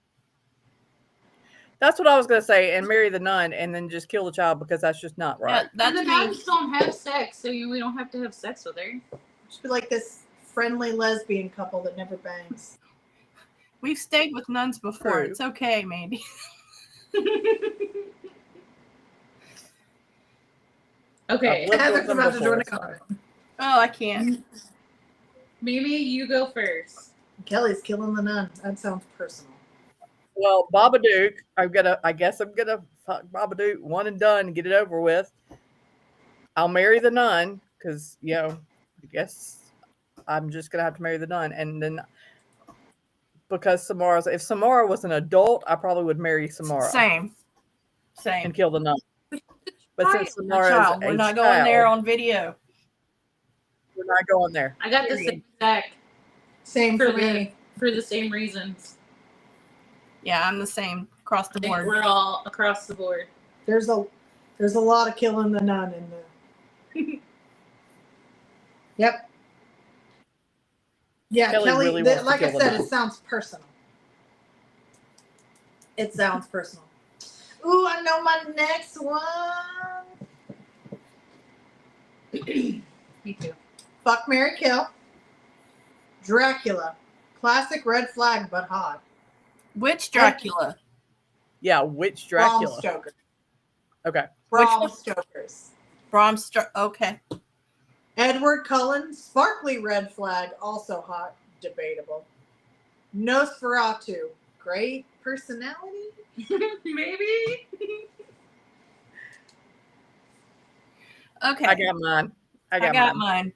That's what I was going to say. And marry the nun and then just kill the child because that's just not right. Yeah, that's the me. nuns don't have sex, so we don't have to have sex with her. Just be like this friendly lesbian couple that never bangs. We've stayed with nuns before. True. It's okay, maybe. Okay. I've lived Heather's with them about to join before, a so- comment. Oh, I can't. Mimi, you go first. Kelly's killing the nuns. That sounds personal. Well, Babadook, I guess I'm gonna fuck Babadook one and done and get it over with. I'll marry the nun because I guess I'm just gonna have to marry the nun, and then because if Samara was an adult, I probably would marry Samara Same. and kill the nun. But since A Samara is child. a We're not going there child, on video. we're not going there. I got the Period. same exact Same for for me. the same reasons. Yeah, I'm the same across the I think board. we're all across the board. There's a lot of killing the nun in there. Yep. Yeah, Kelly Kelly, really wants to like I kill the said, nun. it sounds personal. It sounds personal. Ooh, I know my next one. Me too. Fuck, marry, kill. Dracula, Classic red flag, but hot. Which Dracula? Yeah, which Bram Dracula? Stoker. Okay. Bram one? Stoker's. Okay. Edward Cullen, sparkly red flag, also hot, debatable. Nosferatu, great personality. Maybe. Okay. I got mine. I got mine.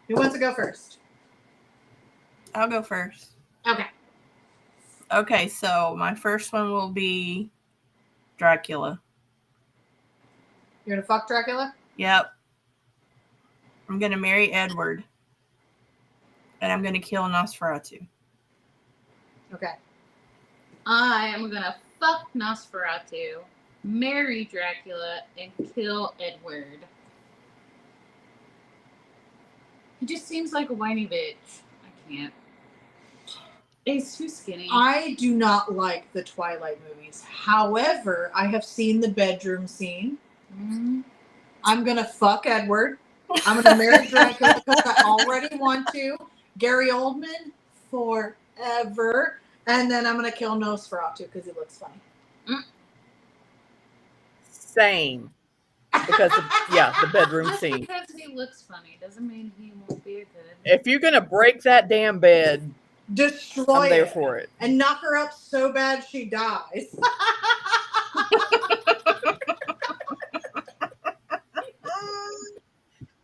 Who wants to go first? I'll go first. Okay. Okay, so my first one will be Dracula. You're gonna fuck Dracula? Yep. I'm gonna marry Edward. And I'm gonna kill Nosferatu. Okay. I am gonna fuck Nosferatu, marry Dracula, and kill Edward. He just seems like a whiny bitch. I can't. He's too skinny. I do not like the Twilight movies. However, I have seen the bedroom scene. Mm. I'm gonna fuck Edward. I'm gonna marry Dracula because I already want to. Gary Oldman forever. And then I'm gonna kill Nosferatu because he looks funny. Same. Because the bedroom Just scene. because he looks funny doesn't mean he won't be a good. If you're gonna break that damn bed, Destroy I'm there it. for it. And knock her up so bad she dies.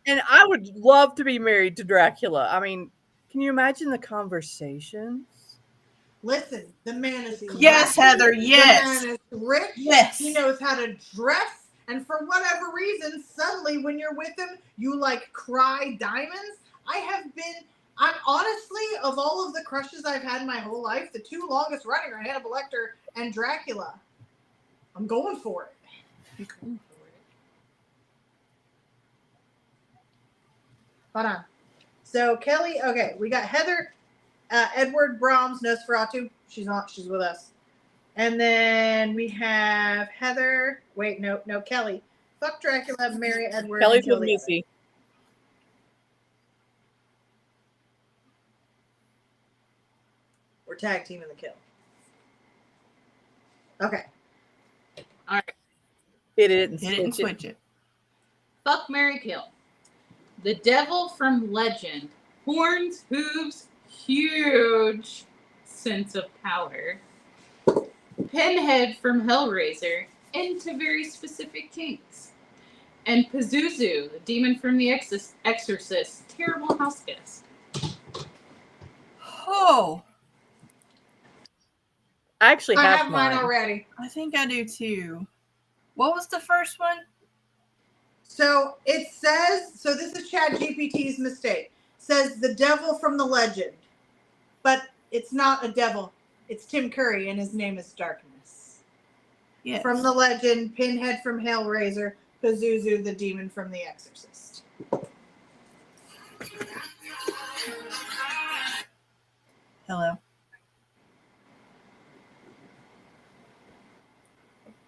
And I would love to be married to Dracula. I mean, can you imagine the conversations? Listen, the man is Yes, classy. Heather, yes. The man is rich. Yes. He knows how to dress. And for whatever reason, suddenly when you're with him, you like cry diamonds. I'm honestly, of all of the crushes I've had in my whole life, the two longest running are Hannibal Lecter and Dracula. I'm going for it. I'm going for it. Hold on. So Kelly, okay, we got Heather, Edward, Brahms, Nosferatu. She's with us. And then we have Heather. Wait, no, Kelly. Fuck Dracula, marry Edward. Kelly's and kill with the Missy. We're tag teaming the kill. Okay. All right. Hit it and Hit it and switch it. switch it. Fuck, marry, kill. The devil from Legend. Horns, hooves, huge sense of power. Pinhead from Hellraiser. Into very specific kinks. And Pazuzu, the demon from The Exorcist. Terrible house guest. Oh, I actually I have have mine already. I think I do too. What was the first one? So it says, so this is Chad GPT's mistake. Says the devil from the Legend. But it's not a devil. It's Tim Curry and his name is Darkness. Yes. From the Legend, Pinhead from Hellraiser, Pazuzu, the demon from The Exorcist. Hello.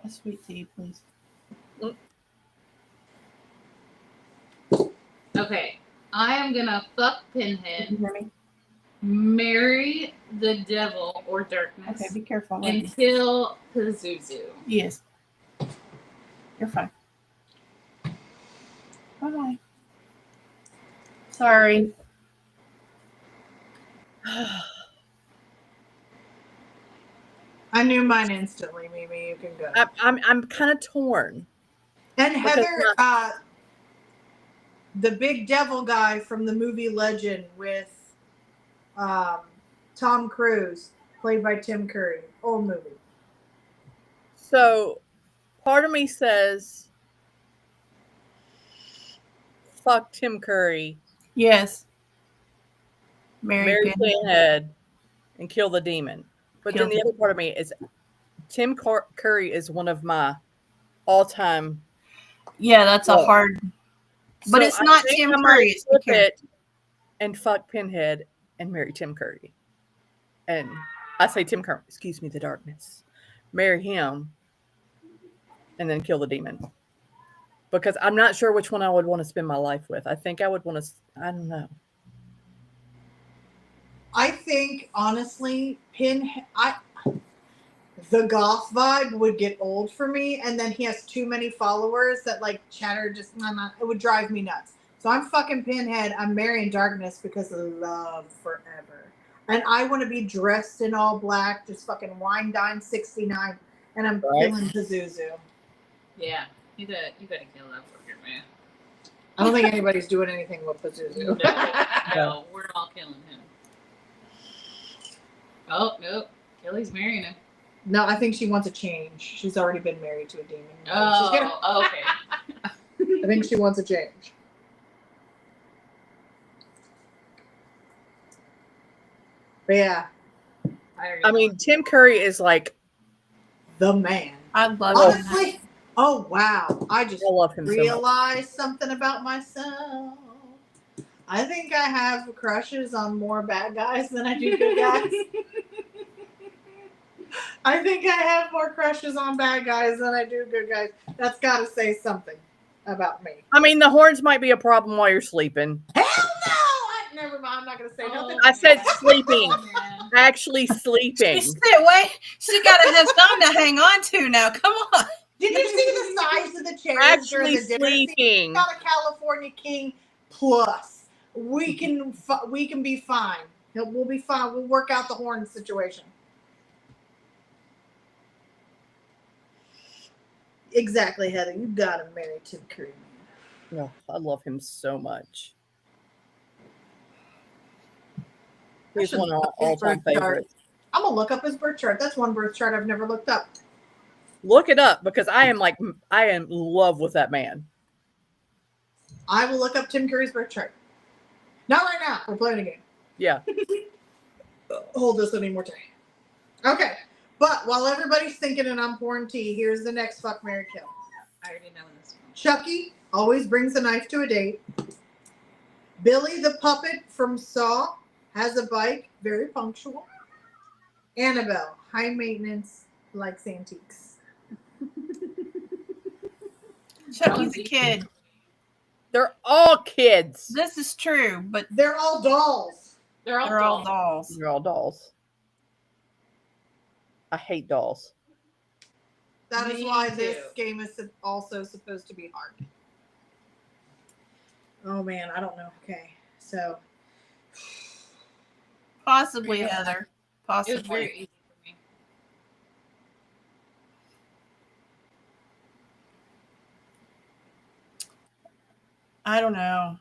A sweet tea, please. Okay. I am gonna fuck Can Pinhead. you hear me? Marry the devil or darkness. Okay, be careful. And kill Pazuzu. Yes. You're fine. Bye. Sorry. I knew mine instantly, Mimi. You can go. I'm kind of torn. And Because Heather, the big devil guy from the movie Legend with Tom Cruise, played by Tim Curry. Old movie. So, part of me says, fuck Tim Curry, Yes. marry Pinhead, and kill the demon. But Kill then the other part of me is Tim Curry is one of my all-time. Yeah, that's a hard. But So it's I not think Tim I might Curry. It's the flip character. it and fuck Pinhead and marry Tim Curry. And I say Tim Curry, excuse me, the darkness. Marry him and then kill the demon. Because I'm not sure which one I would want to spend my life with. I think I would want to. I don't know. I think honestly, the goth vibe would get old for me, and then he has too many followers that like chatter just it would drive me nuts. So I'm fucking Pinhead. I'm marrying Darkness because of love forever. And I want to be dressed in all black, just fucking wine dine 69, and I'm killing Pazuzu. Yeah, you gotta kill that fucker, man. I don't think anybody's doing anything with Pazuzu. No, we're all killing him. Oh, nope. Kelly's marrying him. No, I think she wants a change. She's already been married to a demon. Oh, okay. I think she wants a change. But yeah. I mean, Tim Curry is like the man. I love Honestly, him. oh wow. I just love him realized something about myself. I think I have crushes on more bad guys than I do good guys. I think I have more crushes on bad guys than I do good guys. That's got to say something about me. I mean, the horns might be a problem while you're sleeping. Hell no! Never mind. I'm not going to say nothing. I said sleeping. Actually sleeping. She got to have something to hang on to now. Come on. Did you see the size of the chairs Actually during the dinner scene? sleeping. Got a California King plus. We can be fine. We'll be fine. We'll work out the horn situation. Exactly, Heather. You gotta marry Tim Curry. No, I love him so much. He's one of our all-time favorites. I'm gonna look up his birth chart. That's one birth chart I've never looked up. Look it up because I am in love with that man. I will look up Tim Curry's birth chart. Not right now. We're playing a game. Yeah. Hold this any more time. Okay. But while everybody's thinking and I'm pouring tea, here's the next fuck, marry, kill. I already know this one. Chucky always brings a knife to a date. Billy the puppet from Saw has a bike, very punctual. Annabelle, high maintenance, likes antiques. Chucky's a kid. They're all kids. This is true, but They're all dolls. They're all dolls. They're all dolls. I hate dolls. That is Me why too. this game is also supposed to be hard. Oh man, I don't know. Okay, so Possibly, Heather. It was very Possibly. easy for me. I don't know.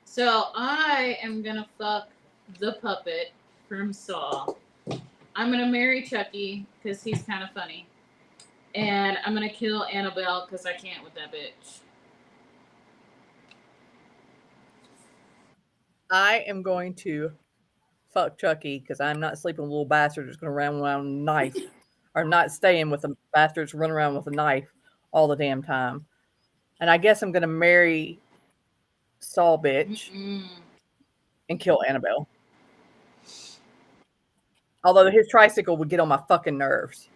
So I am gonna fuck the puppet from Saw. I'm gonna marry Chucky because he's kind of funny, and I'm gonna kill Annabelle because I can't with that bitch. I am going to fuck Chucky because I'm not sleeping with a little bastard that's going to run around with a knife. Or not staying with a bastard that's running around with a knife all the damn time. And I guess I'm going to marry Saul bitch and kill Annabelle. Although his tricycle would get on my fucking nerves.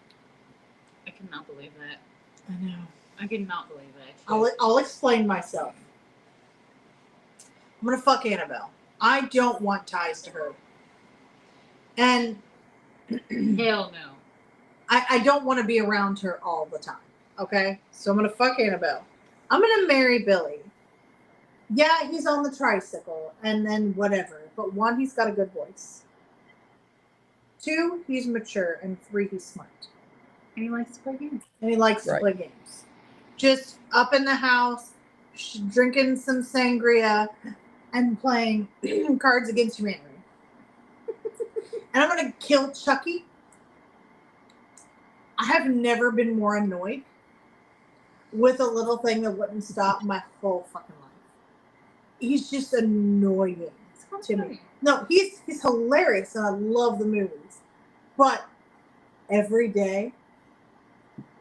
I cannot believe that. I know. I cannot believe that. I'll explain myself. I'm gonna fuck Annabelle. I don't want ties to her, and Hell no. I don't want to be around her all the time. Okay, so I'm gonna fuck Annabelle. I'm gonna marry Billy. Yeah, he's on the tricycle, and then whatever. But one, he's got a good voice. Two, he's mature, and three, he's smart. And he likes to play games. And he likes to play games. Just up in the house, drinking some sangria, and playing Cards Against Humanity. And I'm going to kill Chucky. I have never been more annoyed with a little thing that wouldn't stop my whole fucking life. He's just annoying to me. No, he's hilarious, and I love the movies. But every day,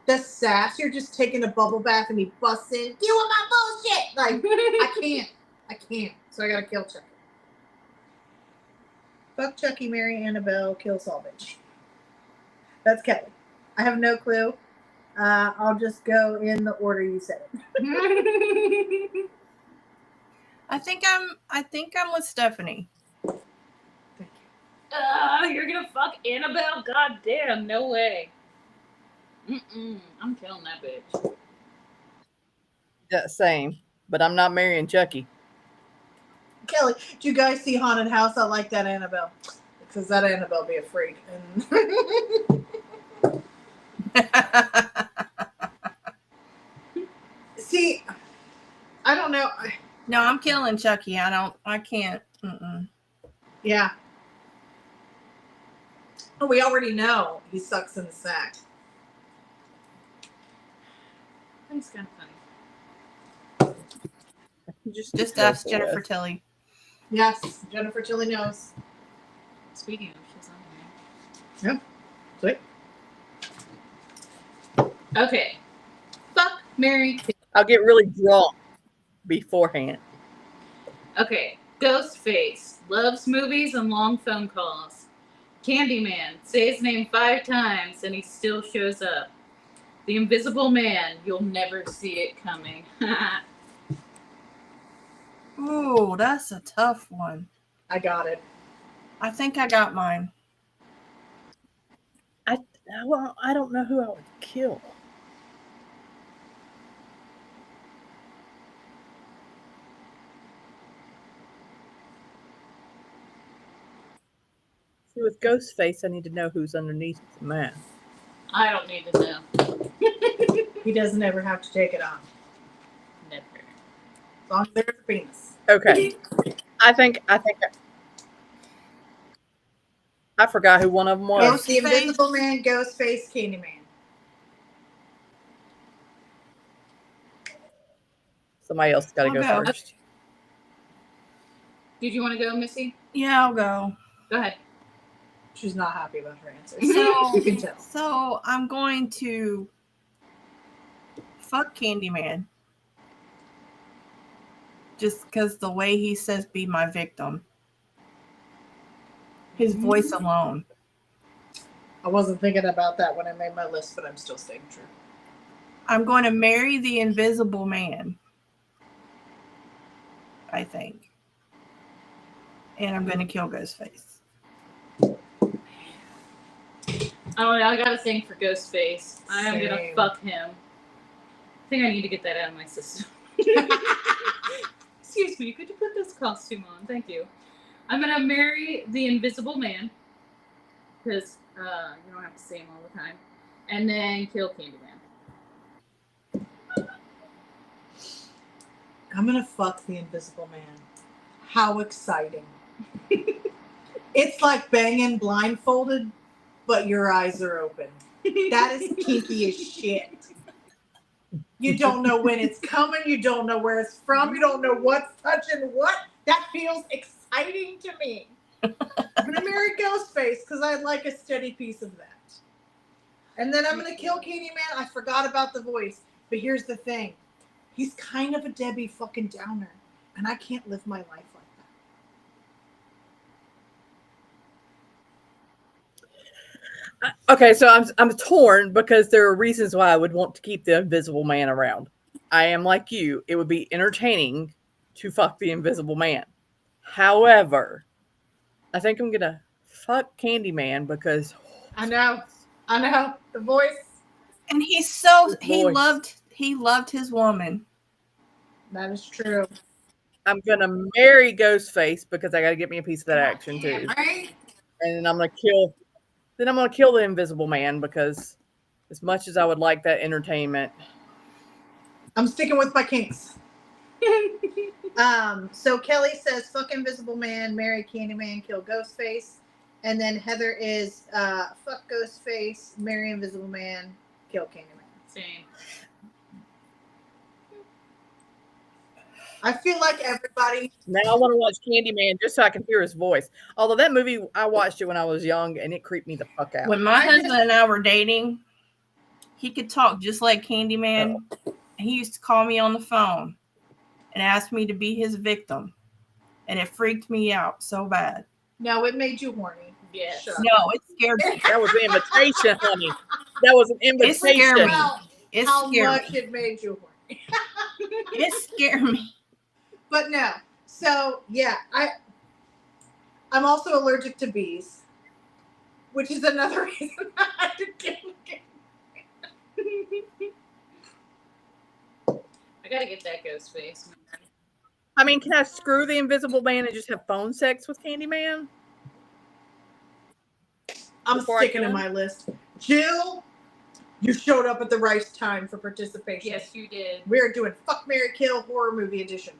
the sass, you're just taking a bubble bath and he busts in, you want my bullshit? Like, I can't. So I gotta kill Chucky. Fuck Chucky, marry Annabelle, kill Saul bitch. That's Kelly. I have no clue. I'll just go in the order you said it. I think I'm with Stephanie. You're gonna fuck Annabelle? God damn, no way. I'm killing that bitch. Yeah, same. But I'm not marrying Chucky. Kelly, do you guys see Haunted House? I like that Annabelle. Because that Annabelle be a freak. And see, I don't know. No, I'm killing Chucky. I can't. Yeah. Oh, we already know he sucks in the sack. That's kind of funny. Just ask Jennifer Tilly. Yes, Jennifer Tilly knows. Speaking of, she's on Yeah. Sweet. Okay. Fuck, marry, kill. I'll get really drunk beforehand. Okay. Ghostface loves movies and long phone calls. Candyman, say his name 5 times and he still shows up. The Invisible Man, you'll never see it coming. Ooh, that's a tough one. I got it. I think I got mine. Well, I don't know who I would kill. See, with Ghostface, I need to know who's underneath the mask. I don't need to know. He doesn't ever have to take it off. Never. As long as there's a penis. Okay. I think I forgot who one of them was. It's the Invisible Man, Ghostface, Candyman. Somebody else got to go I'll go. first. Did you want to go, Missy? Yeah, I'll go. Go ahead. She's not happy about her answers. So, You can tell. So I'm going to fuck Candyman. Just because the way he says be my victim. His voice alone. I wasn't thinking about that when I made my list, but I'm still staying true. I'm going to marry the Invisible Man. I think. And I'm going to kill Ghostface. I don't know. I gotta sing for Ghostface. I am gonna Same. fuck him. I think I need to get that out of my system. Excuse me, could you put this costume on? Thank you. I'm gonna marry the Invisible Man because you don't have to see him all the time, and then kill Candyman. I'm gonna fuck the Invisible Man. How exciting. It's like banging blindfolded, but your eyes are open. That is kinky as shit. You don't know when it's coming. You don't know where it's from. You don't know what's touching what. That feels exciting to me. I'm going to marry Ghostface because I'd like a steady piece of that. And then I'm going to kill Candyman. I forgot about the voice. But here's the thing. He's kind of a Debbie fucking Downer. And I can't live my life like that. Okay, so I'm torn because there are reasons why I would want to keep the Invisible Man around. I am like you; it would be entertaining to fuck the Invisible Man. However, I think I'm gonna fuck Candyman because I know the voice. And he's so Voice. he loved his woman. That is true. I'm gonna marry Ghostface because I gotta get me a piece of that action too, Right? and then I'm gonna kill. Then I'm gonna kill the Invisible Man because, as much as I would like that entertainment, I'm sticking with my kinks. So Kelly says, fuck Invisible Man, marry Candyman, kill Ghostface. And then Heather is, fuck Ghostface, marry Invisible Man, kill Candyman. Same. I feel like everybody... now I want to watch Candyman just so I can hear his voice. Although that movie, I watched it when I was young and it creeped me the fuck out. When my husband and I were dating, he could talk just like Candyman. Oh. He used to call me on the phone and ask me to be his victim. And it freaked me out so bad. No, it made you horny. Yes. Shut No, it scared me. That was an invitation, honey. That was an It scared invitation. me. How, It how scared much me. it made you horny. It scared me. But no. So yeah, I'm also allergic to bees, which is another reason I had to kill I gotta get that ghost face. I mean, can I screw the Invisible Man and just have phone sex with Candyman? I'm Before I sticking kill in him? my list. Jill, you showed up at the right time for participation. Yes, you did. We're doing Fuck, Marry, Kill horror movie edition.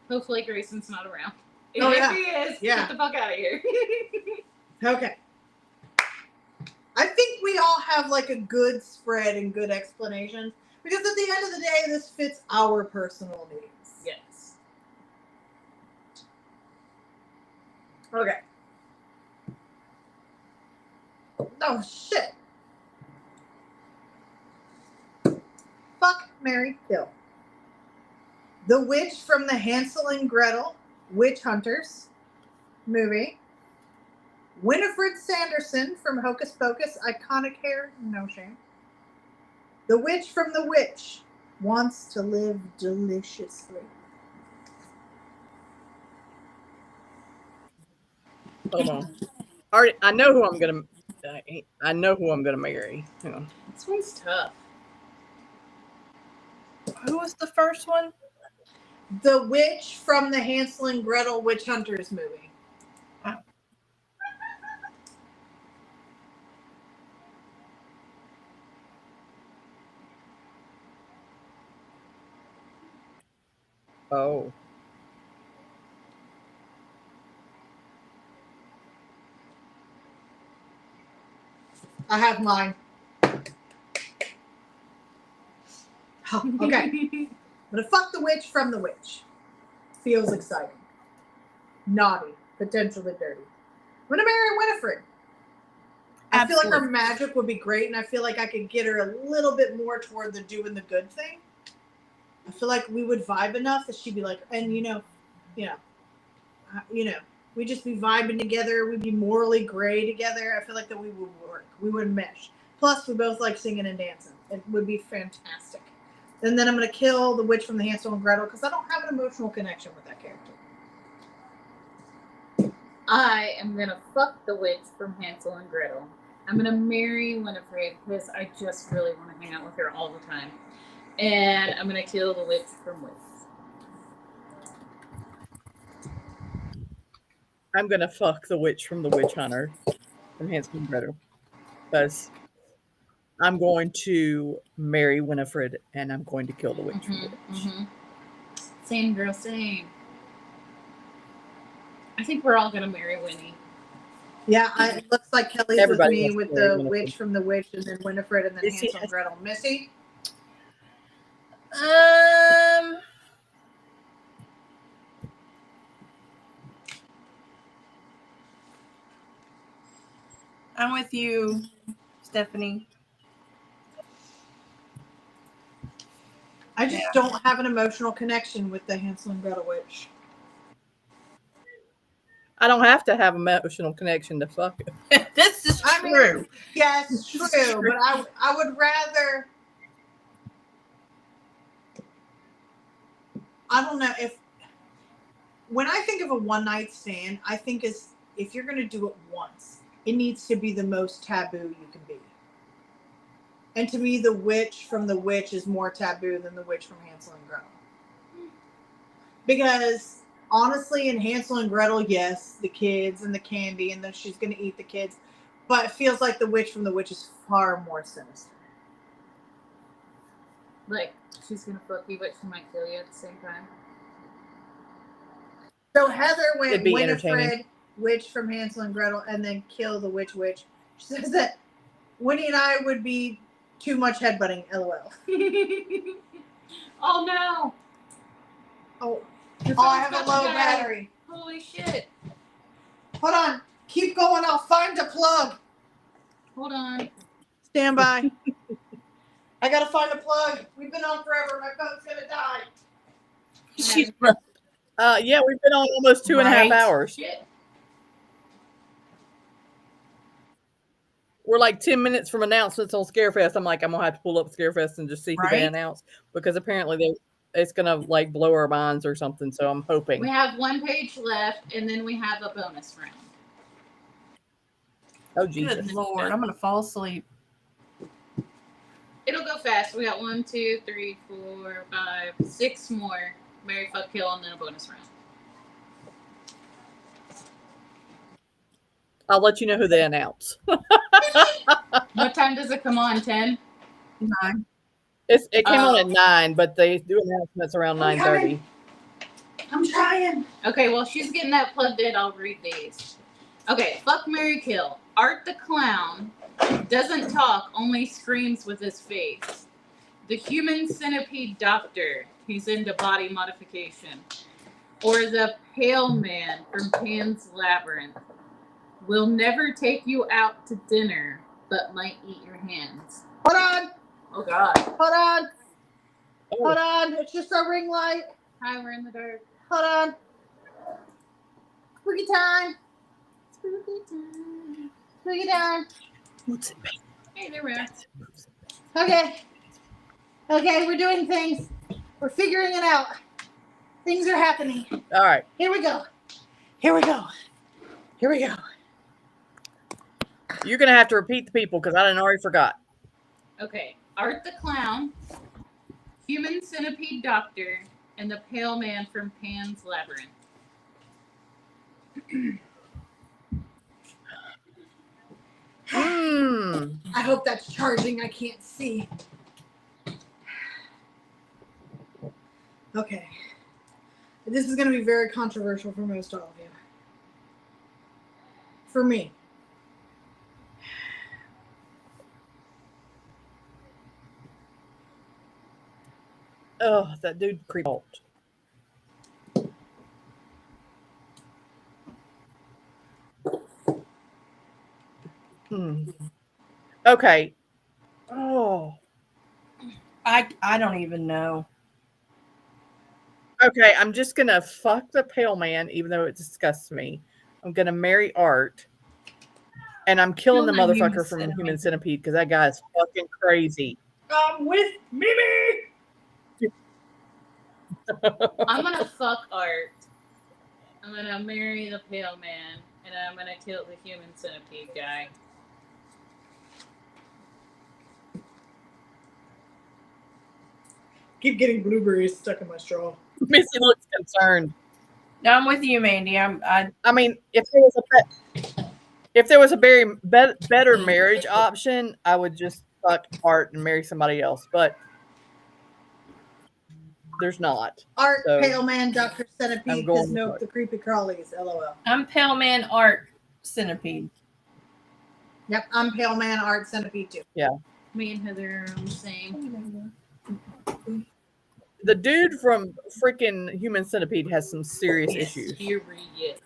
Hopefully Grayson's not around. Oh, And yeah. if he is, Yeah. get the fuck out of here. Okay. I think we all have like a good spread and good explanations because at the end of the day, this fits our personal needs. Yes. Okay. Oh, shit. Fuck, Mary, Kill. The Witch from the Hansel and Gretel Witch Hunters movie. Winifred Sanderson from Hocus Pocus, iconic hair, no shame. The Witch from The Witch wants to live deliciously. Hold on. Already, I know who I'm gonna. I know who I'm gonna marry. Hang on. This one's tough. Who was the first one? The Witch from the Hansel and Gretel Witch Hunters movie. Oh. I have mine. Oh, okay. I'm gonna fuck the witch from The Witch. Feels exciting. Naughty. Potentially dirty. I'm gonna marry Winifred. I feel like her Absolutely. magic would be great, and I feel like I could get her a little bit more toward the doing the good thing. I feel like we would vibe enough that she'd be like, and we'd just be vibing together. We'd be morally gray together. I feel like that we would work. We would mesh. Plus, we both like singing and dancing. It would be fantastic. And then I'm going to kill the witch from the Hansel and Gretel because I don't have an emotional connection with that character. I am gonna fuck the witch from Hansel and Gretel. I'm gonna marry Winifred because I just really want to hang out with her all the time. And I'm gonna kill the witch from Witch. I'm gonna fuck the witch from the Witch Hunter from Hansel and Gretel because I'm going to marry Winifred and I'm going to kill the witch from the witch. Same girl, same. I think we're all gonna marry Winnie. Yeah, it looks like Kelly's Everybody with me wants with to marry the Winifred. witch from the witch and then Winifred and then Missy Hansel and has- Gretel. Missy? I'm with you, Stephanie. I just don't have an emotional connection with the Hansel and Gretel witch. I don't have to have emotional connection to fuck it. This is I mean, true. Yes, it's true, but I would rather. I don't know if when I think of a one night stand, I think if you're gonna do it once, it needs to be the most taboo you can be. And to me, the witch from the witch is more taboo than the witch from Hansel and Gretel. Because honestly, in Hansel and Gretel, yes, the kids and the candy, and then she's gonna eat the kids, but it feels like the witch from the witch is far more sinister. Like, she's gonna fuck you, but she might kill you at the same time. So Heather went It'd be Winifred, entertaining. witch from Hansel and Gretel, and then kill the witch. She says that Winnie and I would be too much headbutting. LOL. Oh no! Oh, Your I phone's have a about low to die. battery. Holy shit! Hold on. Keep going. I'll find a plug. Hold on. Stand by. I gotta find a plug. We've been on forever. My phone's gonna die. She's Yeah, we've been on almost 2.5 Right. hours. Shit. we're like 10 minutes from announcements on Scarefest. I'm like, I'm gonna have to pull up Scarefest and just see who they Right? announce because apparently it's gonna like blow our minds or something. So I'm hoping. We have one page left, and then we have a bonus round. Oh Jesus! Good Lord, I'm gonna fall asleep. It'll go fast. We got 1, 2, 3, 4, 5, 6 more. Marry, fuck, kill, and then a bonus round. I'll let you know who they announce. What time does it come on? 10? 9. It came on at 9, but they do announcements around 9:30. I'm trying. Okay, well, she's getting that plugged in. I'll read these. Okay, fuck, marry, kill. Art the clown doesn't talk, only screams with his face. The human centipede doctor, he's into body modification. Or the pale man from Pan's Labyrinth. Will never take you out to dinner, but might eat your hands. Hold on. Oh, God. Hold on. Oh, Hold on. It's just a ring light. Hi, we're in the dark. Hold on. Spooky time. Spooky time. Spooky time. what's it? Hey, there we are. Okay. Okay, we're doing things. We're figuring it out. Things are happening. All right. Here we go. Here we go. Here we go. You're gonna have to repeat the people because I didn't already forgot. Okay, Art the Clown, Human Centipede Doctor, and the Pale Man from Pan's Labyrinth. I hope that's charging. I can't see. Okay. This is going to be very controversial for most all of you. For me. Oh, that dude creeped out. Okay. Oh. I don't even know. Okay, I'm just gonna fuck the pale man, even though it disgusts me. I'm gonna marry Art, and I'm killing the Kill the motherfucker from Human Centipede because that guy is fucking crazy. I'm with Mimi. I'm gonna fuck Art. I'm gonna marry the Pale Man, and I'm gonna kill the Human Centipede guy. Keep getting blueberries stuck in my straw. Missy looks concerned. No, I'm with you, Mandy. I mean, if there was a better marriage option, I would just fuck Art and marry somebody else. But there's not. Art, So, Pale Man, Dr. Centipede, I'm going Nope, with the creepy crawlies, LOL. I'm Pale Man Art Centipede. Yep, I'm Pale Man, Art, Centipede too. Yeah. Me and Heather are on the same. The dude from freaking Human Centipede has some serious issues. Serious.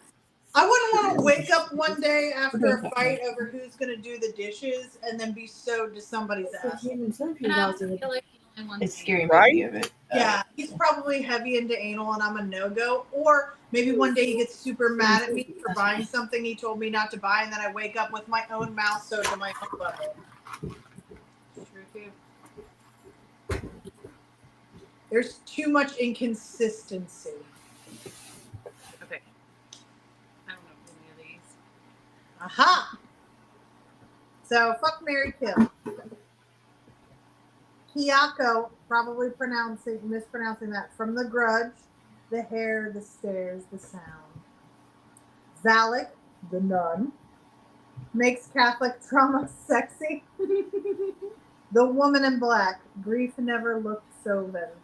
I wouldn't want to wake up one day after a fight over who's going to do the dishes and then be sewed to somebody's ass. Human Centipede And I feel like the only one It's scary, Right? movie of it. Yeah, he's probably heavy into anal and I'm a no-go. Or maybe one day he gets super mad at me for buying something he told me not to buy and then I wake up with my own mouth sewed to my own butthole. There's too much inconsistency. Okay. I don't know any of these. Aha! So, fuck, marry, kill. Kiyako, probably mispronouncing that, from The Grudge, the hair, the stairs, the sound. Valak, the nun, makes Catholic trauma sexy. The Woman in Black, grief never looked so vengeful.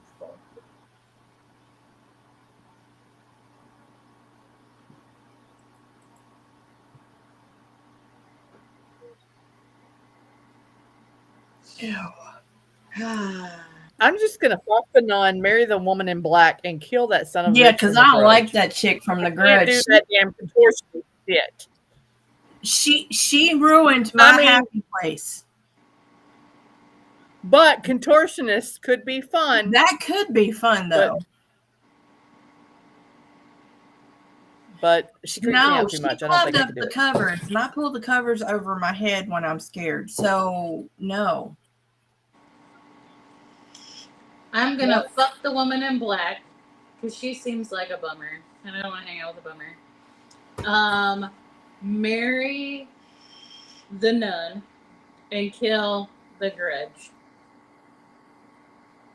Ew. I'm just gonna fuck the nun, marry the woman in black, and kill that son of a Yeah, bitch because from The I don't like Grudge. that chick from The I can't Grudge. do that damn contortion shit. She ruined my happy place. But contortionists could be fun. That could be fun though. but she creeps me No, out too she much. I don't climbed think I up could do the it. covers, and I pull the covers over my head when I'm scared. So no. I'm gonna fuck the woman in black because she seems like a bummer, and I don't want to hang out with a bummer. Marry the nun and kill the grudge.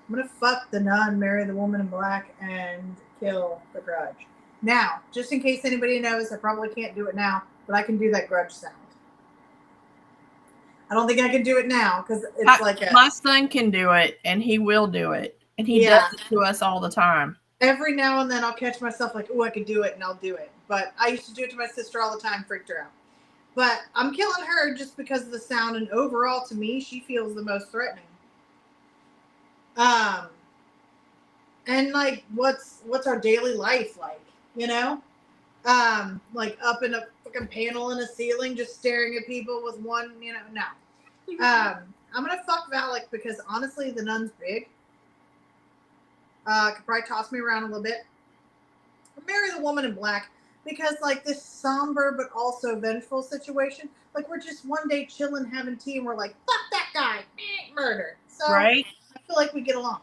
I'm gonna fuck the nun, marry the woman in black, and kill the grudge. Now, just in case anybody knows, I probably can't do it now, but I can do that grudge sound. I don't think I can do it now because it's like a. My son can do it, and he will do it, and he does it to us all the time. Every now and then I'll catch myself like, oh, I could do it, and I'll do it. But I used to do it to my sister all the time, freaked her out. But I'm killing her just because of the sound, and overall, to me, she feels the most threatening. And like, what's our daily life like? You know, like up in a fucking panel in a ceiling, just staring at people with one. You know, no. I'm gonna fuck Valak because honestly, the nun's big. Could probably toss me around a little bit. I'll marry the woman in black because like this somber but also vengeful situation. Like we're just one day chilling, having tea, and we're like, fuck that guy, murder. So Right? I feel like we get along.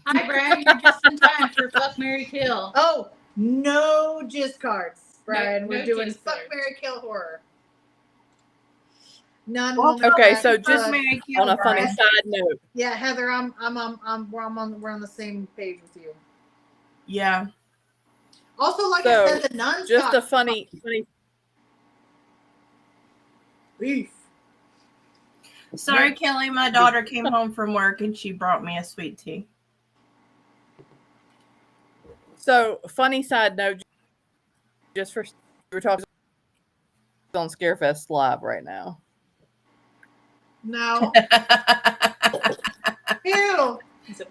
Hi, Brian. You're just in time for fuck, marry, kill. Oh, no jizz cards, Brian. No We're doing jizz fuck, cards. marry, kill horror. None. Well, woman, Okay, black, so blood. just Marry, kill, on a funny Brian. side note, Yeah, Heather, we're on the same page with you. Yeah. Also, like So, I said, the nuns just got a funny beef. Sorry, Kelly. My daughter came home from work, and she brought me a sweet tea. So, funny side note, just for we're talking on Scarefest Live right now. No. Ew.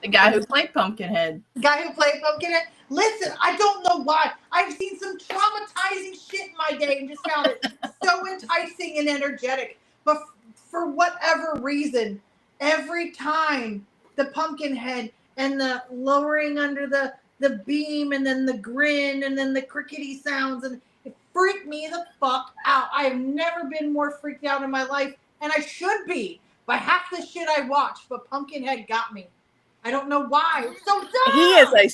The guy who played Pumpkinhead. The guy who played Pumpkinhead. Listen, I don't know why. I've seen some traumatizing shit in my day and just found it so enticing and energetic. But for whatever reason, every time the Pumpkinhead and the lowering under the beam and then the grin and then the crickety sounds, and it freaked me the fuck out. I have never been more freaked out in my life, and I should be by half the shit I watch, but Pumpkinhead got me. I don't know why. It's so dumb. He is a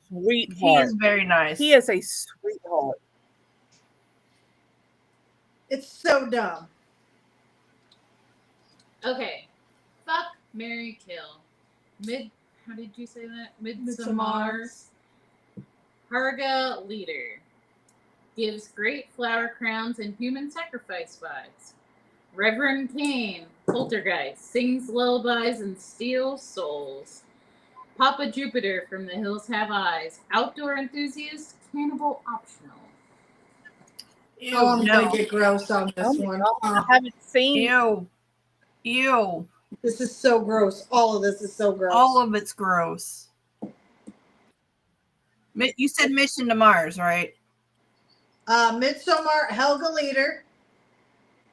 sweetheart. He is very nice. He is a sweetheart. It's so dumb. Okay. Fuck, marry, kill. How did you say that? Midsommars. Harga leader. Gives great flower crowns and human sacrifice vibes. Reverend Cain, poltergeist, sings lullabies and steals souls. Papa Jupiter from the Hills Have Eyes, outdoor enthusiast, cannibal optional. Ew, Oh, I'm no. gonna get gross on this Oh my one. God, I haven't seen. Ew. Ew. This is so gross. All of this is so gross. All of it's gross. You said Mission to Mars, right? Midsommar, Helga Leader,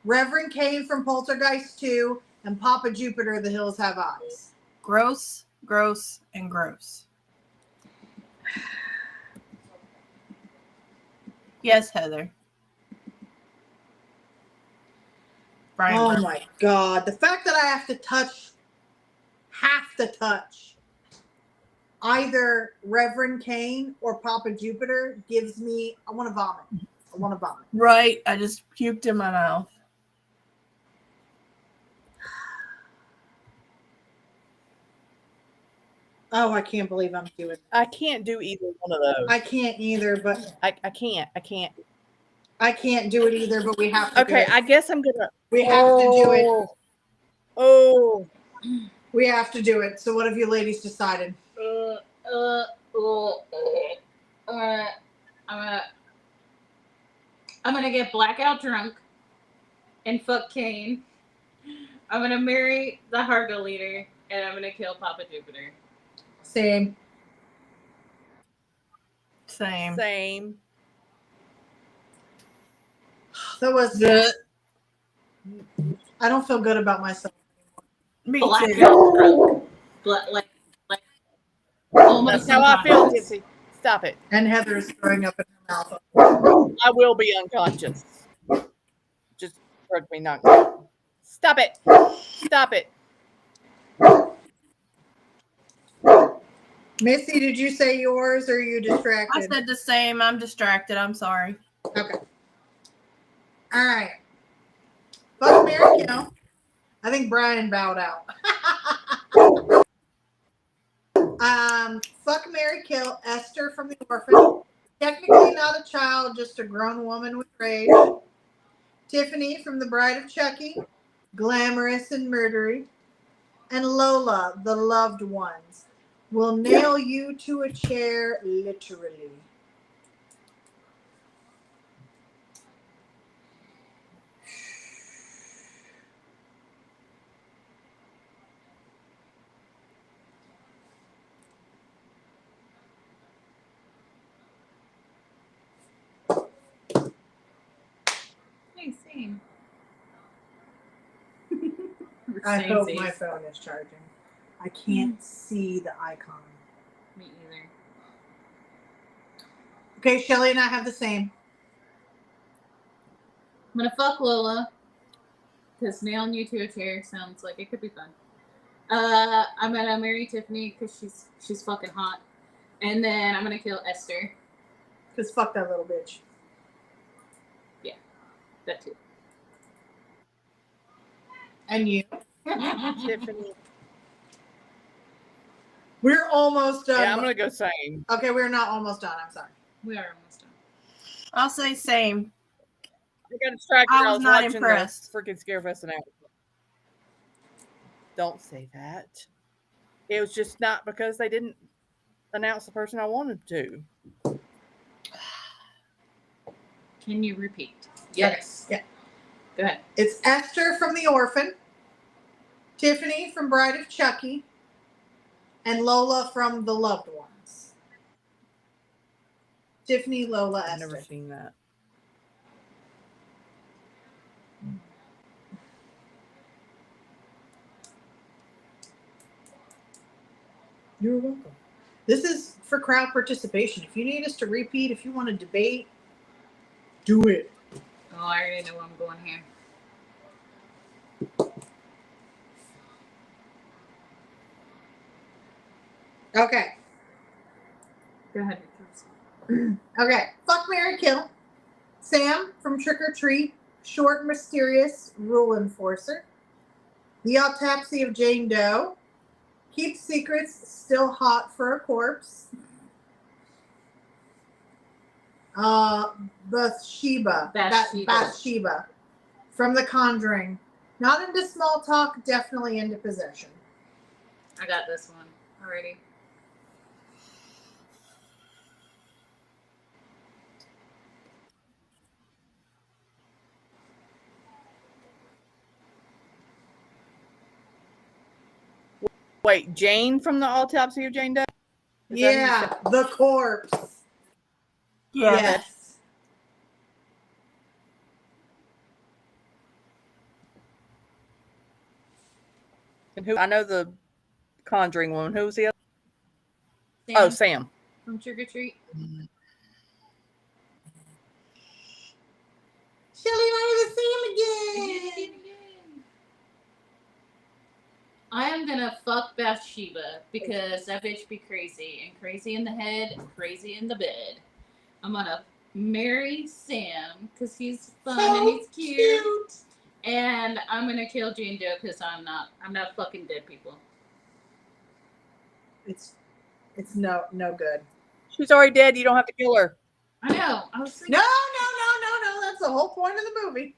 Reverend Cain from Poltergeist 2, and Papa Jupiter, The Hills Have Eyes. Gross, gross, and gross. Yes, Heather. Brian. Oh my God. The fact that I have to touch either Reverend Cain or Papa Jupiter gives me, I want to vomit. I want to vomit. Right. I just puked in my mouth. Oh, I can't believe I'm doing it. I can't do either one of those. I can't either, but I can't. I can't do it either, but we have to Okay, do it. I guess I'm gonna. We have to do it. Oh. We have to do it. So what have you ladies decided? I'm gonna get blackout drunk and fuck Cain. I'm gonna marry the Harga leader, and I'm gonna kill Papa Jupiter. Same. Same. That was The- I don't feel good about myself. Me Blackout too. drunk. Like almost That's how I feel, unconscious. Gypsy. Stop it. And Heather is throwing up in her mouth. I will be unconscious. Just hurt me not. Stop it. Stop it. Missy, did you say yours or are you I distracted? said the same. I'm distracted. I'm sorry. Okay. All right. Fuck, Mary, kill. I think Brian bowed out. Fuck, Mary, kill Esther from The Orphan. Technically not a child, just a grown woman with rage. Tiffany from The Bride of Chucky. Glamorous and murdery. And Lola, the loved ones, will nail you to a chair, literally. Hey, same. I Same, hope same. my phone is charging. I can't see the icon. Me either. Okay, Shelly and I have the same. I'm gonna fuck Lola because nailing you to a chair sounds like it could be fun. I'm gonna marry Tiffany because she's fucking hot, and then I'm gonna kill Esther. Because fuck that little bitch. That too. And you. Tiffany. We're almost done. Yeah, I'm gonna go same. Okay, we're not almost done. I'm sorry. We are almost done. I'll say same. I got distracted. I was not watching impressed. the freaking Scarefest announcement. Don't say that. It was just not because they didn't announce the person I wanted to. Can you repeat? Yes. Yeah. Go ahead. It's Esther from The Orphan, Tiffany from Bride of Chucky, and Lola from The Loved Ones. Tiffany, Lola, I've Esther. never seen that. You're welcome. This is for crowd participation. If you need us to repeat, if you want to debate, do it. Oh, I already know where I'm going here. Okay. Go ahead. Okay. Fuck, Mary, kill. Sam from Trick or Treat, short and mysterious rule enforcer. The Autopsy of Jane Doe. Keep secrets, still hot for a corpse. Bathsheba. Bathsheba. From The Conjuring. Not into small talk, definitely into possession. I got this one already. Wait, Jane from the Autopsy of Jane Doe? Is that who you Yeah, the corpse. Yeah. Yes. And who? I know the Conjuring one. Who was the other? Sam Oh, Sam. from Trick or Treat. Shelly and I are the same again. I am gonna fuck Bathsheba because that bitch be crazy and crazy in the head and crazy in the bed. I'm gonna marry Sam because he's fun and he's cute. And I'm gonna kill Jane Doe because I'm not fucking dead people. It's no good. She's already dead. You don't have to kill her. I know. I was thinking. No. That's the whole point of the movie.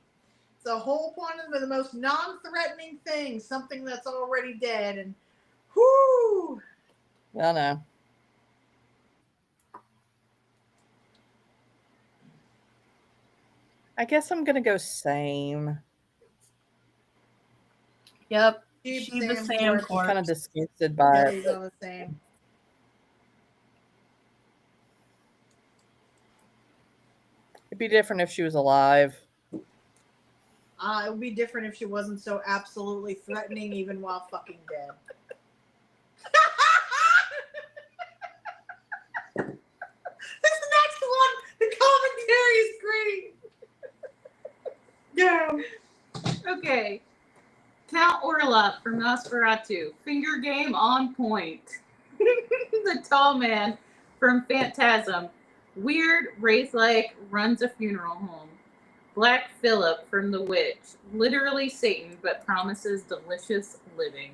It's the whole point of the most non-threatening thing. Something that's already dead. And whoo. I know. I guess I'm gonna go same. Yep. Keep Sheba Sam Sam corpse. corpse. Kind of disgusted by Yeah, it. he's on the same. It'd be different if she was alive. It would be different if she wasn't so absolutely threatening, even while fucking dead. Go. Okay. Count Orlok from Nosferatu. Finger game on point. The tall man from Phantasm. Weird, wraith-like, runs a funeral home. Black Phillip from The Witch. Literally Satan, but promises delicious living.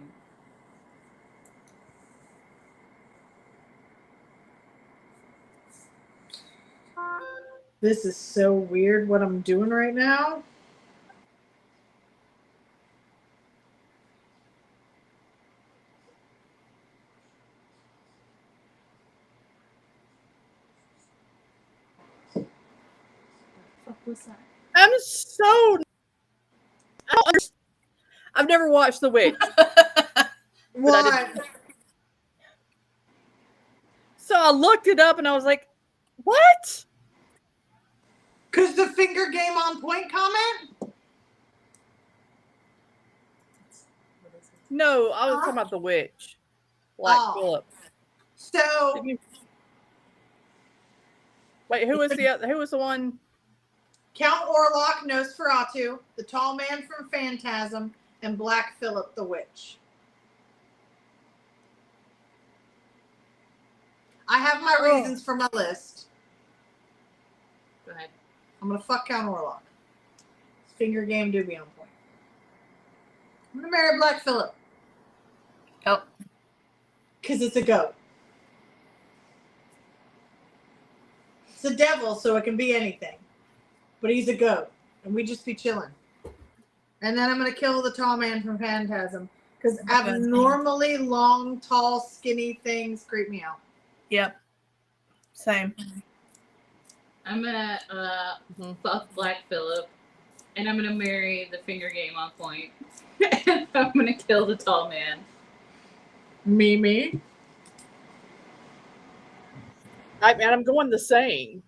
This is so weird what I'm doing right now. What was that? I'm so. I don't understand. I've never watched The Witch. What? So I looked it up and I was like, what? Because the finger game on point comment? No, I was talking about The Witch. Black Phillip. So Did you- Wait, who was the one? Count Orlok, Nosferatu, the tall man from Phantasm, and Black Phillip the Witch. I have my reasons for my list. Go ahead. I'm gonna fuck Count Orlok. His finger game do be on point. I'm gonna marry Black Phillip. Yep. Because it's a goat. It's the devil, so it can be anything. But he's a goat. And we just be chilling. And then I'm going to kill the tall man from Phantasm. Because abnormally long, tall, skinny things creep me out. Yep. Same. I'm gonna fuck Black Phillip, and I'm gonna marry the finger game on point, and I'm gonna kill the tall man. Me. I'm going the same.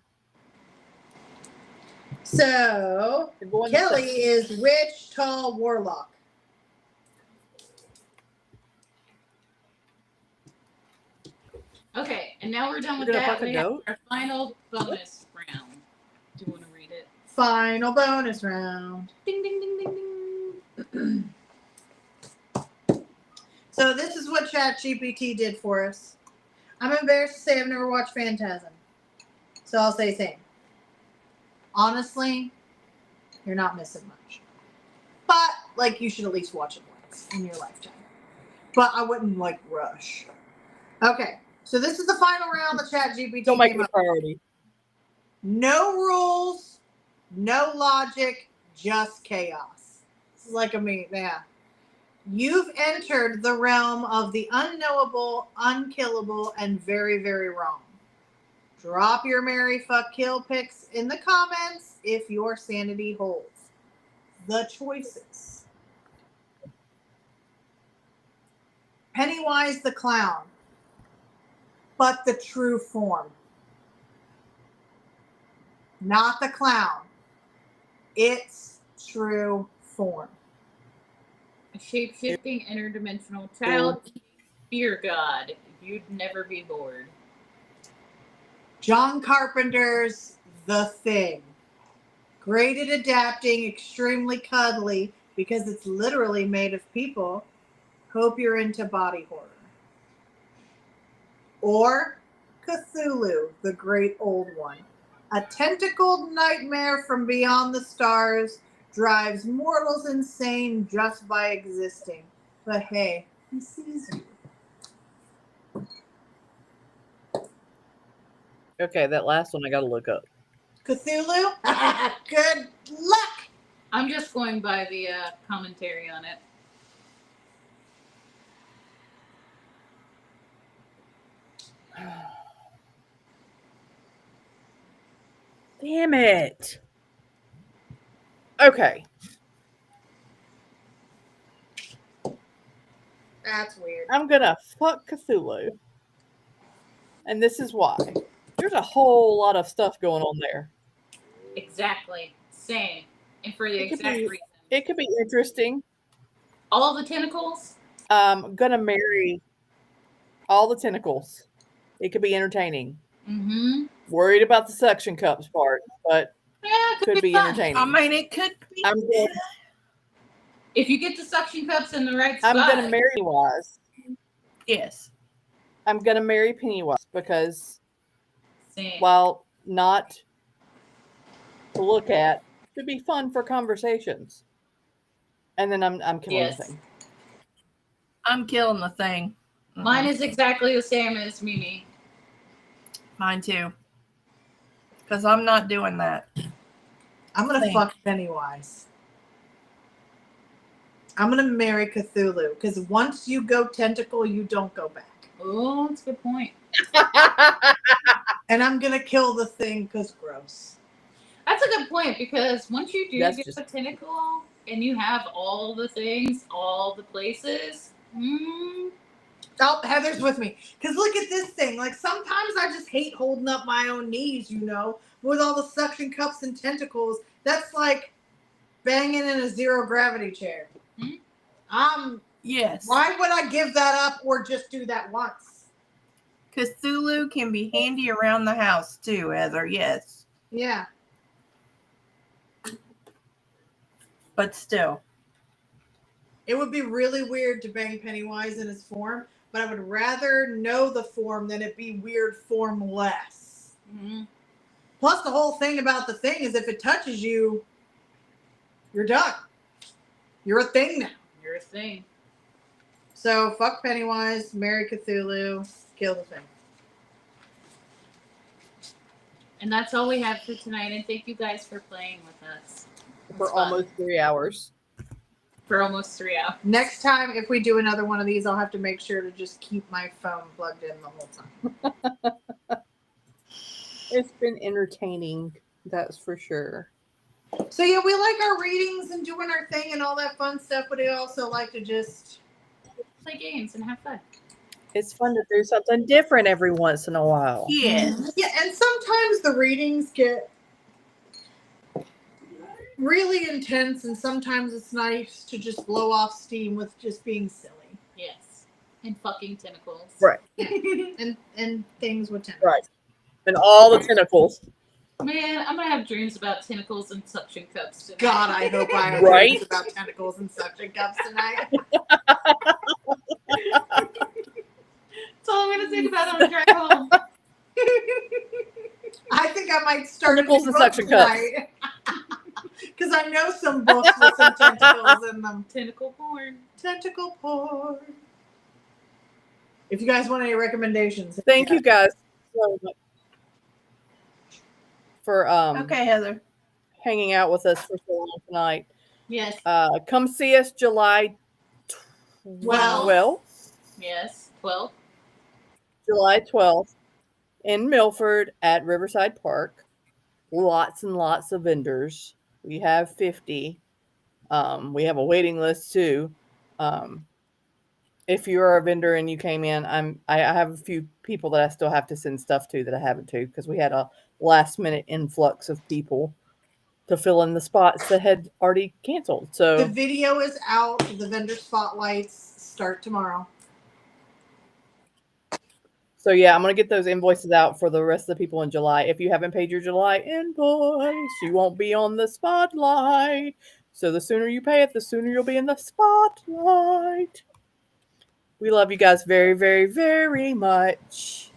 So, I'm going the Kelly same. is witch, tall, warlock. Okay, and now we're done with You're gonna that. fuck a We have goat? our final bonus round. Do you want to read it? Final bonus round. Ding ding ding ding ding. So this is what ChatGPT did for us. I'm embarrassed to say I've never watched Phantasm. So I'll say same. Honestly, you're not missing much. But, like, you should at least watch it once in your lifetime. But I wouldn't, like, rush. Okay, so this is the final round that ChatGPT Don't make came it a up. priority. No rules, no logic, just chaos. This is like a meme, yeah. You've entered the realm of the unknowable, unkillable, and very, very wrong. Drop your marry, fuck, kill pics in the comments if your sanity holds. The choices. Pennywise the clown, but the true form. Not the clown. Its true form. A shape-shifting interdimensional child fear god. You'd never be bored. John Carpenter's The Thing. Great at adapting, extremely cuddly, because it's literally made of people. Hope you're into body horror. Or Cthulhu, the great old one. A tentacled nightmare from beyond the stars drives mortals insane just by existing. But hey, he sees you. Okay, that last one I gotta look up. Cthulhu? Good luck! I'm just going by the commentary on it. Damn it. Okay. That's weird. I'm gonna fuck Cthulhu. And this is why. There's a whole lot of stuff going on there. Exactly. Same. And for the It could exact be- reason. It could be interesting. All the tentacles? Gonna marry all the tentacles. It could be entertaining. Mm-hmm. Worried about the suction cups part, but Yeah, it could be fun. entertaining. I mean, it could be. I'm gonna, If you get the suction cups in the right I'm spot. gonna marry Pennywise. Yes. I'm gonna marry Pennywise because Same. while not to look at, could be fun for conversations. And then I'm killing Yes. the thing. I'm killing the thing. Mine is exactly the same as Mimi. Mine too. Because I'm not doing that. I'm gonna Same. fuck Pennywise. I'm gonna marry Cthulhu because once you go tentacle, you don't go back. Oh, that's a good point. And I'm gonna kill the thing because gross. That's a good point because once you do That's get just- a tentacle and you have all the things, all the places, Oh, Heather's with me. Because look at this thing. Like, sometimes I just hate holding up my own knees, you know, with all the suction cups and tentacles. That's like banging in a zero gravity chair. Yes. Why would I give that up or just do that once? Cthulhu can be handy around the house too, Heather. Yes. Yeah. But still. It would be really weird to bang Pennywise in his form, but I would rather know the form than it be weird formless. Plus, the whole thing about the thing is if it touches you, you're done. You're a thing now. you're a thing. So, fuck Pennywise, marry Cthulhu, kill the thing. And that's all we have for tonight. And thank you guys for playing with us. For It's fun. almost 3 hours. For almost 3 hours. Next time, if we do another one of these, I'll have to make sure to just keep my phone plugged in the whole time. It's been entertaining, that's for sure. So, yeah, we like our readings and doing our thing and all that fun stuff, but we also like to just... Play games and have fun. It's fun to do something different every once in a while. Yes. Yeah, and sometimes the readings get really intense, and sometimes it's nice to just blow off steam with just being silly. Yes. And fucking tentacles. Right. and things with tentacles. Right. And all the tentacles. Man, I'm going to have dreams about tentacles and suction cups tonight. God, I hope I have Right? dreams about tentacles and suction cups tonight. That's all I'm going to think about on the drive home. I think I might start Tentacles a new and book suction cups. tonight. Because I know some books with some tentacles in them. Tentacle porn. Tentacle porn. If you guys want any recommendations. Thank you guys so much for Okay, Heather. hanging out with us for so long tonight. Yes. Come see us July 12th. Yes. 12. July 12th in Milford at Riverside Park. Lots and lots of vendors. We have 50. We have a waiting list too. If you're a vendor and you came in, I have a few people that I still have to send stuff to that I haven't to because we had a last minute influx of people to fill in the spots that had already canceled. The So video is out. The vendor spotlights start tomorrow. yeah, I'm gonna get those invoices out for the rest of the people in July. If you haven't paid your July invoice, you won't be on the spotlight. So the sooner you pay it, the sooner you'll be in the spotlight. We love you guys very, very, very much.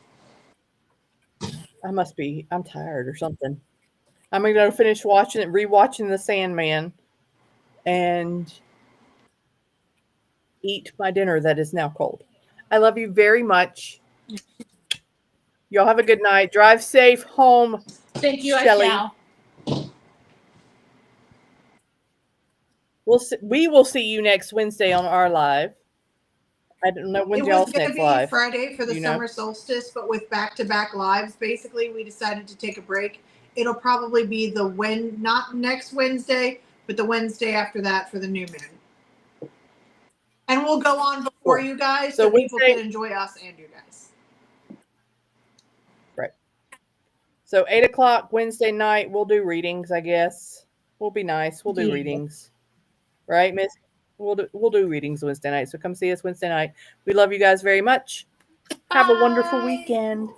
I'm tired or something. I'm going to finish rewatching The Sandman and eat my dinner that is now cold. I love you very much. Y'all have a good night. Drive safe home. Thank you, Shelley. I shall. We will see you next Wednesday on our live. I don't know when It y'all's was going to next be live. Friday for the You know? summer solstice, but with back-to-back lives, basically, we decided to take a break. It'll probably be not next Wednesday, but the Wednesday after that for the new moon. And we'll go on before you guys so people Wednesday- can enjoy us and you guys. Right. So 8 o'clock Wednesday night, we'll do readings, I guess. We'll be nice. We'll do Yeah. readings. Right, Miss? We'll do readings Wednesday night. So come see us Wednesday night. We love you guys very much. Have a wonderful Bye. weekend.